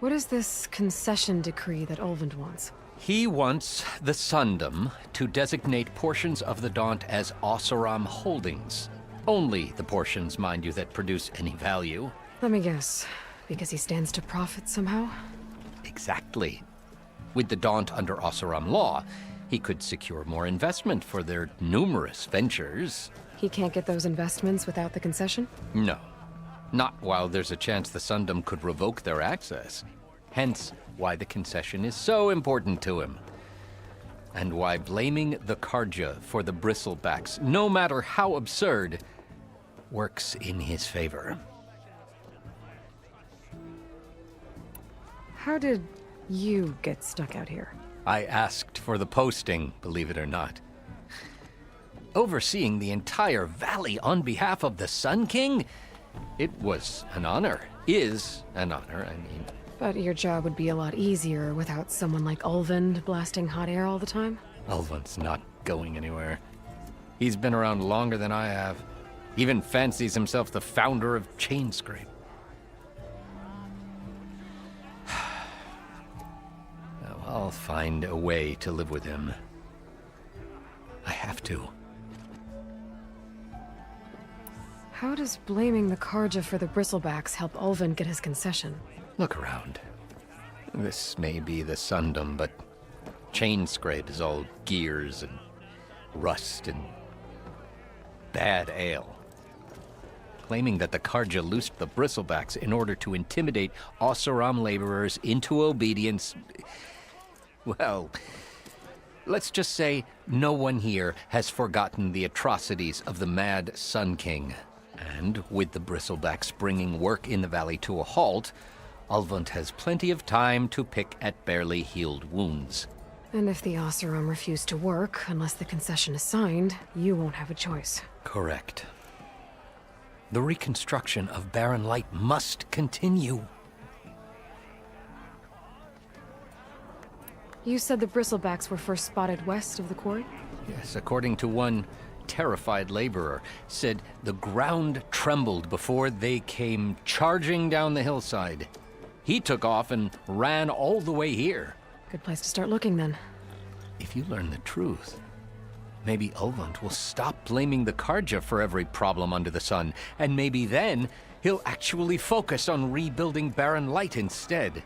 What is this concession decree that Ulvund wants? He wants the Sundom to designate portions of the Daunt as Oseram holdings. Only the portions, mind you, that produce any value. Let me guess. Because he stands to profit somehow? Exactly. With the Daunt under Oseram law, he could secure more investment for their numerous ventures. He can't get those investments without the concession? No. Not while there's a chance the Sundom could revoke their access. Hence, why the concession is so important to him. And why blaming the Carja for the Bristlebacks, no matter how absurd, works in his favor. How did you get stuck out here? I asked for the posting, believe it or not. Overseeing the entire valley on behalf of the Sun King? It was an honor. Is an honor, I mean. But your job would be a lot easier without someone like Ulvund blasting hot air all the time? Ulvund's not going anywhere. He's been around longer than I have. Even fancies himself the founder of Chainscrape. I'll find a way to live with him. I have to. How does blaming the Carja for the Bristlebacks help Ulvund get his concession? Look around. This may be the Sundom, but Chainscrape is all gears and rust and bad ale. Claiming that the Carja loosed the Bristlebacks in order to intimidate Oseram laborers into obedience. Well, let's just say no one here has forgotten the atrocities of the mad Sun King. And with the Bristlebacks bringing work in the valley to a halt, Ulvund has plenty of time to pick at barely healed wounds. And if the Oseram refuse to work, unless the concession is signed, you won't have a choice. Correct. The reconstruction of Barren Light must continue. You said the Bristlebacks were first spotted west of the quarry? Yes, according to one terrified laborer, said the ground trembled before they came charging down the hillside. He took off and ran all the way here. Good place to start looking, then. If you learn the truth, maybe Ulvund will stop blaming the Carja for every problem under the sun, and maybe then he'll actually focus on rebuilding Barren Light instead.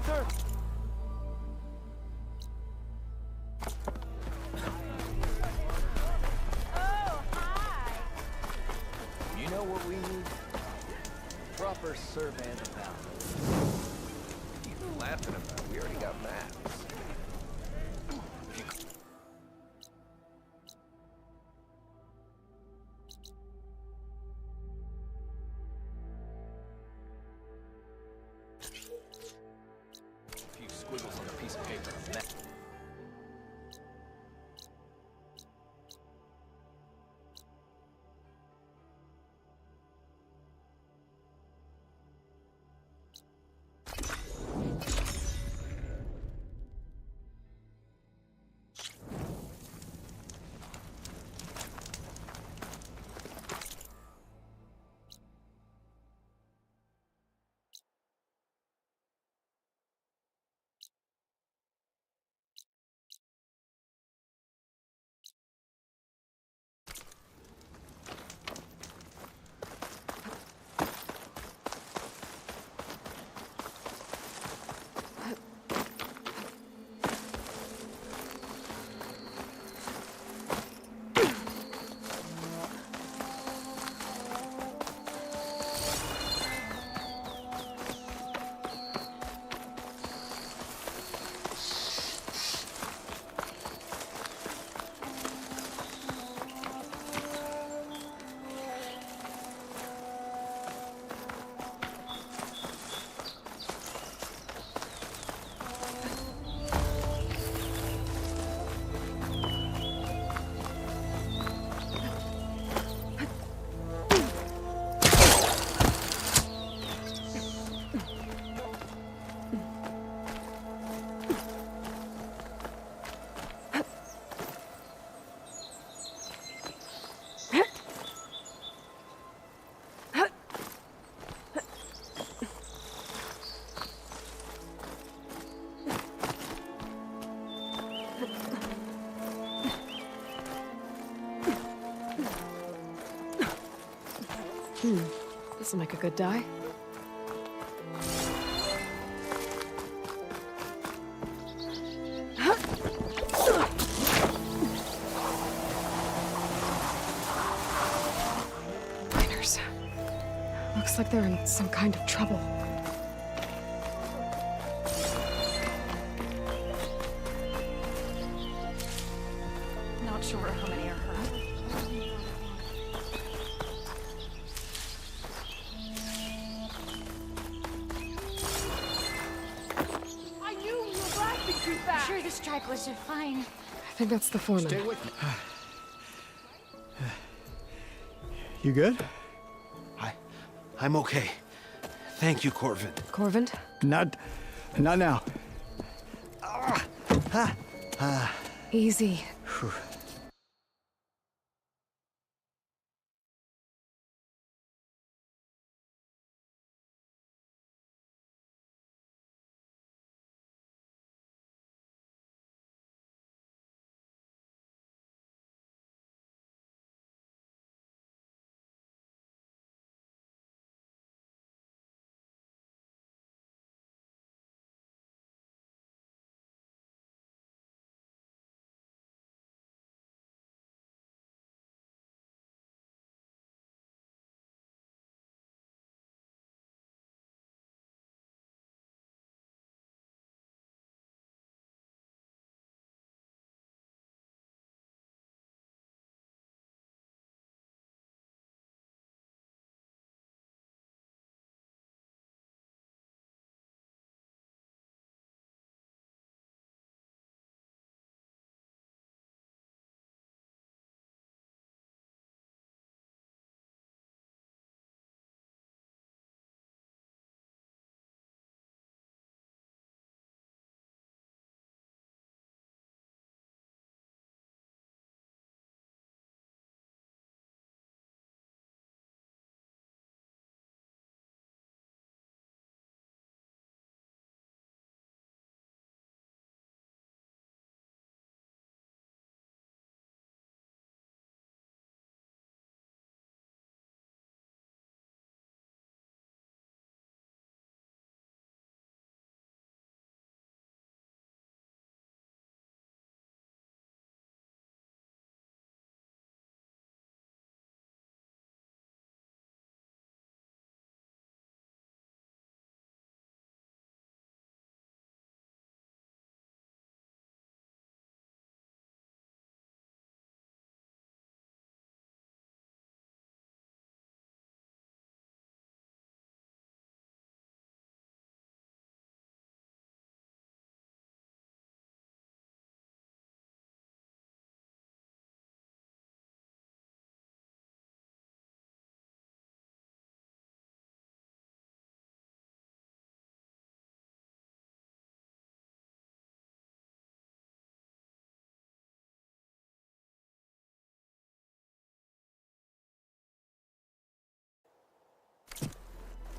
Hunter! You know what we need? Proper Servant power. What are you laughing about? We already got maps. A few squiggles on a piece of paper. This'll make a good dye. Miners. Looks like they're in some kind of trouble. Not sure how many are hurt. I knew you were blasting too fast! Sure, the strike was just fine. I think that's the foreman. Stay with me. You good? I'm okay. Thank you, Corvin. Corvin? Not now. Easy.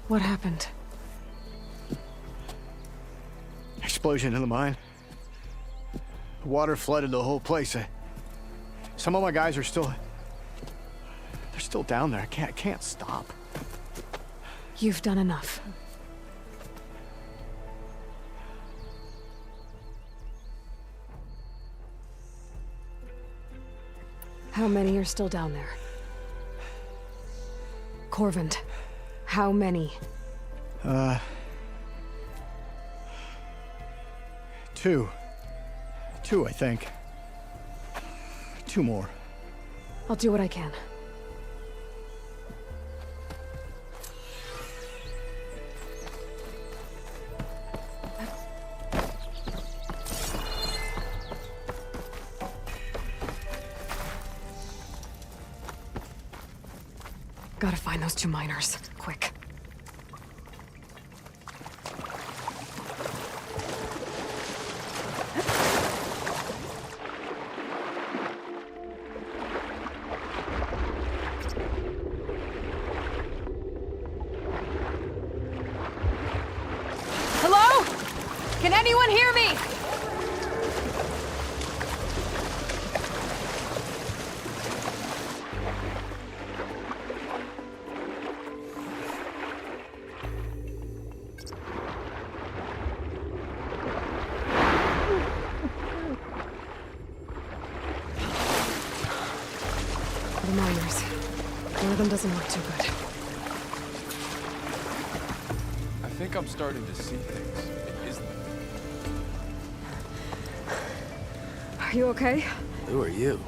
What happened? Explosion in the mine. Water flooded the whole place. Some of my guys are still... They're still down there. I can't stop. You've done enough. How many are still down there? Corvand, how many? Two. Two, I think. Two more. I'll do what I can. Gotta find those two miners. Quick. Hello? Can anyone hear me? The miners. One of them doesn't look too good. I think I'm starting to see things. Is... Are you okay? Who are you?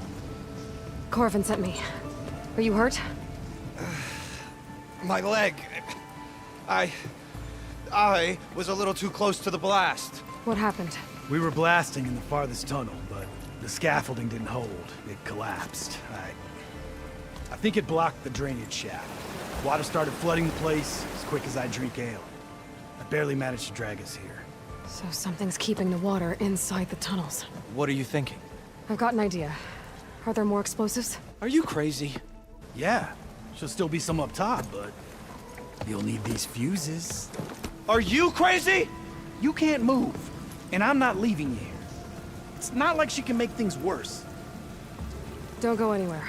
Corvin sent me. Are you hurt? My leg. I was a little too close to the blast. What happened? We were blasting in the farthest tunnel, but the scaffolding didn't hold. It collapsed. I think it blocked the drainage shaft. Water started flooding the place as quick as I drink ale. I barely managed to drag us here. So something's keeping the water inside the tunnels. What are you thinking? I've got an idea. Are there more explosives? Are you crazy? Yeah, should still be some up top, but you'll need these fuses. Are you crazy? You can't move, and I'm not leaving you here. It's not like she can make things worse. Don't go anywhere.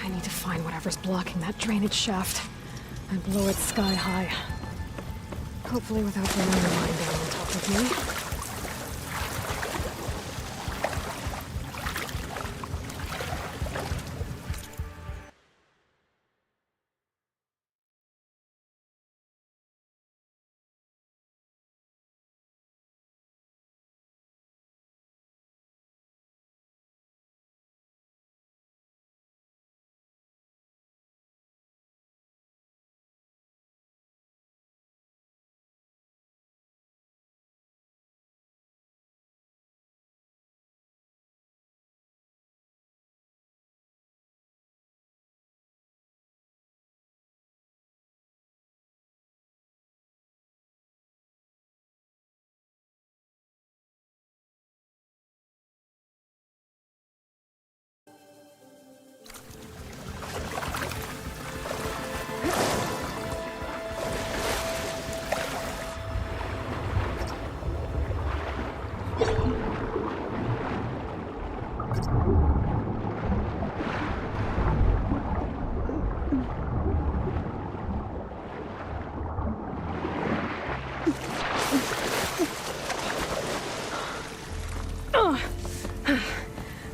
I need to find whatever's blocking that drainage shaft and blow it sky high. Hopefully without bringing the mine down on top of me.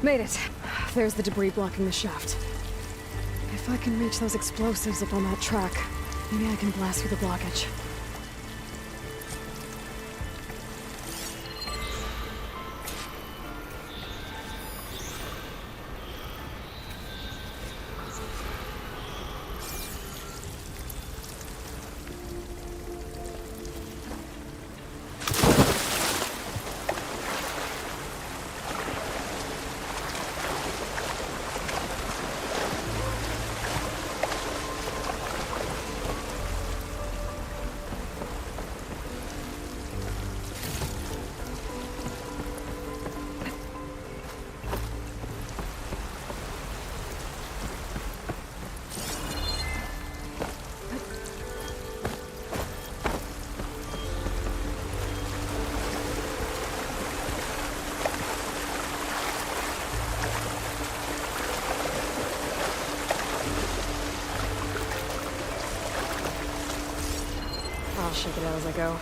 Made it. There's the debris blocking the shaft. If I can reach those explosives up on that track, maybe I can blast through the blockage. I'll shake it out as I go.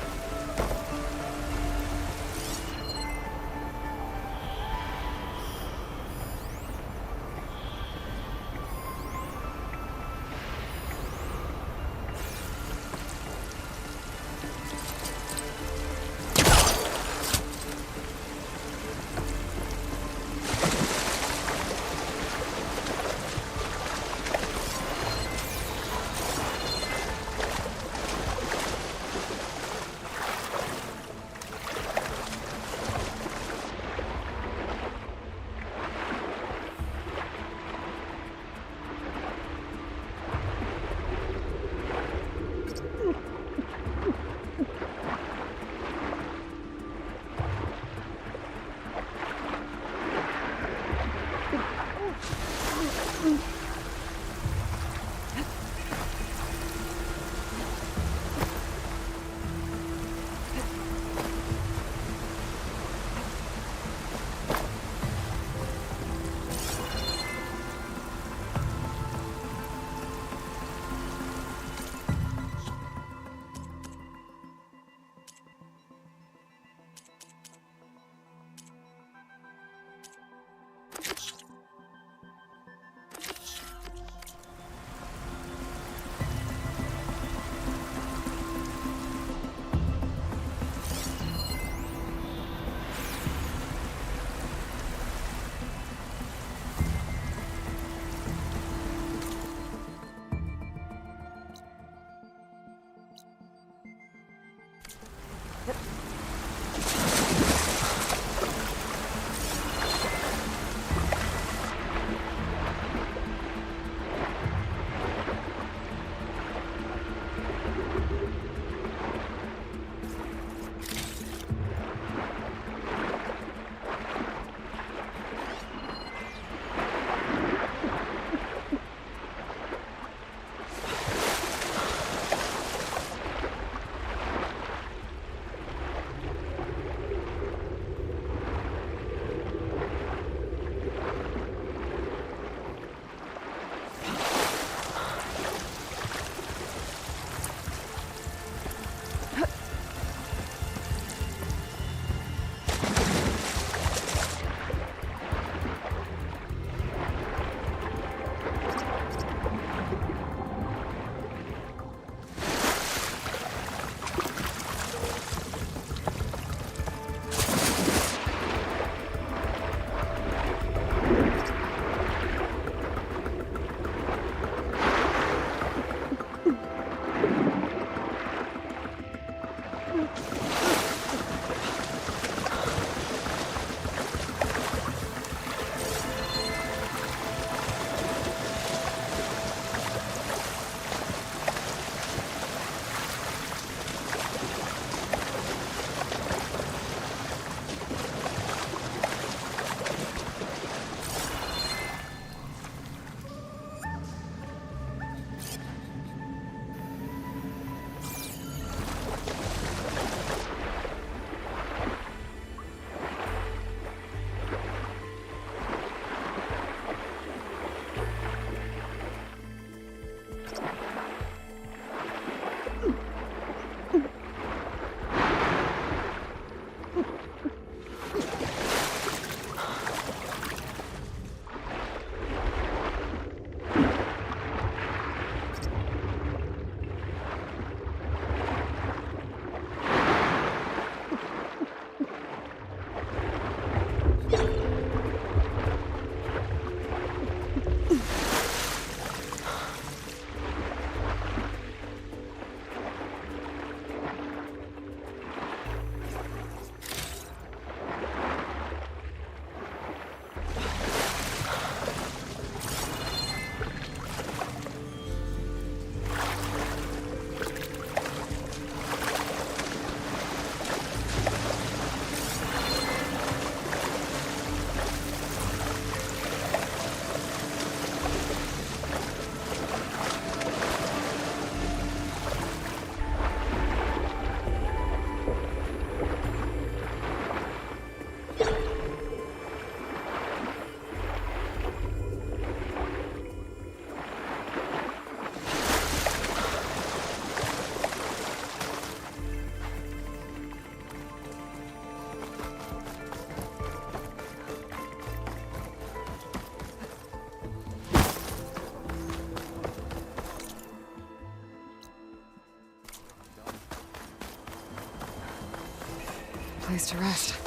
place to rest.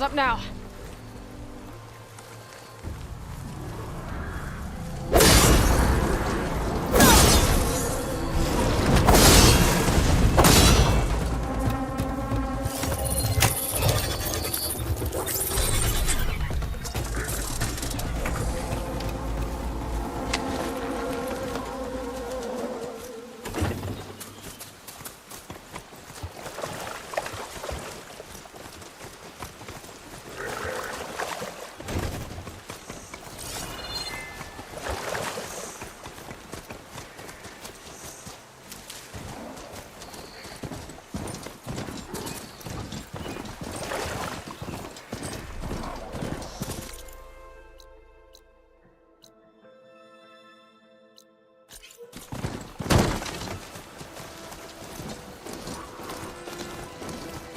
Not up now.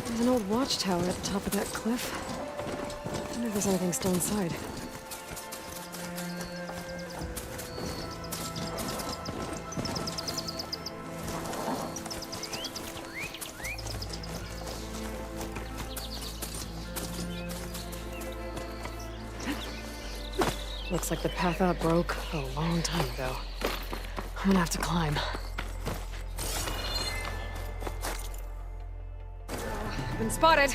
There's an old watchtower at the top of that cliff. I wonder if there's anything still inside. Looks like the path up broke a long time ago. I'm gonna have to climb. Been spotted.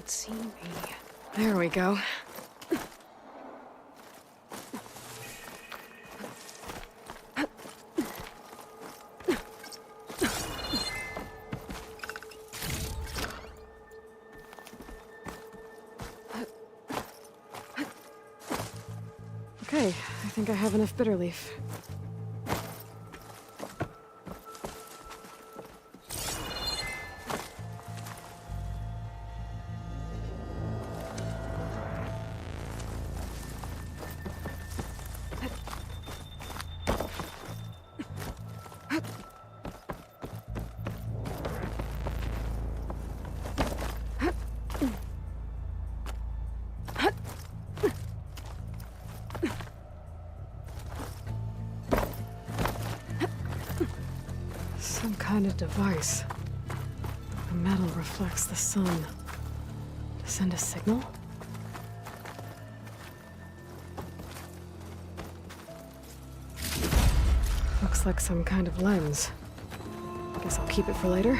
See me. There we go. Okay, I think I have enough bitter leaf. Some kind of device. The metal reflects the sun. To send a signal? Looks like some kind of lens. Guess I'll keep it for later.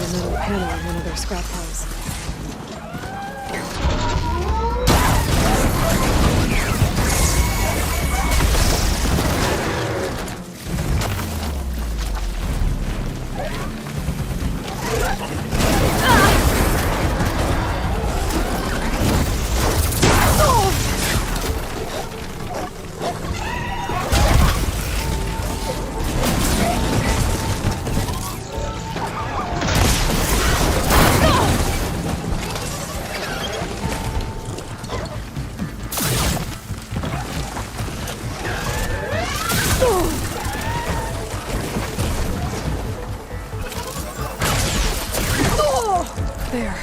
a metal panel in one of their scrap piles. There.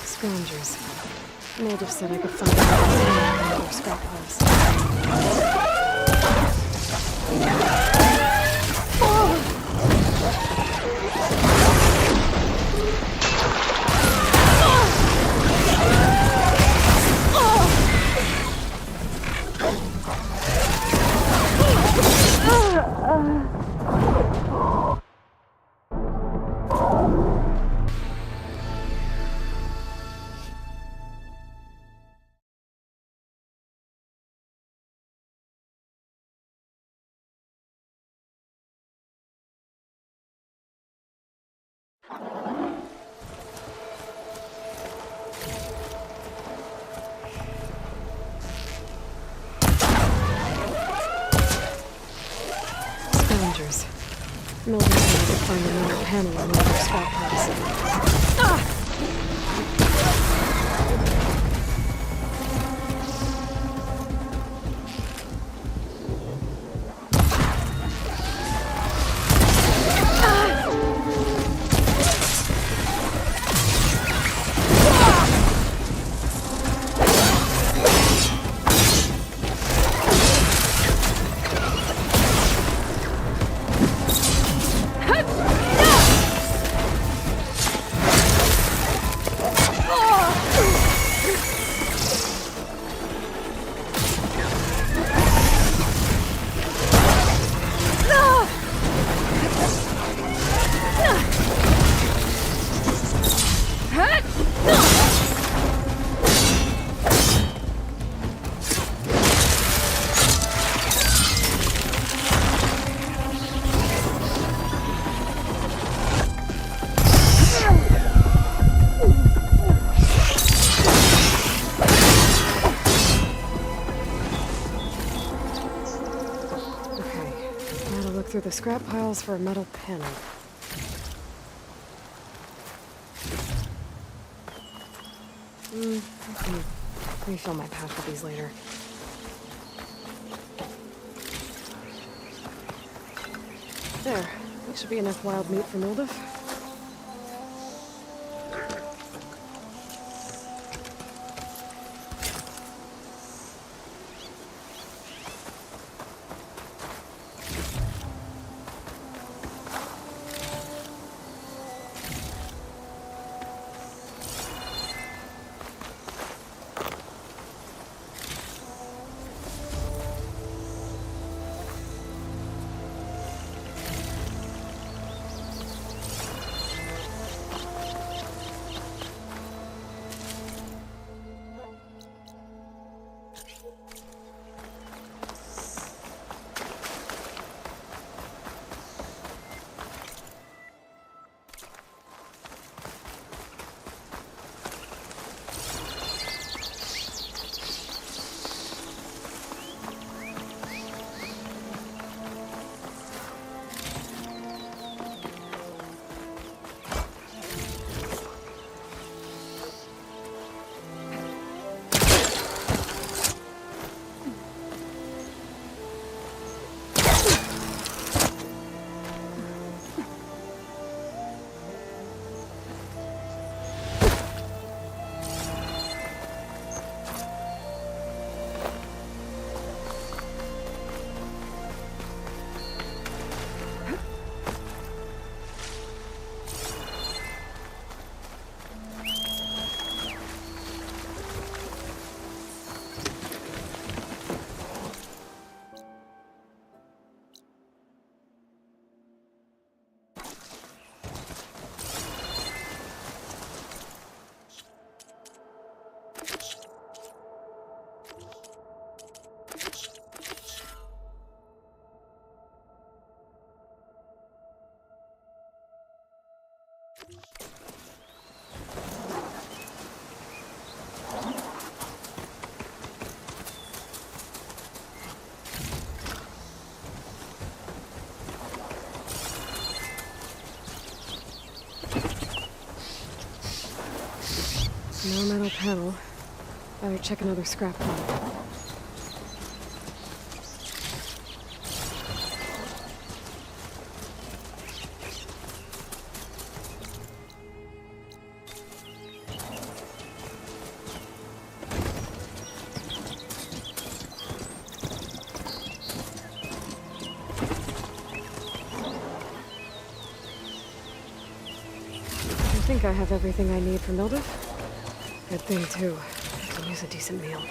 Scroungers. Native said I could find out in their scrap piles. Scavengers. Mildred said I could find another panel in one of their scrap piles. Through the scrap piles for a metal panel. I can refill my pouch with these later. There. That should be enough wild meat for Mildif. No metal pedal. Better check another scrap pile. I think I have everything I need for Mildred. Good thing, too. I can use a decent meal.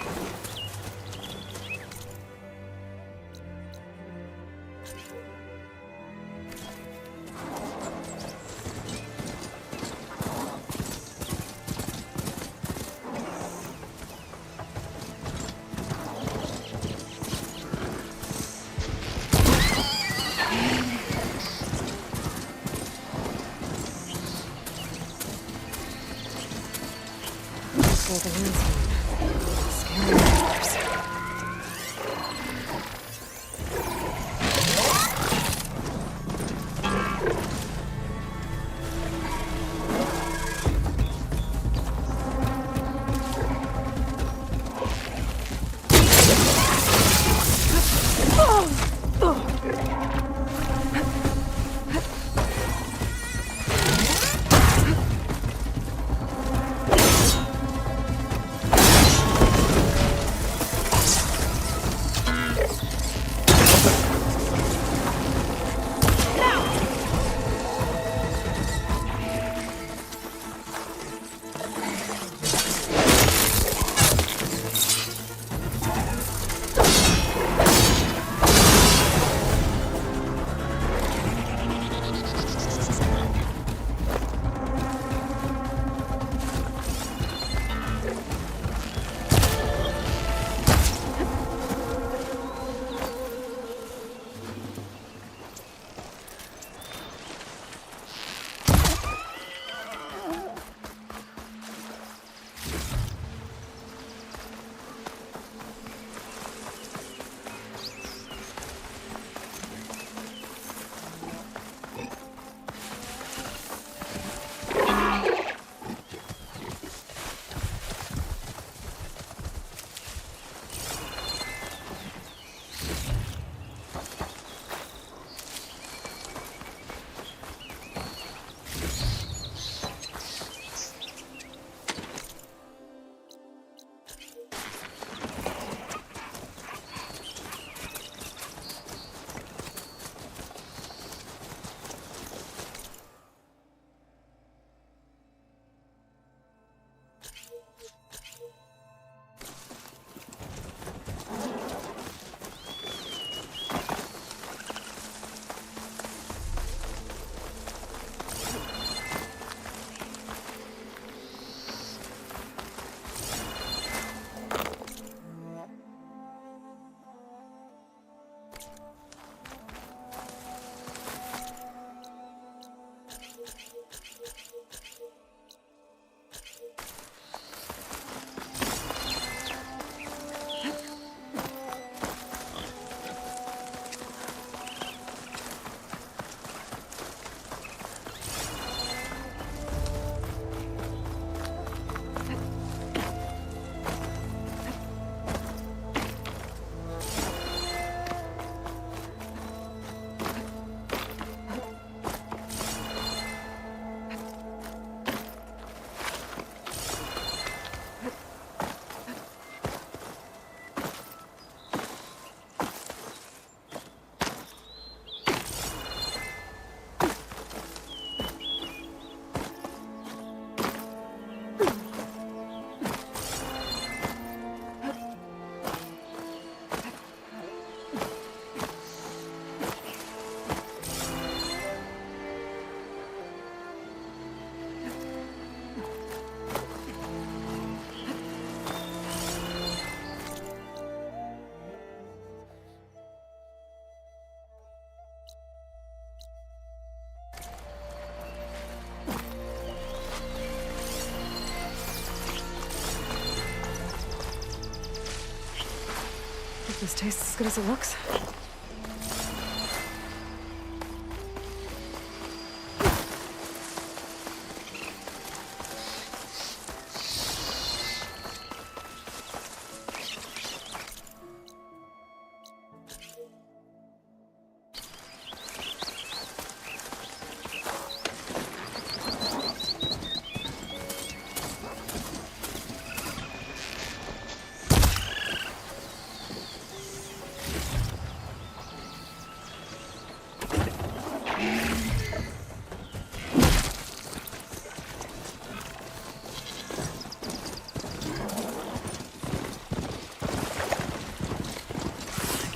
This tastes as good as it looks.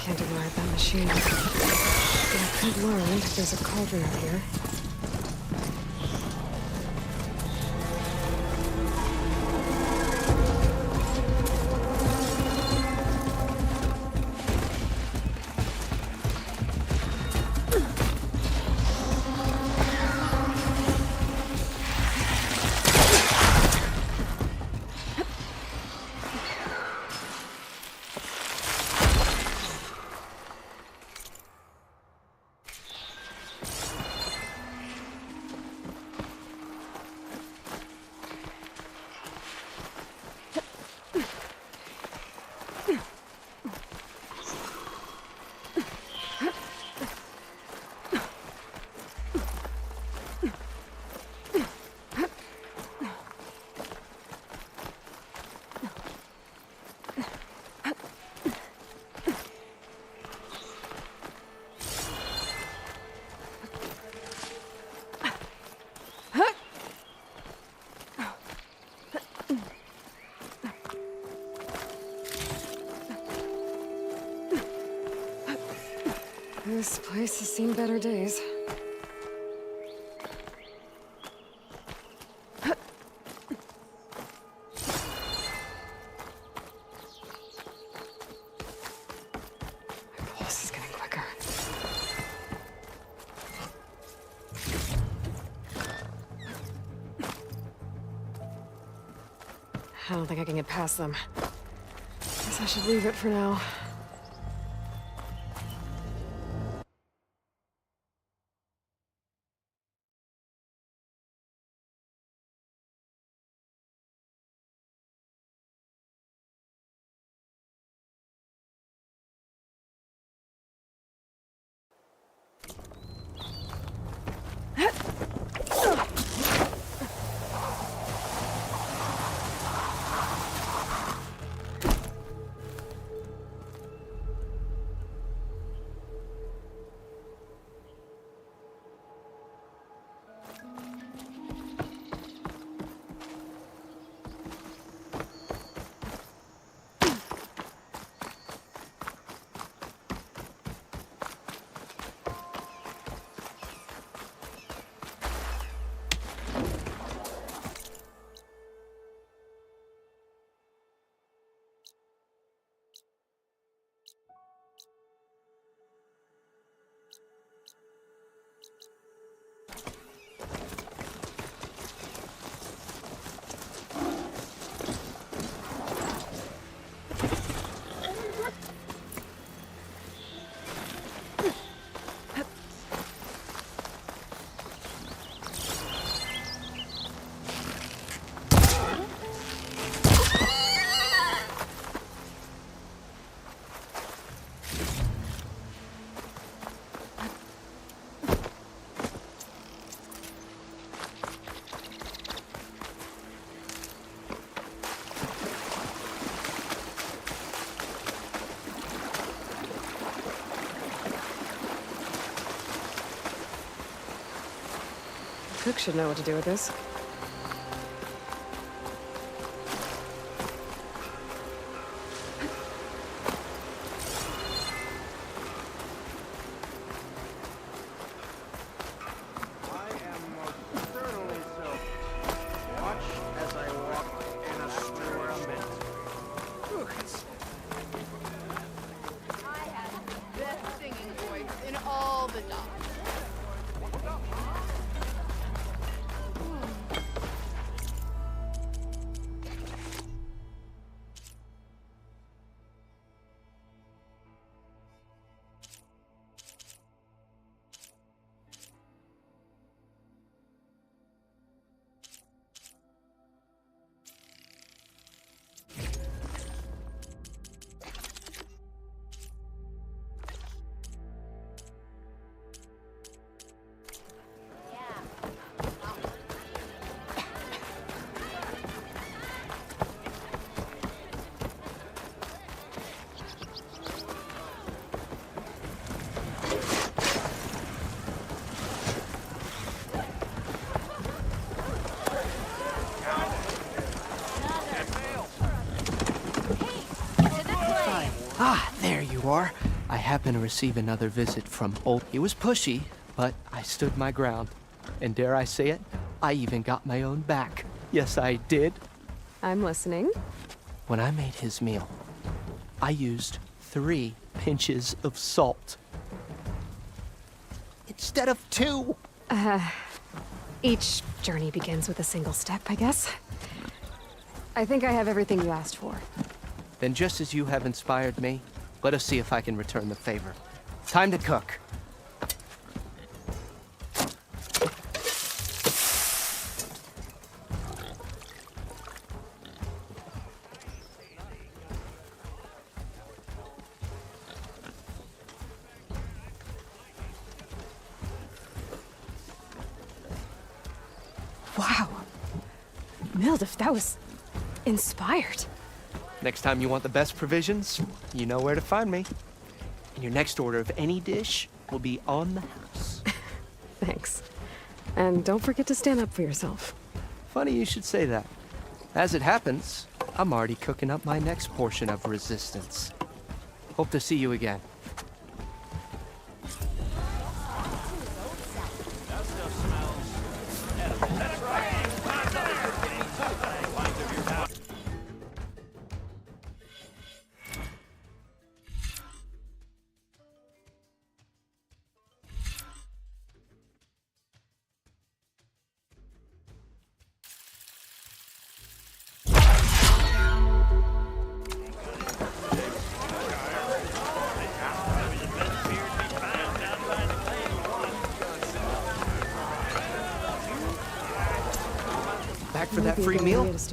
Can't ignore that machine. But I could learn if there's a cauldron up here. This place has seen better days. My pulse is getting quicker. I don't think I can get past them. Guess I should leave it for now. Cook should know what to do with this. In all the docks. are, I happen to receive another visit from old... He was pushy, but I stood my ground. And dare I say it, I even got my own back. Yes, I did. I'm listening. When I made his meal, I used 3 pinches of salt. Instead of 2. Each journey begins with a single step, I guess. I think I have everything you asked for. Then just as you have inspired me, let us see if I can return the favor. Time to cook. Wow. Mildef, that was inspired. Next time you want the best provisions, you know where to find me. And your next order of any dish will be on the house. Thanks. And don't forget to stand up for yourself. Funny you should say that. As it happens, I'm already cooking up my next portion of resistance. Hope to see you again. Back for that free meal? Grabbing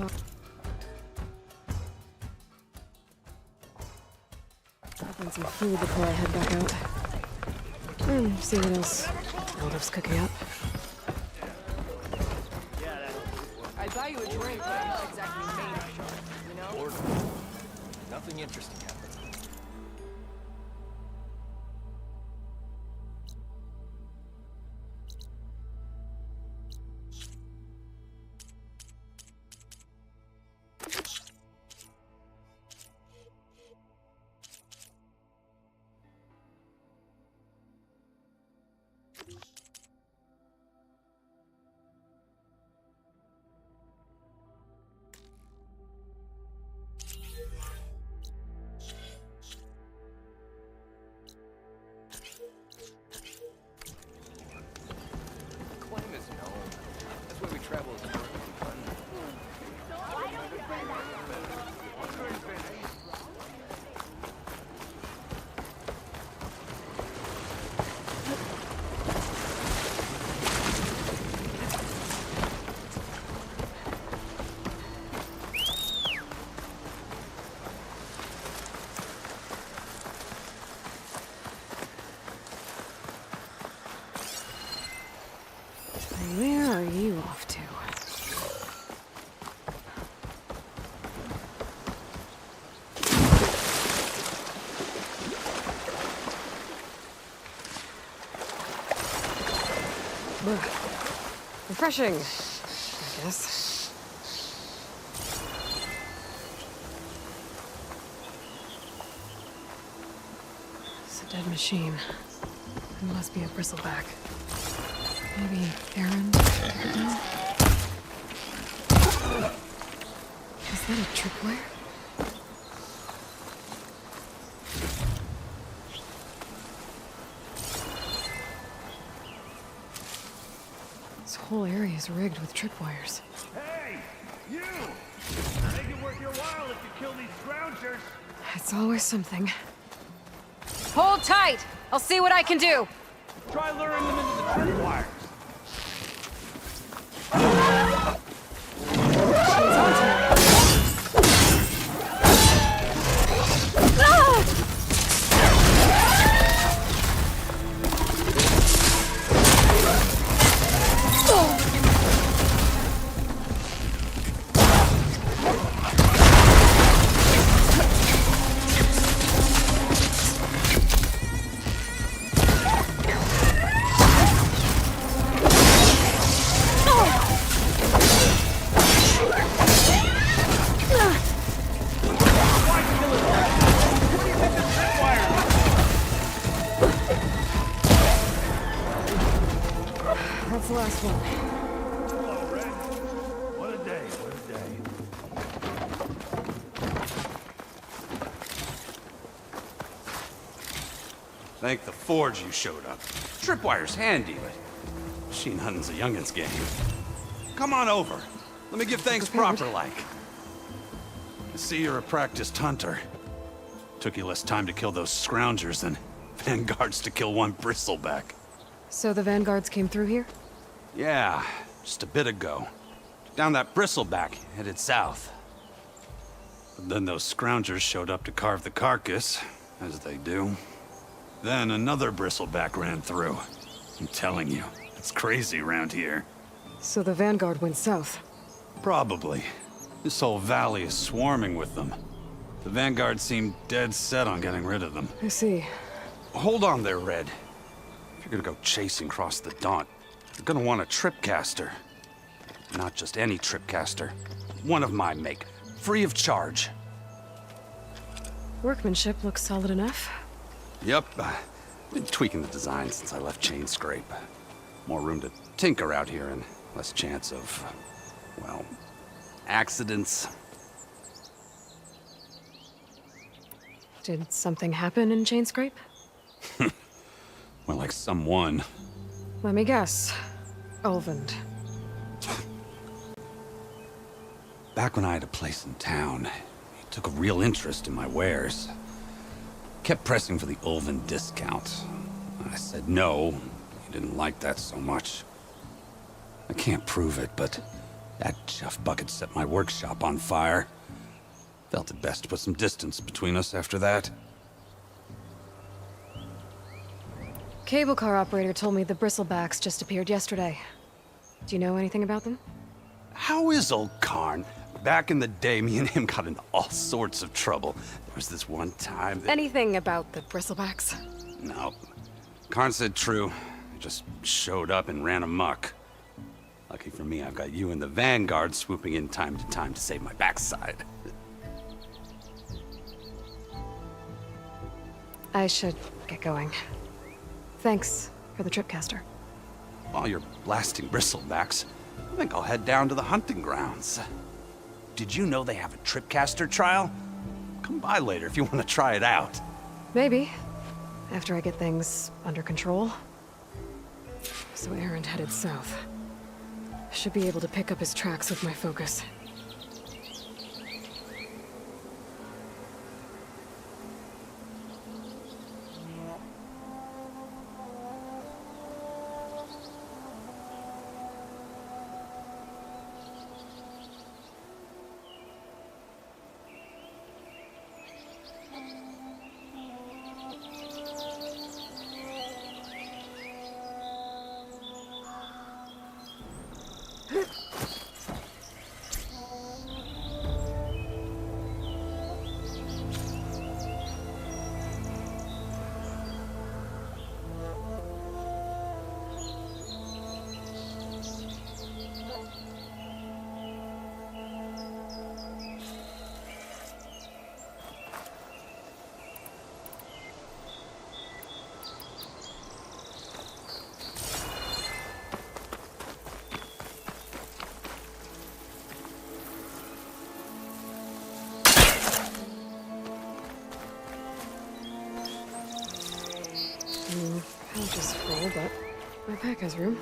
some food before I head back out. And see what else Mildef's cooking up. I'd buy you a drink, but I'm not exactly made of it, you know? Nothing interesting happened. Where are you off to? Refreshing, I guess. It's a dead machine. It must be a bristleback. Maybe Aaron? Is that a tripwire? This whole area is rigged with tripwires. Hey! You! Make it worth your while if you kill these scroungers! It's always something. Hold tight! I'll see what I can do! Try luring them into the tripwires! Thank the Forge you showed up. Tripwire's handy, but machine hunting's a youngin's game. Come on over. Let me give thanks proper-like. I see you're a practiced hunter. Took you less time to kill those scroungers than Vanguards to kill one bristleback. So the Vanguards came through here? Yeah, just a bit ago. Down that bristleback, headed south. But then those scroungers showed up to carve the carcass, as they do. Then another bristleback ran through. I'm telling you, it's crazy around here. So the Vanguard went south? Probably. This whole valley is swarming with them. The Vanguard seemed dead set on getting rid of them. I see. Hold on there, Red. If you're gonna go chasing across the Daunt, you're gonna want a tripcaster. Not just any tripcaster. One of my make. Free of charge. Workmanship looks solid enough. Yep. Been tweaking the design since I left Chainscrape. More room to tinker out here and less chance of, well, accidents. Did something happen in Chainscrape? Well, like someone. Let me guess. Ulvund. Back when I had a place in town, he took a real interest in my wares. Kept pressing for the Ulvund discount. I said no. He didn't like that so much. I can't prove it, but that chuff bucket set my workshop on fire. Felt it best to put some distance between us after that. Cable car operator told me the Bristlebacks just appeared yesterday. Do you know anything about them? How is old Karn? Back in the day, me and him got into all sorts of trouble. There was this one time that... Anything about the Bristlebacks? No. Karn said true. He just showed up and ran amok. Lucky for me, I've got you and the Vanguard swooping in time to time to save my backside. I should get going. Thanks for the tripcaster. While you're blasting bristlebacks, I think I'll head down to the hunting grounds. Did you know they have a tripcaster trial? Come by later if you want to try it out. Maybe. After I get things under control. So Erend headed south. Should be able to pick up his tracks with my focus. Pouch is full, but my pack has room.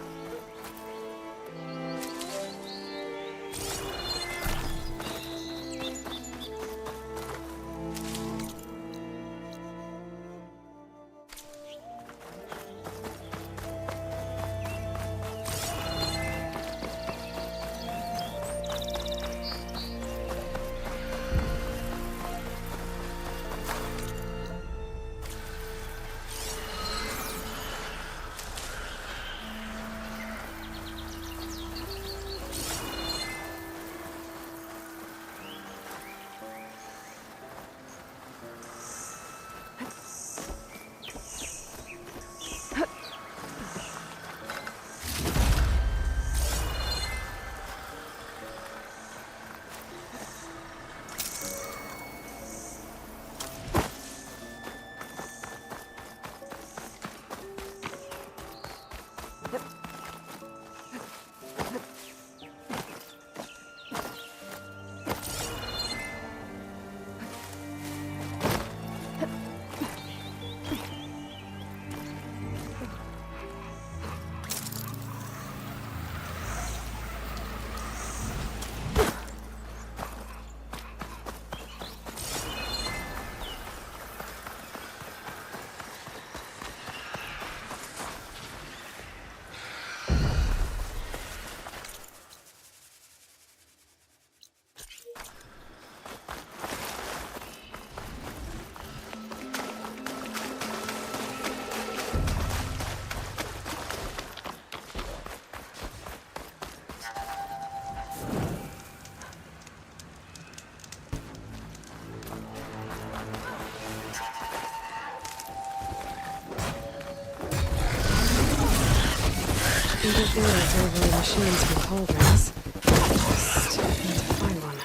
theories over machines from cauldrons. Just need to find one.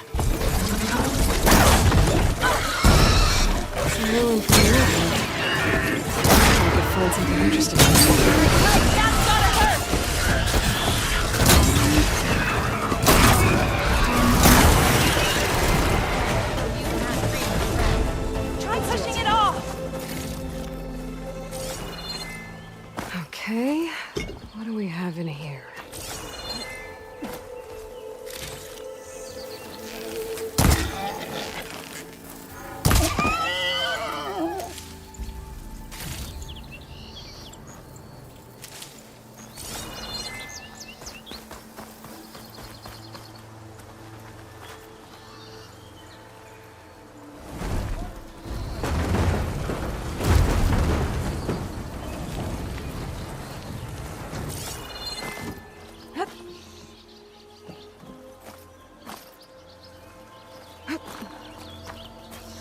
Some new information. I could find something interesting. That's gotta hurt! Try pushing it off! Okay, what do we have in here?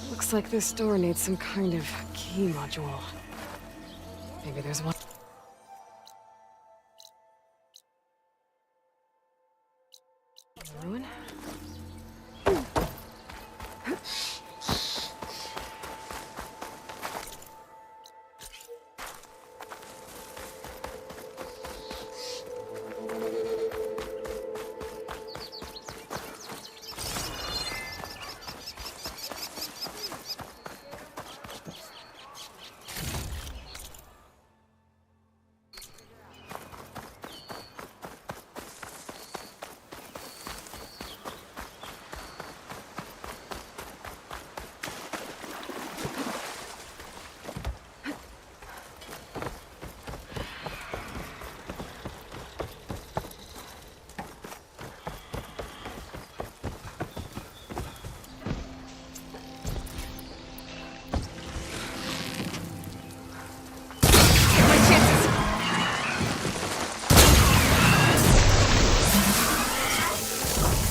Looks like this door needs some kind of key module. Maybe there's one. Ruin?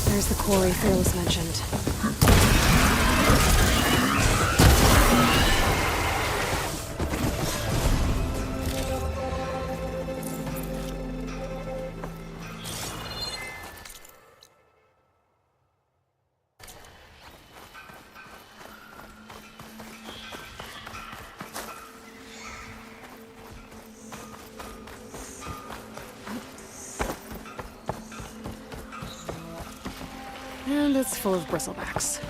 There's the quarry Fearless mentioned. And it's full of bristlebacks.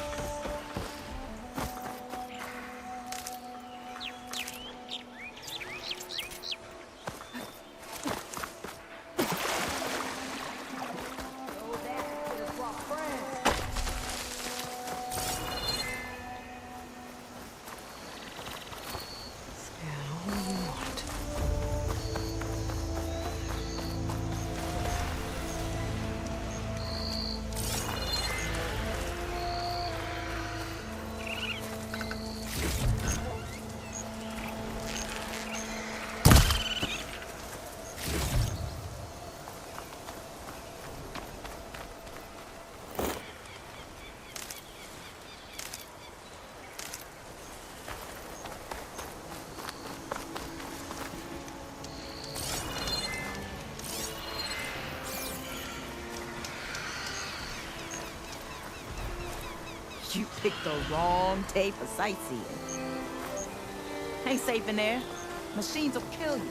You picked the wrong day for sightseeing. Ain't safe in there. Machines will kill you.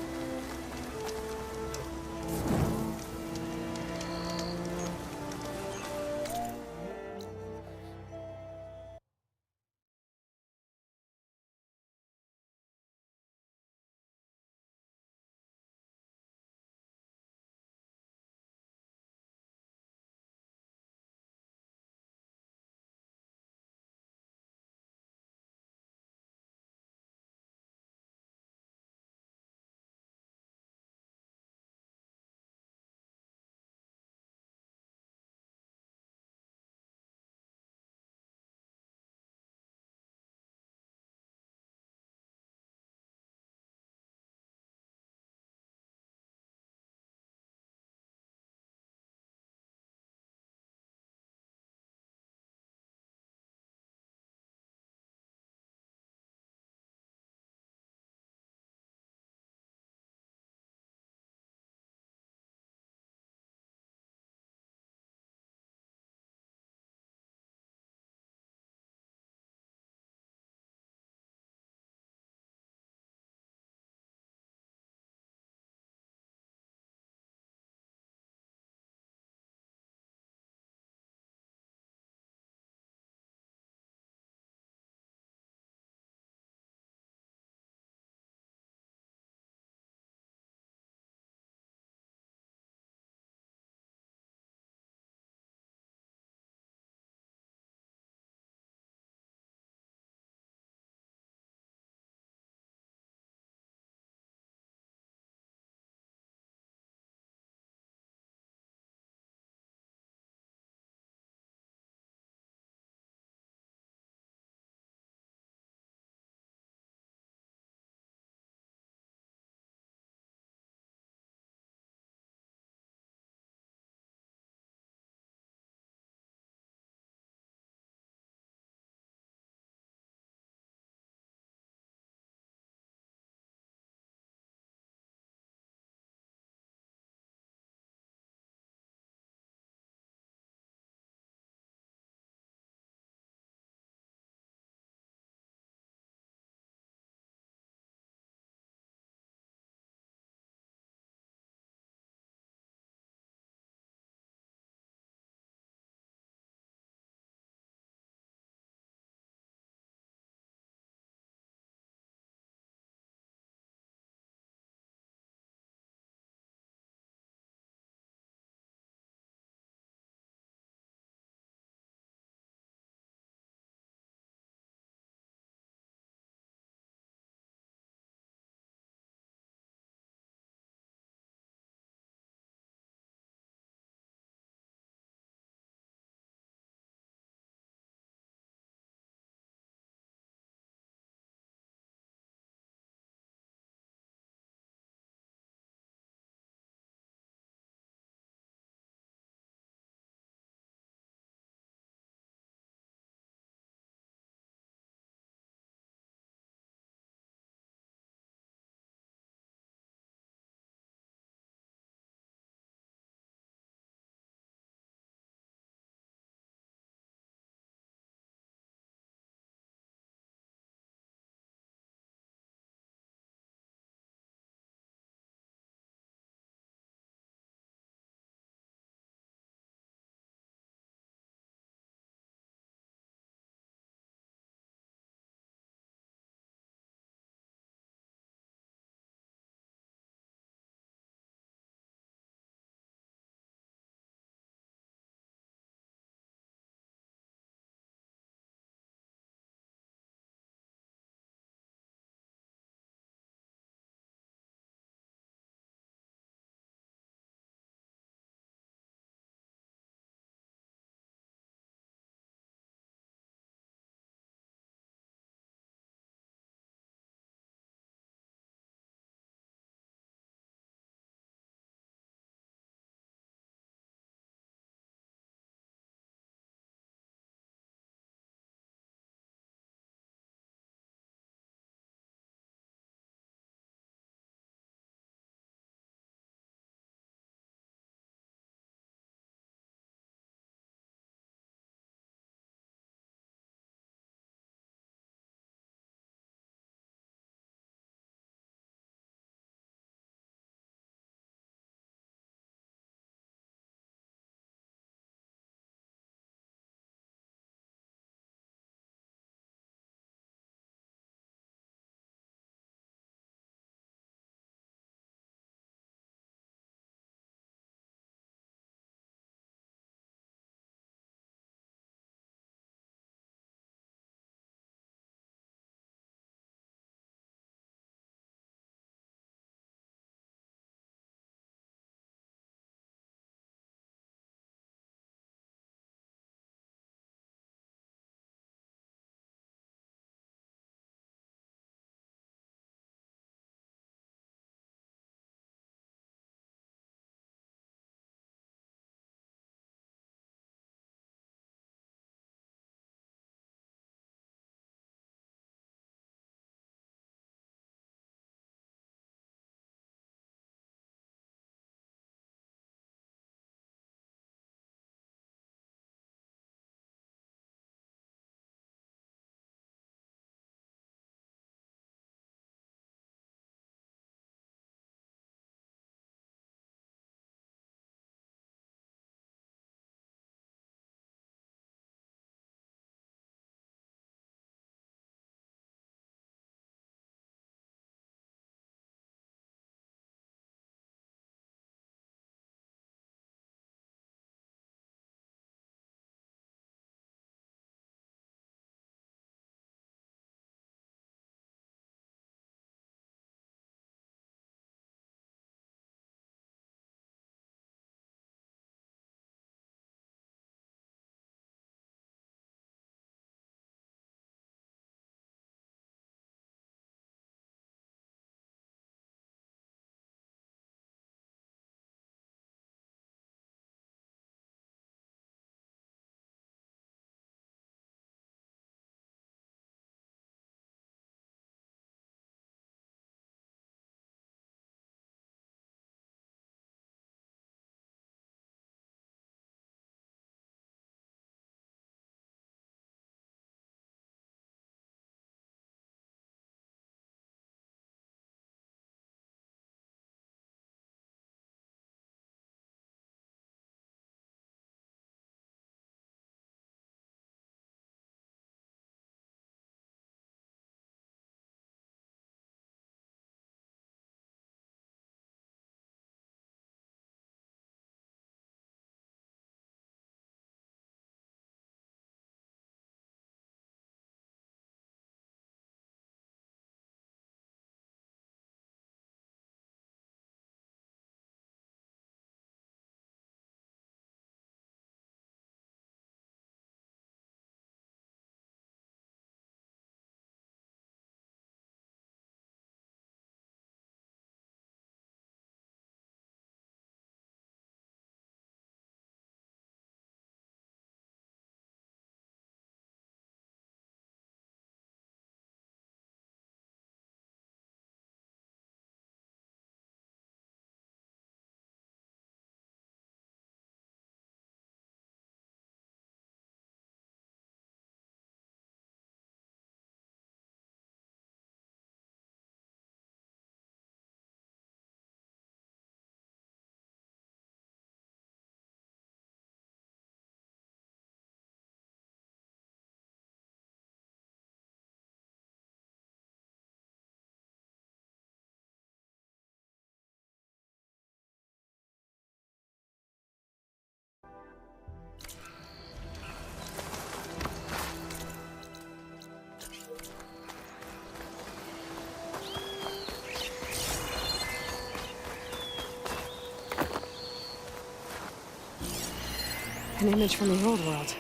An image from the old world.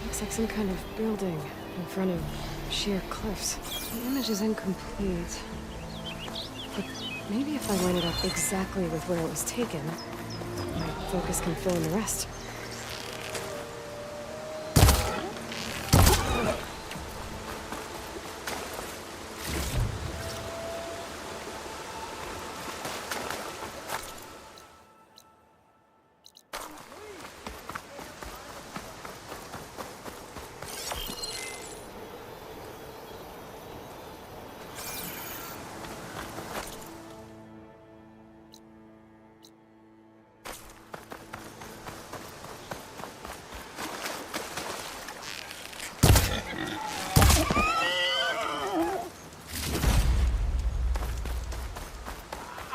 Looks like some kind of building in front of sheer cliffs. The image is incomplete. But maybe if I line it up exactly with where it was taken, my focus can fill in the rest.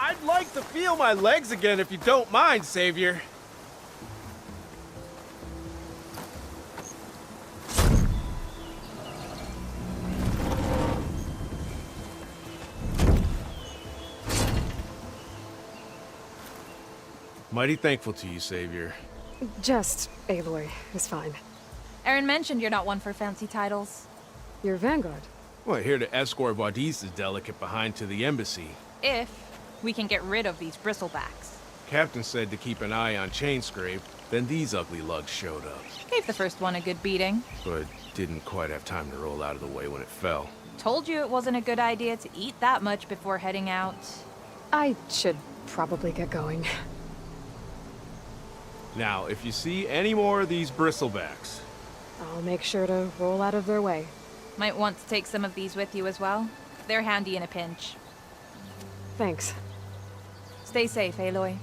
I'd like to feel my legs again if you don't mind, Savior. Mighty thankful to you, Savior. Just Aloy is fine. Aaron mentioned you're not one for fancy titles. You're Vanguard. Well, here to escort Wadis' delicate behind to the embassy. If we can get rid of these bristlebacks. Captain said to keep an eye on Chainscrape, then these ugly lugs showed up. Gave the first one a good beating. But didn't quite have time to roll out of the way when it fell. Told you it wasn't a good idea to eat that much before heading out. I should probably get going. Now, if you see any more of these bristlebacks... I'll make sure to roll out of their way. Might want to take some of these with you as well. They're handy in a pinch. Thanks. Stay safe, Aloy.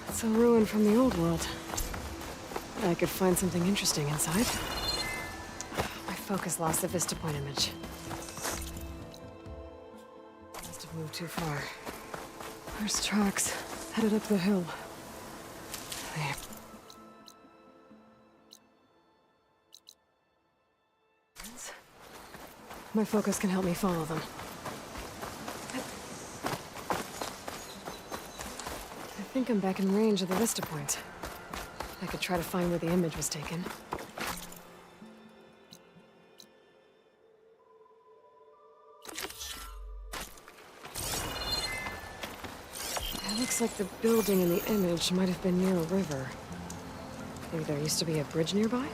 It's a ruin from the old world. I could find something interesting inside. My focus lost the Vista Point image. Must have moved too far. There's tracks headed up the hill. There. My focus can help me follow them. I think I'm back in range of the Vista Point. I could try to find where the image was taken. It looks like the building in the image might have been near a river. Maybe there used to be a bridge nearby?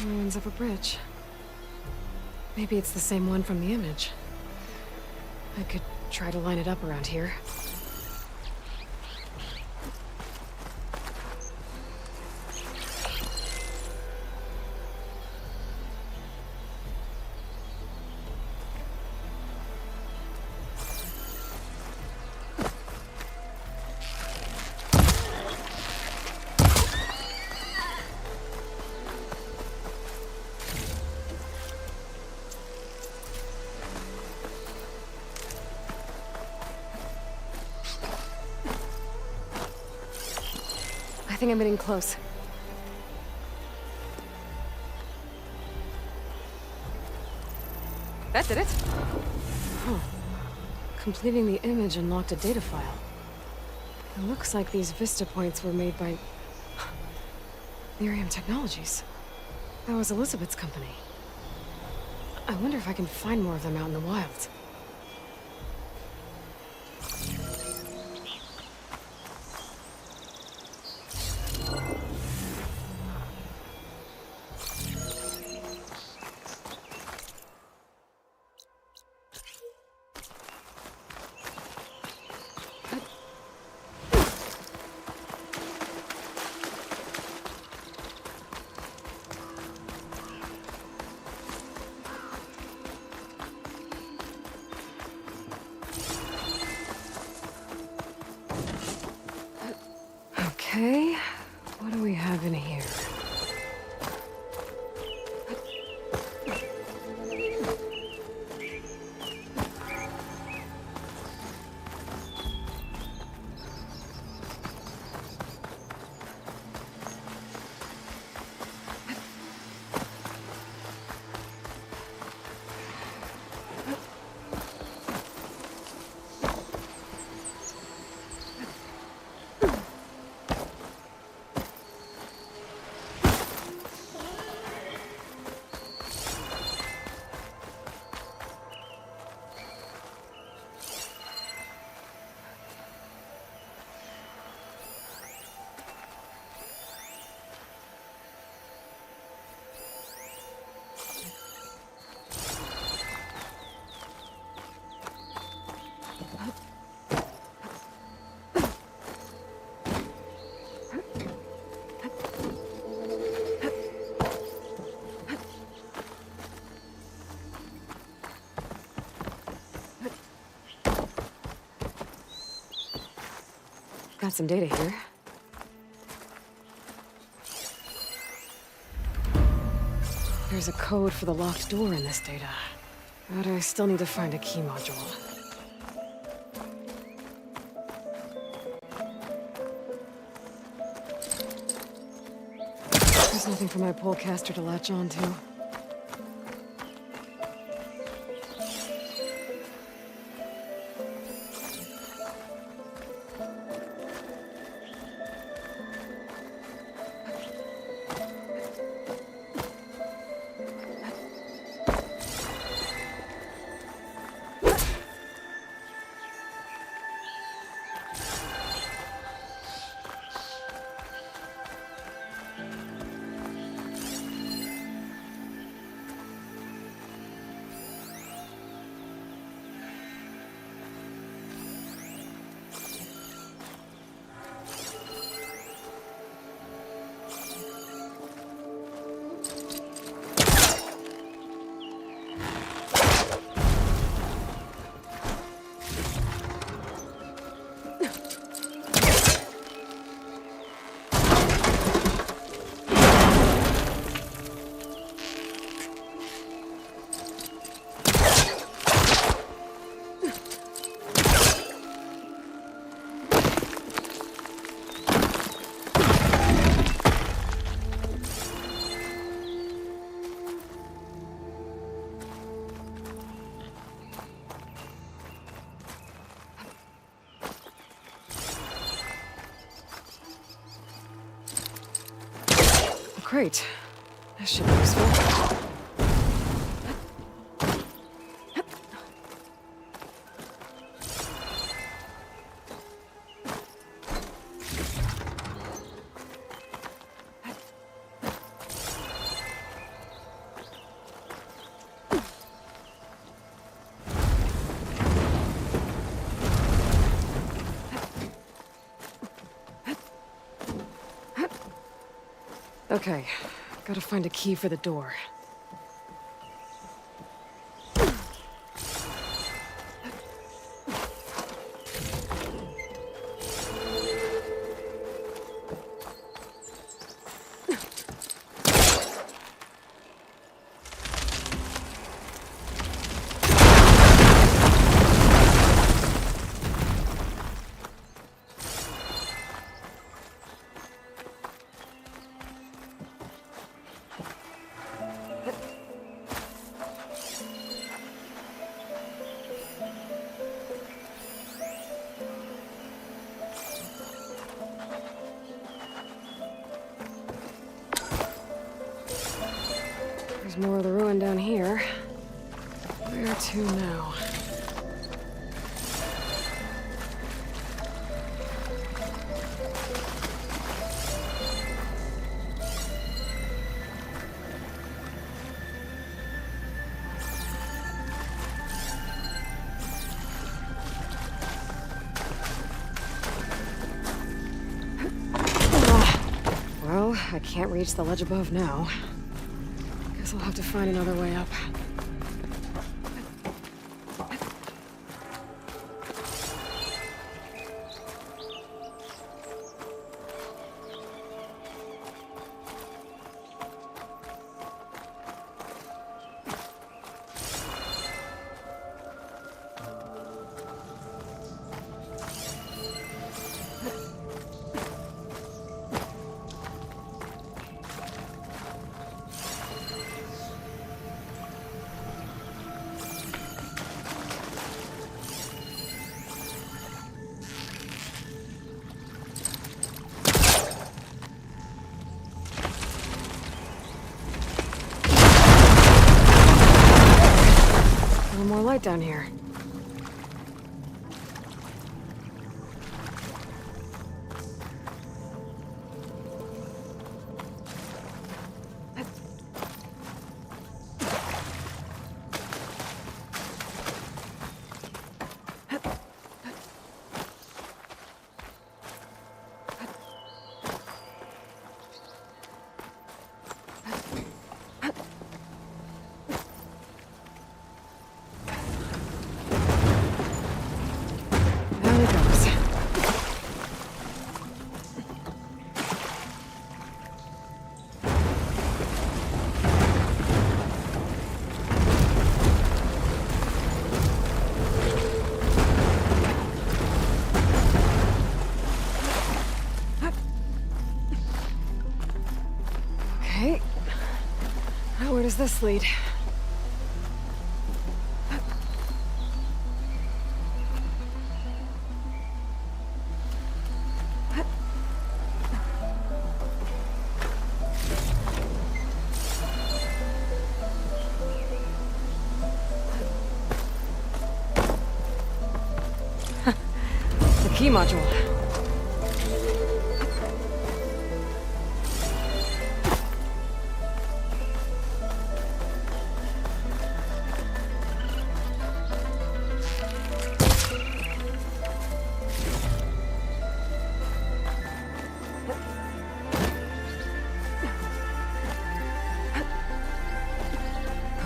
Ruins of a bridge. Maybe it's the same one from the image. I could try to line it up around here. I think I'm getting close. That did it. Huh. Completing the image unlocked a data file. It looks like these Vista Points were made by... Miriam Technologies. That was Elizabeth's company. I wonder if I can find more of them out in the wild. Okay, what do we have in here? Got some data here. There's a code for the locked door in this data. But I still need to find a key module. There's nothing for my polecaster to latch onto. Great. This should be useful. Okay, gotta find a key for the door. There's more of the ruin down here. Where to now? Well, I can't reach the ledge above now. Guess I'll have to find another way up. down here. Down it goes. Okay. Now where does this lead? The key module.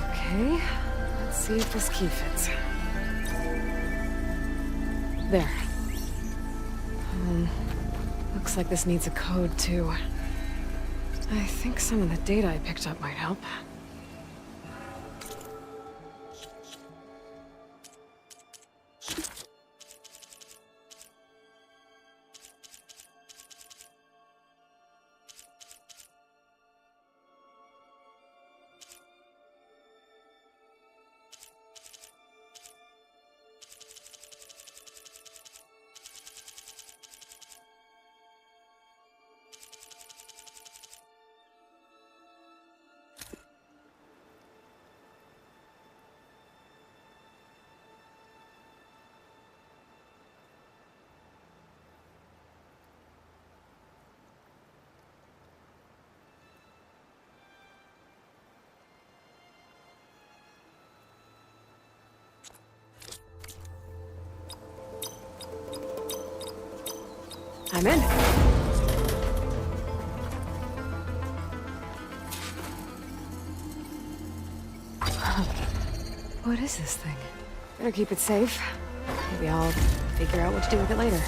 Okay, let's see if this key fits. There. Looks like this needs a code, too. I think some of the data I picked up might help. I'm in. What is this thing? Better keep it safe. Maybe I'll figure out what to do with it later.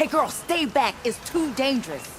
Hey, girl, stay back. It's too dangerous.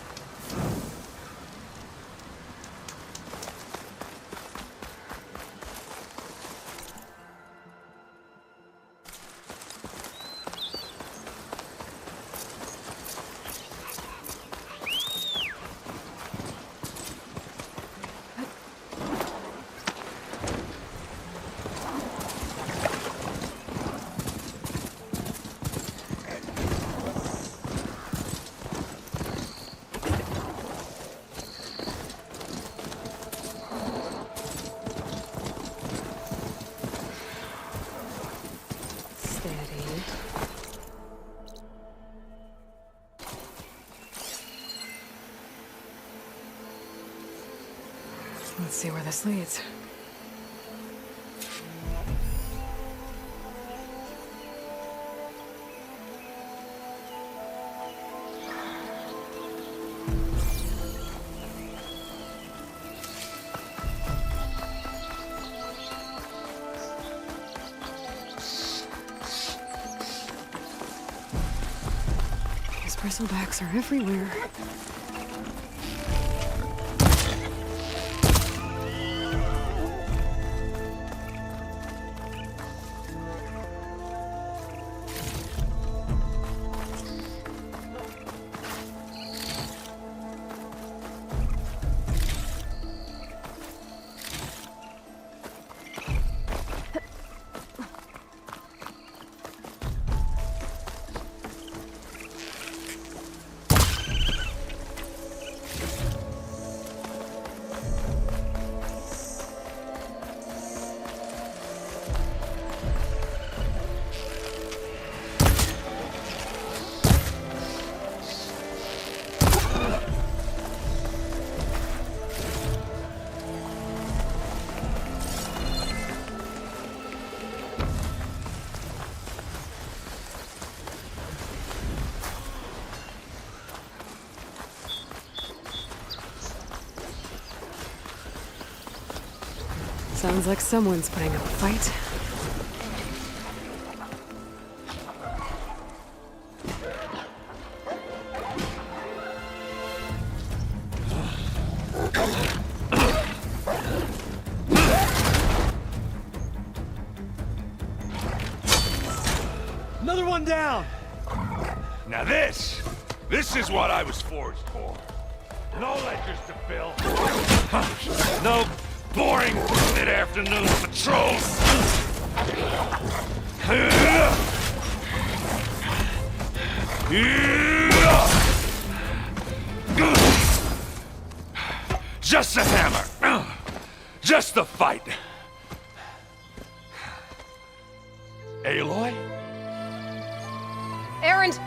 Let's see where this leads. These bristlebacks are everywhere. Sounds like someone's putting up a fight. Another one down! Now this is what I was forged for. No ledgers to fill. No boring mid-afternoon patrols. Just a hammer. Just a fight. Aloy? Erend!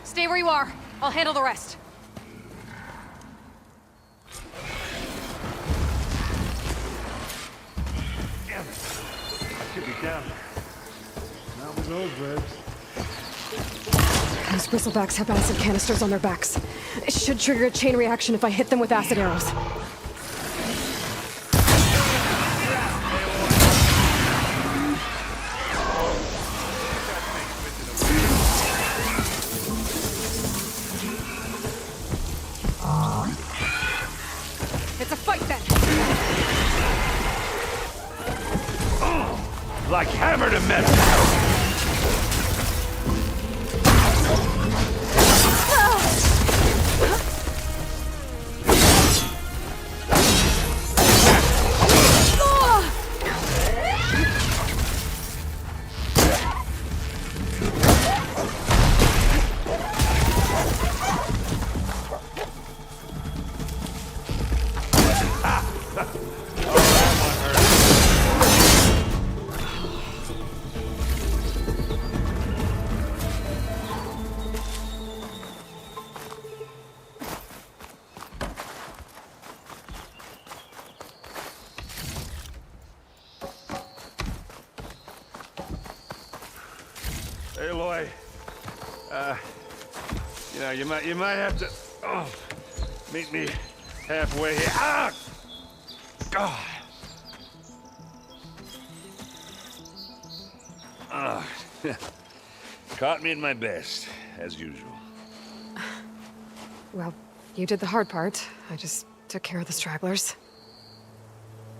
Stay where you are. I'll handle the rest. Should be down. Not with those ribs. Those bristlebacks have acid canisters on their backs. It should trigger a chain reaction if I hit them with acid arrows. It's a fight then! Like hammer to metal. Aloy. You might have to meet me halfway here. Ah! Caught me at my best, as usual. Well, you did the hard part. I just took care of the stragglers.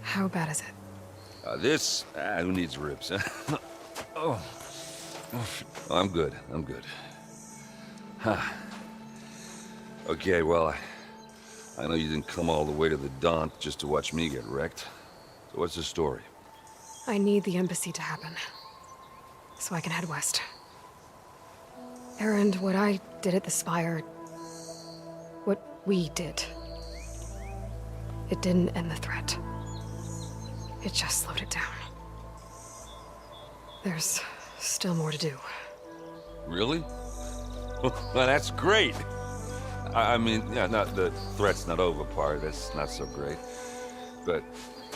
How bad is it? Who needs ribs? Oh, I'm good. I'm good. Huh. Okay, well, I know you didn't come all the way to the Daunt just to watch me get wrecked. So what's the story? I need the embassy to happen, so I can head west. Erend, what I did at the Spire, what we did, it didn't end the threat. It just slowed it down. There's still more to do. Really? Well, that's great. I mean, yeah, not the threat's not over part. That's not so great. But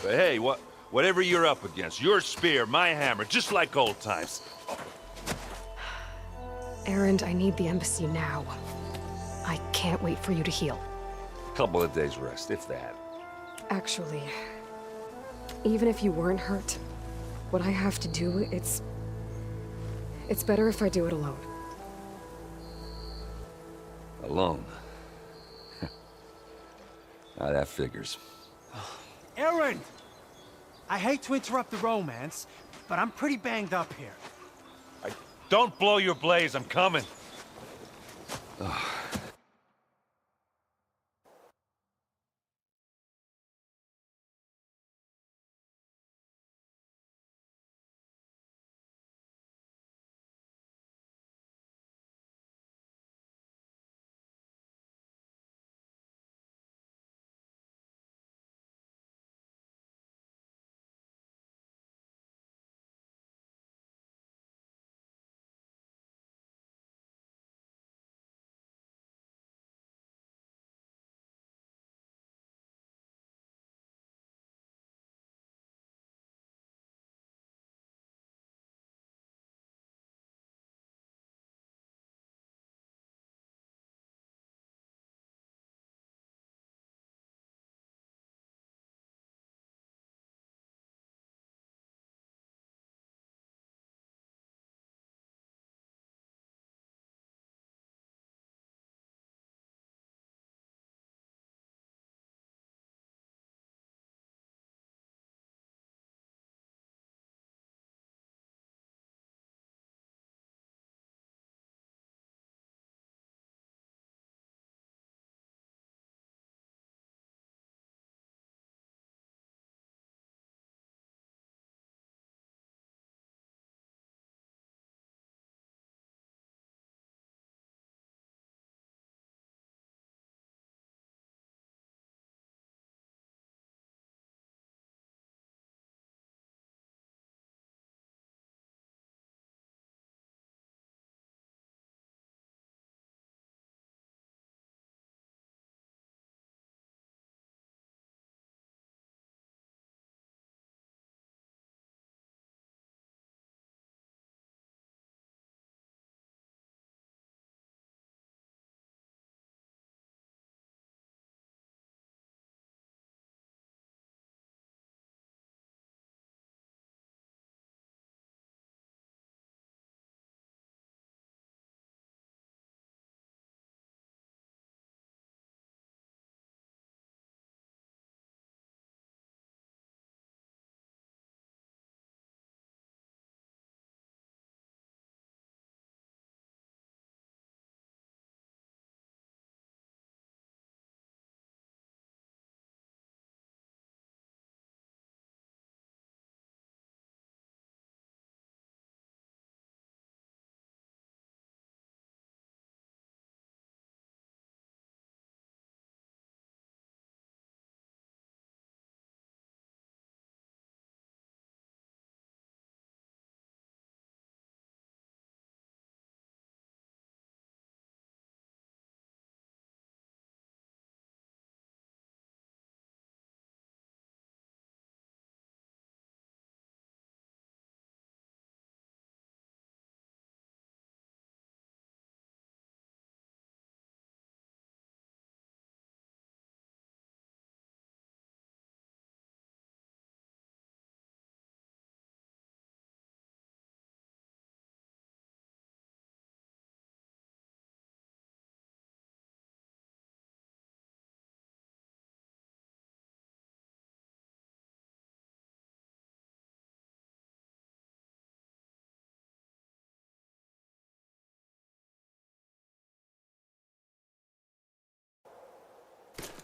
hey, whatever you're up against, your spear, my hammer, just like old times. Erend, I need the embassy now. I can't wait for you to heal. Couple of days rest, if that. Actually, even if you weren't hurt, what I have to do, it's better if I do it alone. Alone? That figures. Erend! I hate to interrupt the romance, but I'm pretty banged up here. Don't blow your blaze, I'm coming.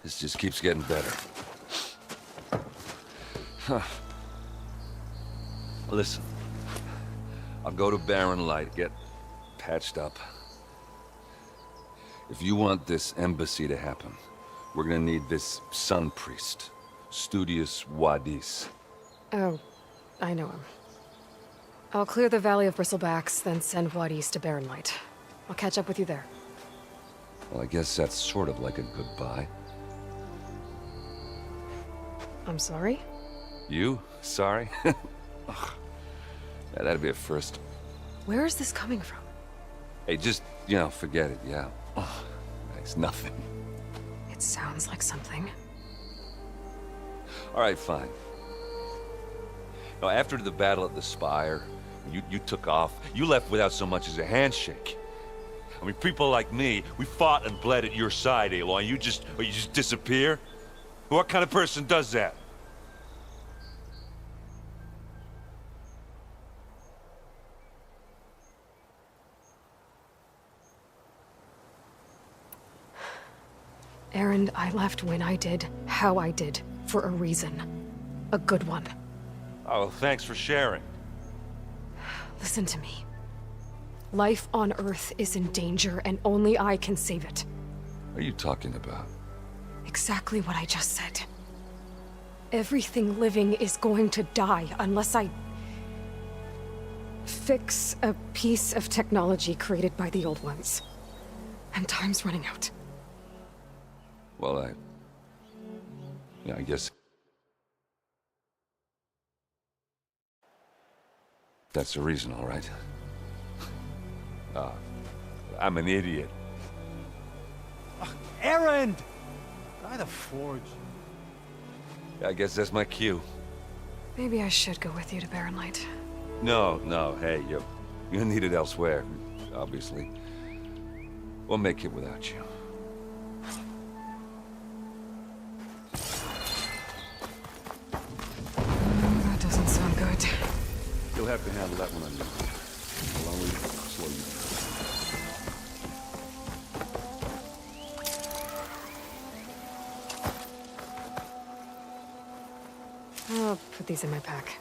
This just keeps getting better. Huh. Listen, I'll go to Barren Light, get patched up. If you want this embassy to happen, we're gonna need this Sun Priest, Studius Wadis. Oh, I know him. I'll clear the Valley of Bristlebacks, then send Wadis to Barren Light. I'll catch up with you there. Well, I guess that's sort of like a goodbye. I'm sorry? You? Sorry? Ugh. Yeah, that'd be a first. Where is this coming from? Hey, just, you know, forget it, yeah. Ugh. It's nothing. It sounds like something. All right, fine. Now, after the battle at the Spire, you took off. You left without so much as a handshake. I mean, people like me, we fought and bled at your side, Aloy, and you just disappear? What kind of person does that? Erend, I left when I did, how I did, for a reason. A good one. Oh, thanks for sharing. Listen to me. Life on Earth is in danger, and only I can save it. What are you talking about? Exactly what I just said. Everything living is going to die unless I fix a piece of technology created by the Old Ones. And time's running out. Well, I guess that's the reason, all right. I'm an idiot. Erend! By the Forge. I guess that's my cue. Maybe I should go with you to Barren Light. No, hey, you're needed elsewhere, obviously. We'll make it without you. That doesn't sound good. You'll have to handle that one on your own. I'll only slow you down. I'll put these in my pack.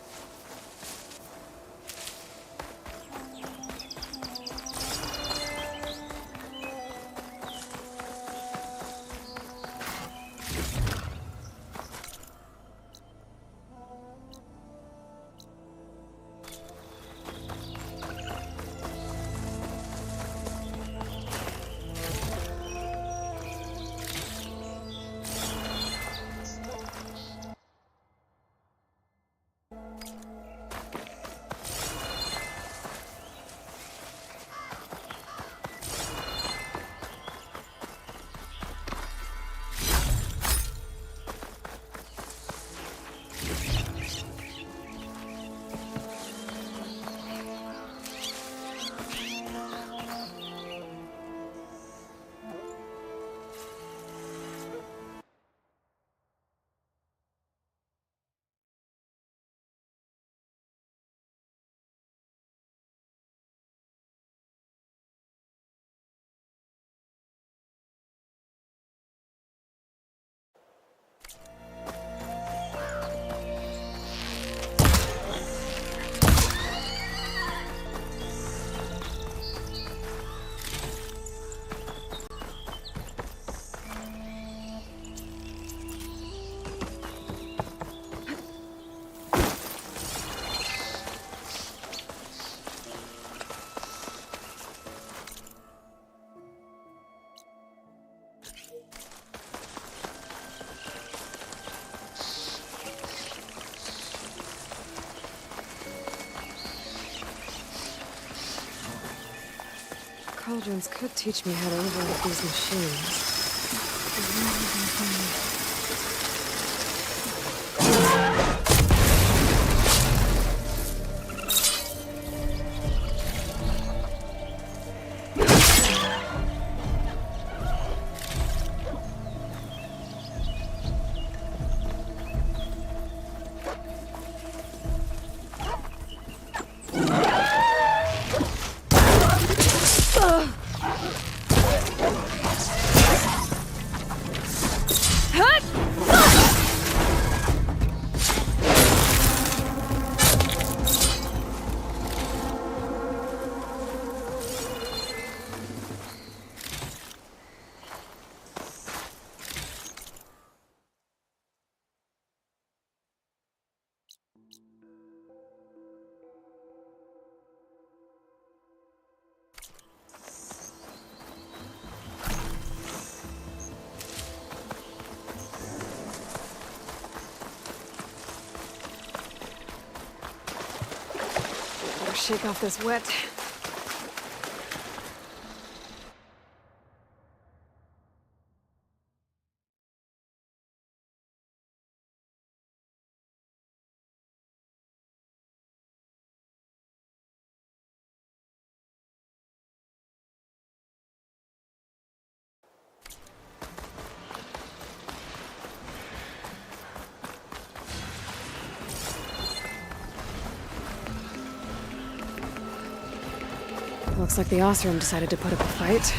Cauldrons could teach me how to override these machines. shake off this wet. Looks like the Osram decided to put up a fight.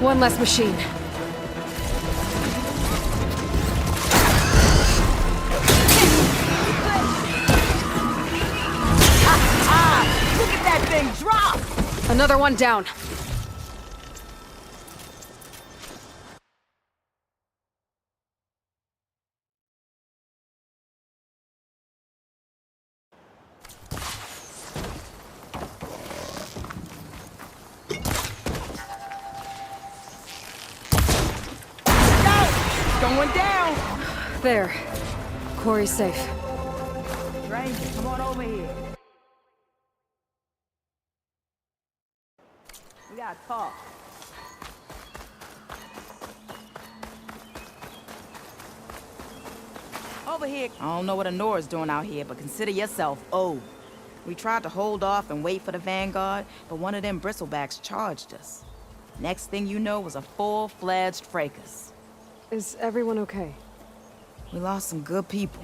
One less machine. Look at that thing drop! Another one down. Going down! There. Quarry's safe. Ranger, come on over here. We gotta talk. Over here. I don't know what Honora's doing out here, but consider yourself owed. We tried to hold off and wait for the Vanguard, but one of them bristlebacks charged us. Next thing you know was a full-fledged fracas. Is everyone okay? We lost some good people,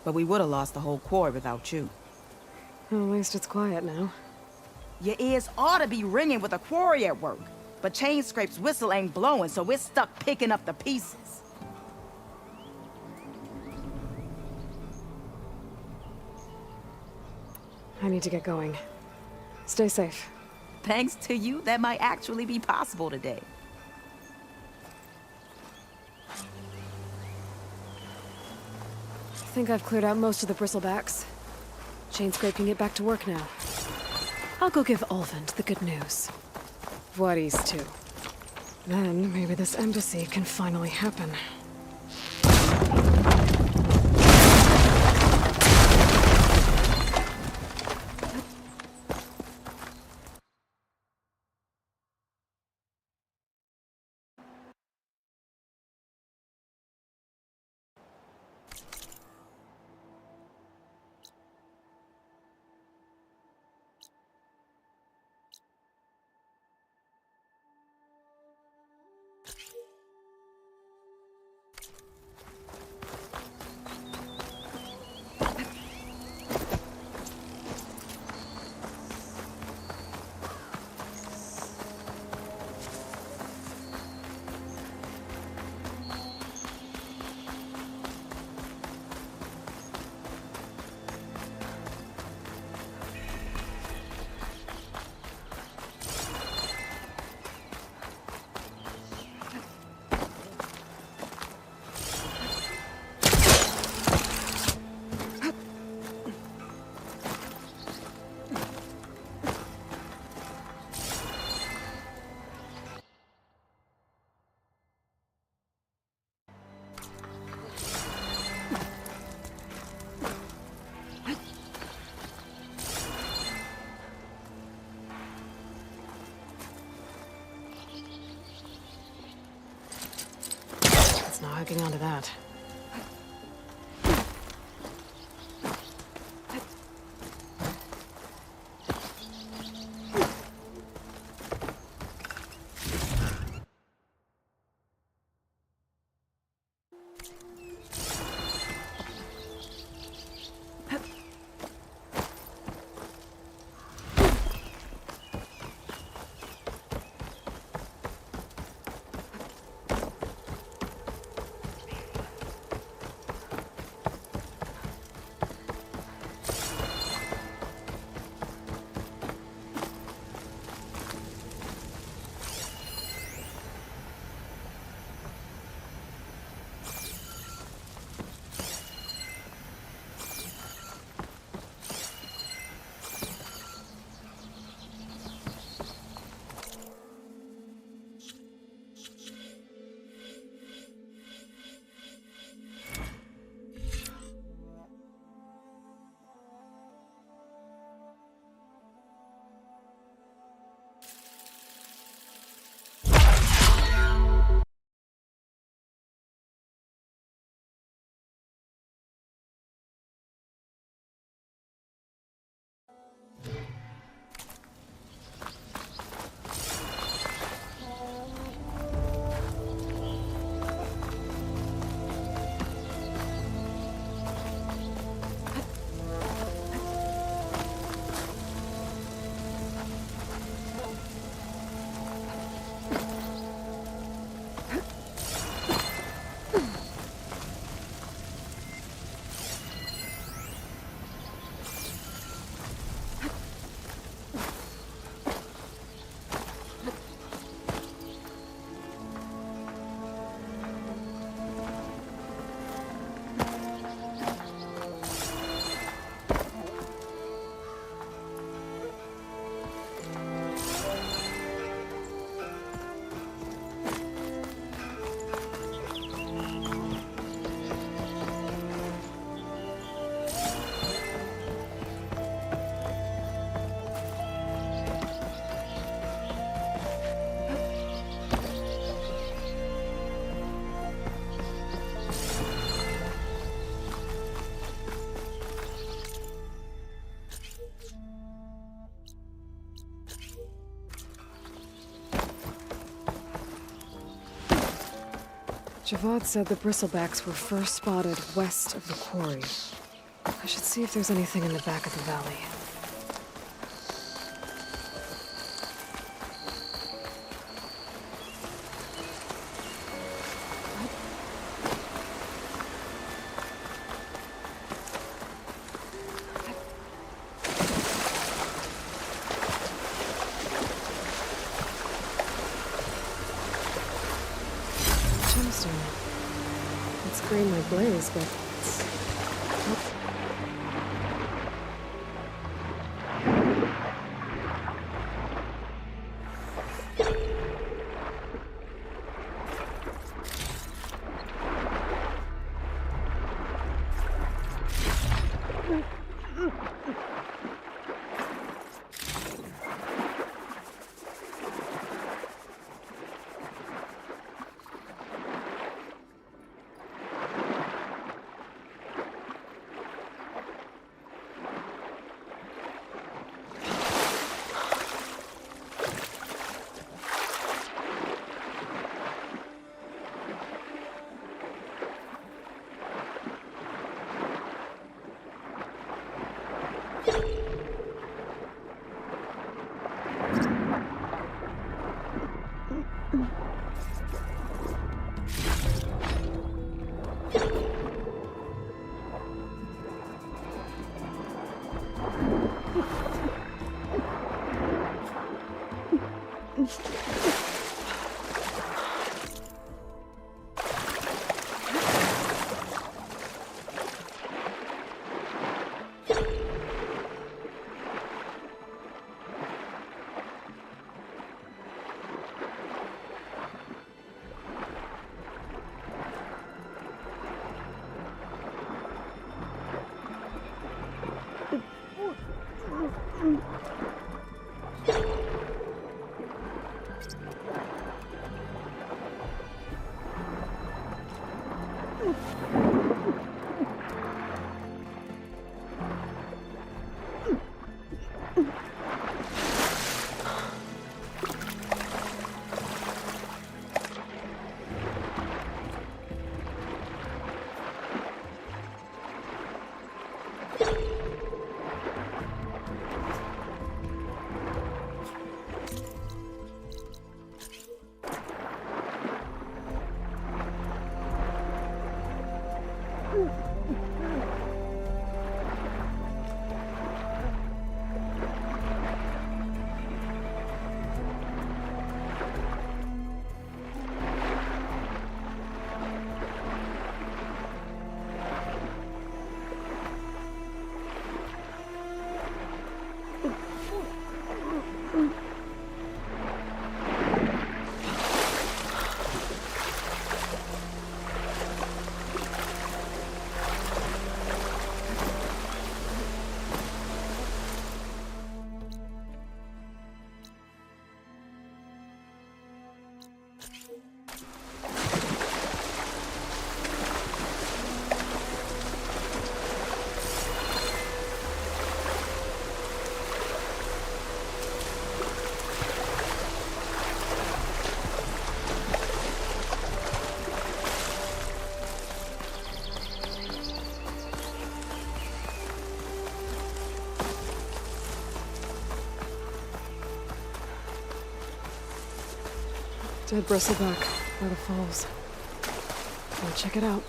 but we would have lost the whole quarry without you. Well, at least it's quiet now. Your ears ought to be ringing with a quarry at work, but Chainscrape's whistle ain't blowing, so we're stuck picking up the pieces. I need to get going. Stay safe. Thanks to you, that might actually be possible today. I think I've cleared out most of the bristlebacks. Chainscrape can get back to work now. I'll go give Ulvund the good news. Voorhees too. Then maybe this embassy can finally happen. hiking onto that. Javad said the bristlebacks were first spotted west of the quarry. I should see if there's anything in the back of the valley. It's green like blaze, but it's... Dead bristleback by the falls. I'll check it out.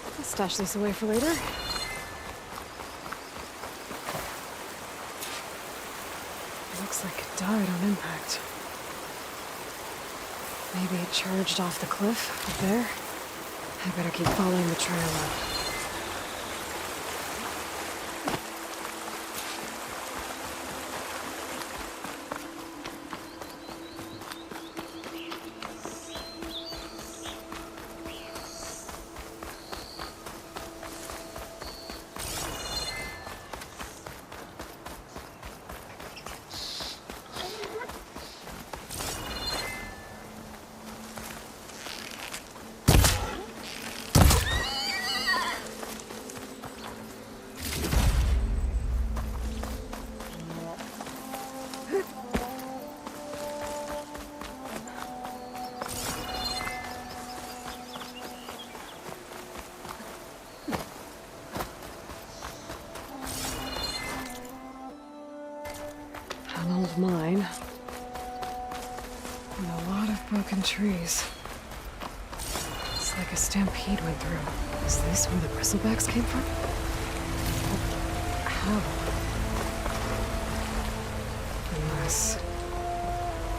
I'll stash this away for later. Looks like it died on impact. Maybe it charged off the cliff up there. I better keep following the trail up. An old mine. And a lot of broken trees. It's like a stampede went through. Is this where the bristlebacks came from? How? Unless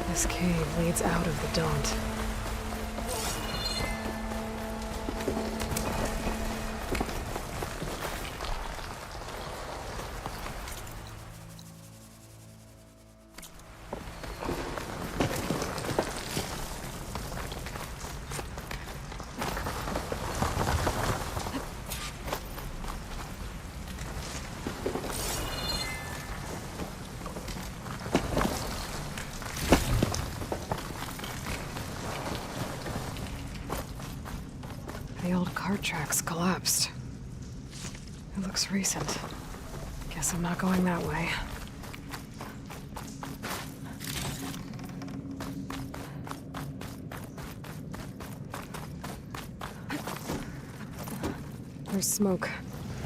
this cave leads out of the Daunt. The old cart tracks collapsed. It looks recent. Guess I'm not going that way. There's smoke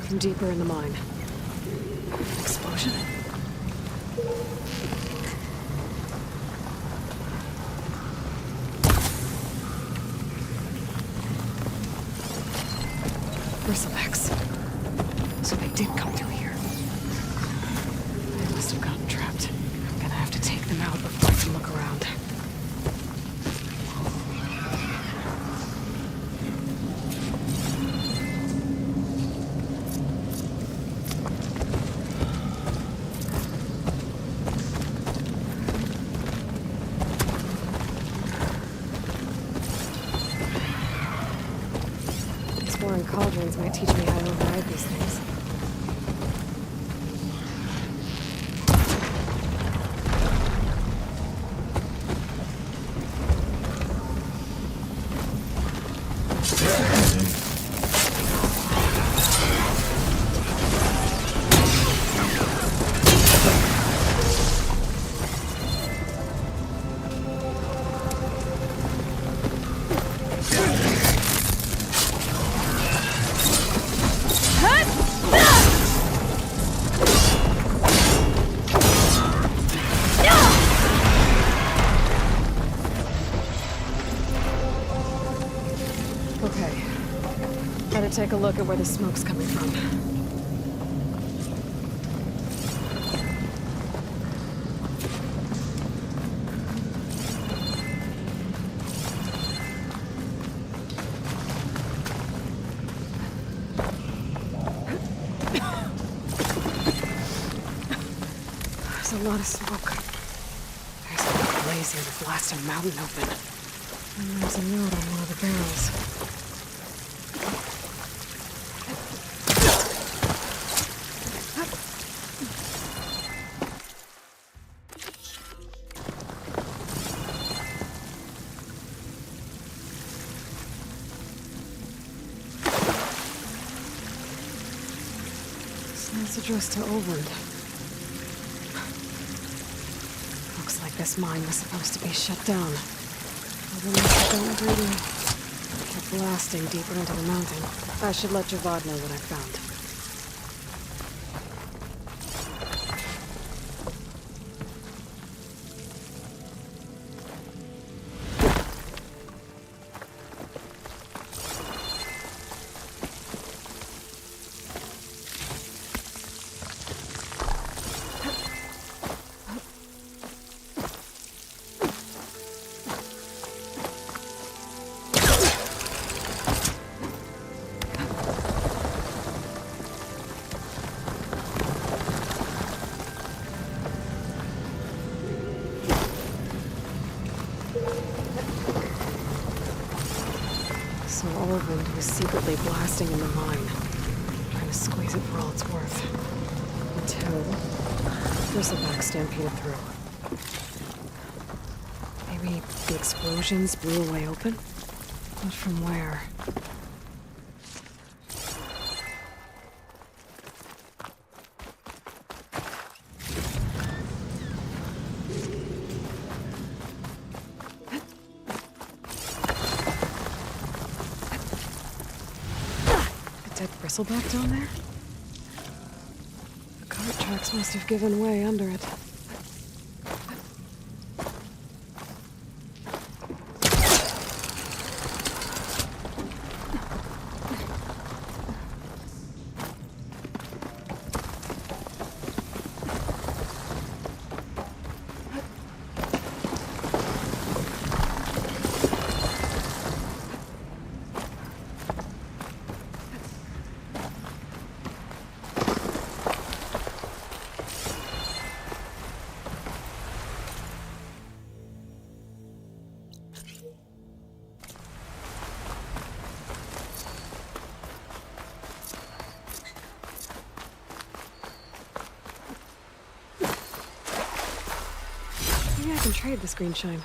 from deeper in the mine. Explosion? Bristlebacks. So they did come through here. They must have gotten trapped. I'm gonna have to take them out before I can look around. Exploring cauldrons might teach me how to override these things. Okay. Better take a look at where the smoke's coming from. There's a lot of smoke. There's a blaze here to blast a mountain open. And there's a note on one of the barrels. It's addressed to Ulvund. Looks like this mine was supposed to be shut down. Otherwise, don't breathing. Kept blasting deeper into the mountain. I should let Javad know what I found. So Olvind was secretly blasting in the mine, trying to squeeze it for all it's worth. Until Bristleback stampeded through. Maybe the explosions blew a way open? But from where? A dead bristleback down there? The cart tracks must have given way under it. Maybe I can trade this green shine.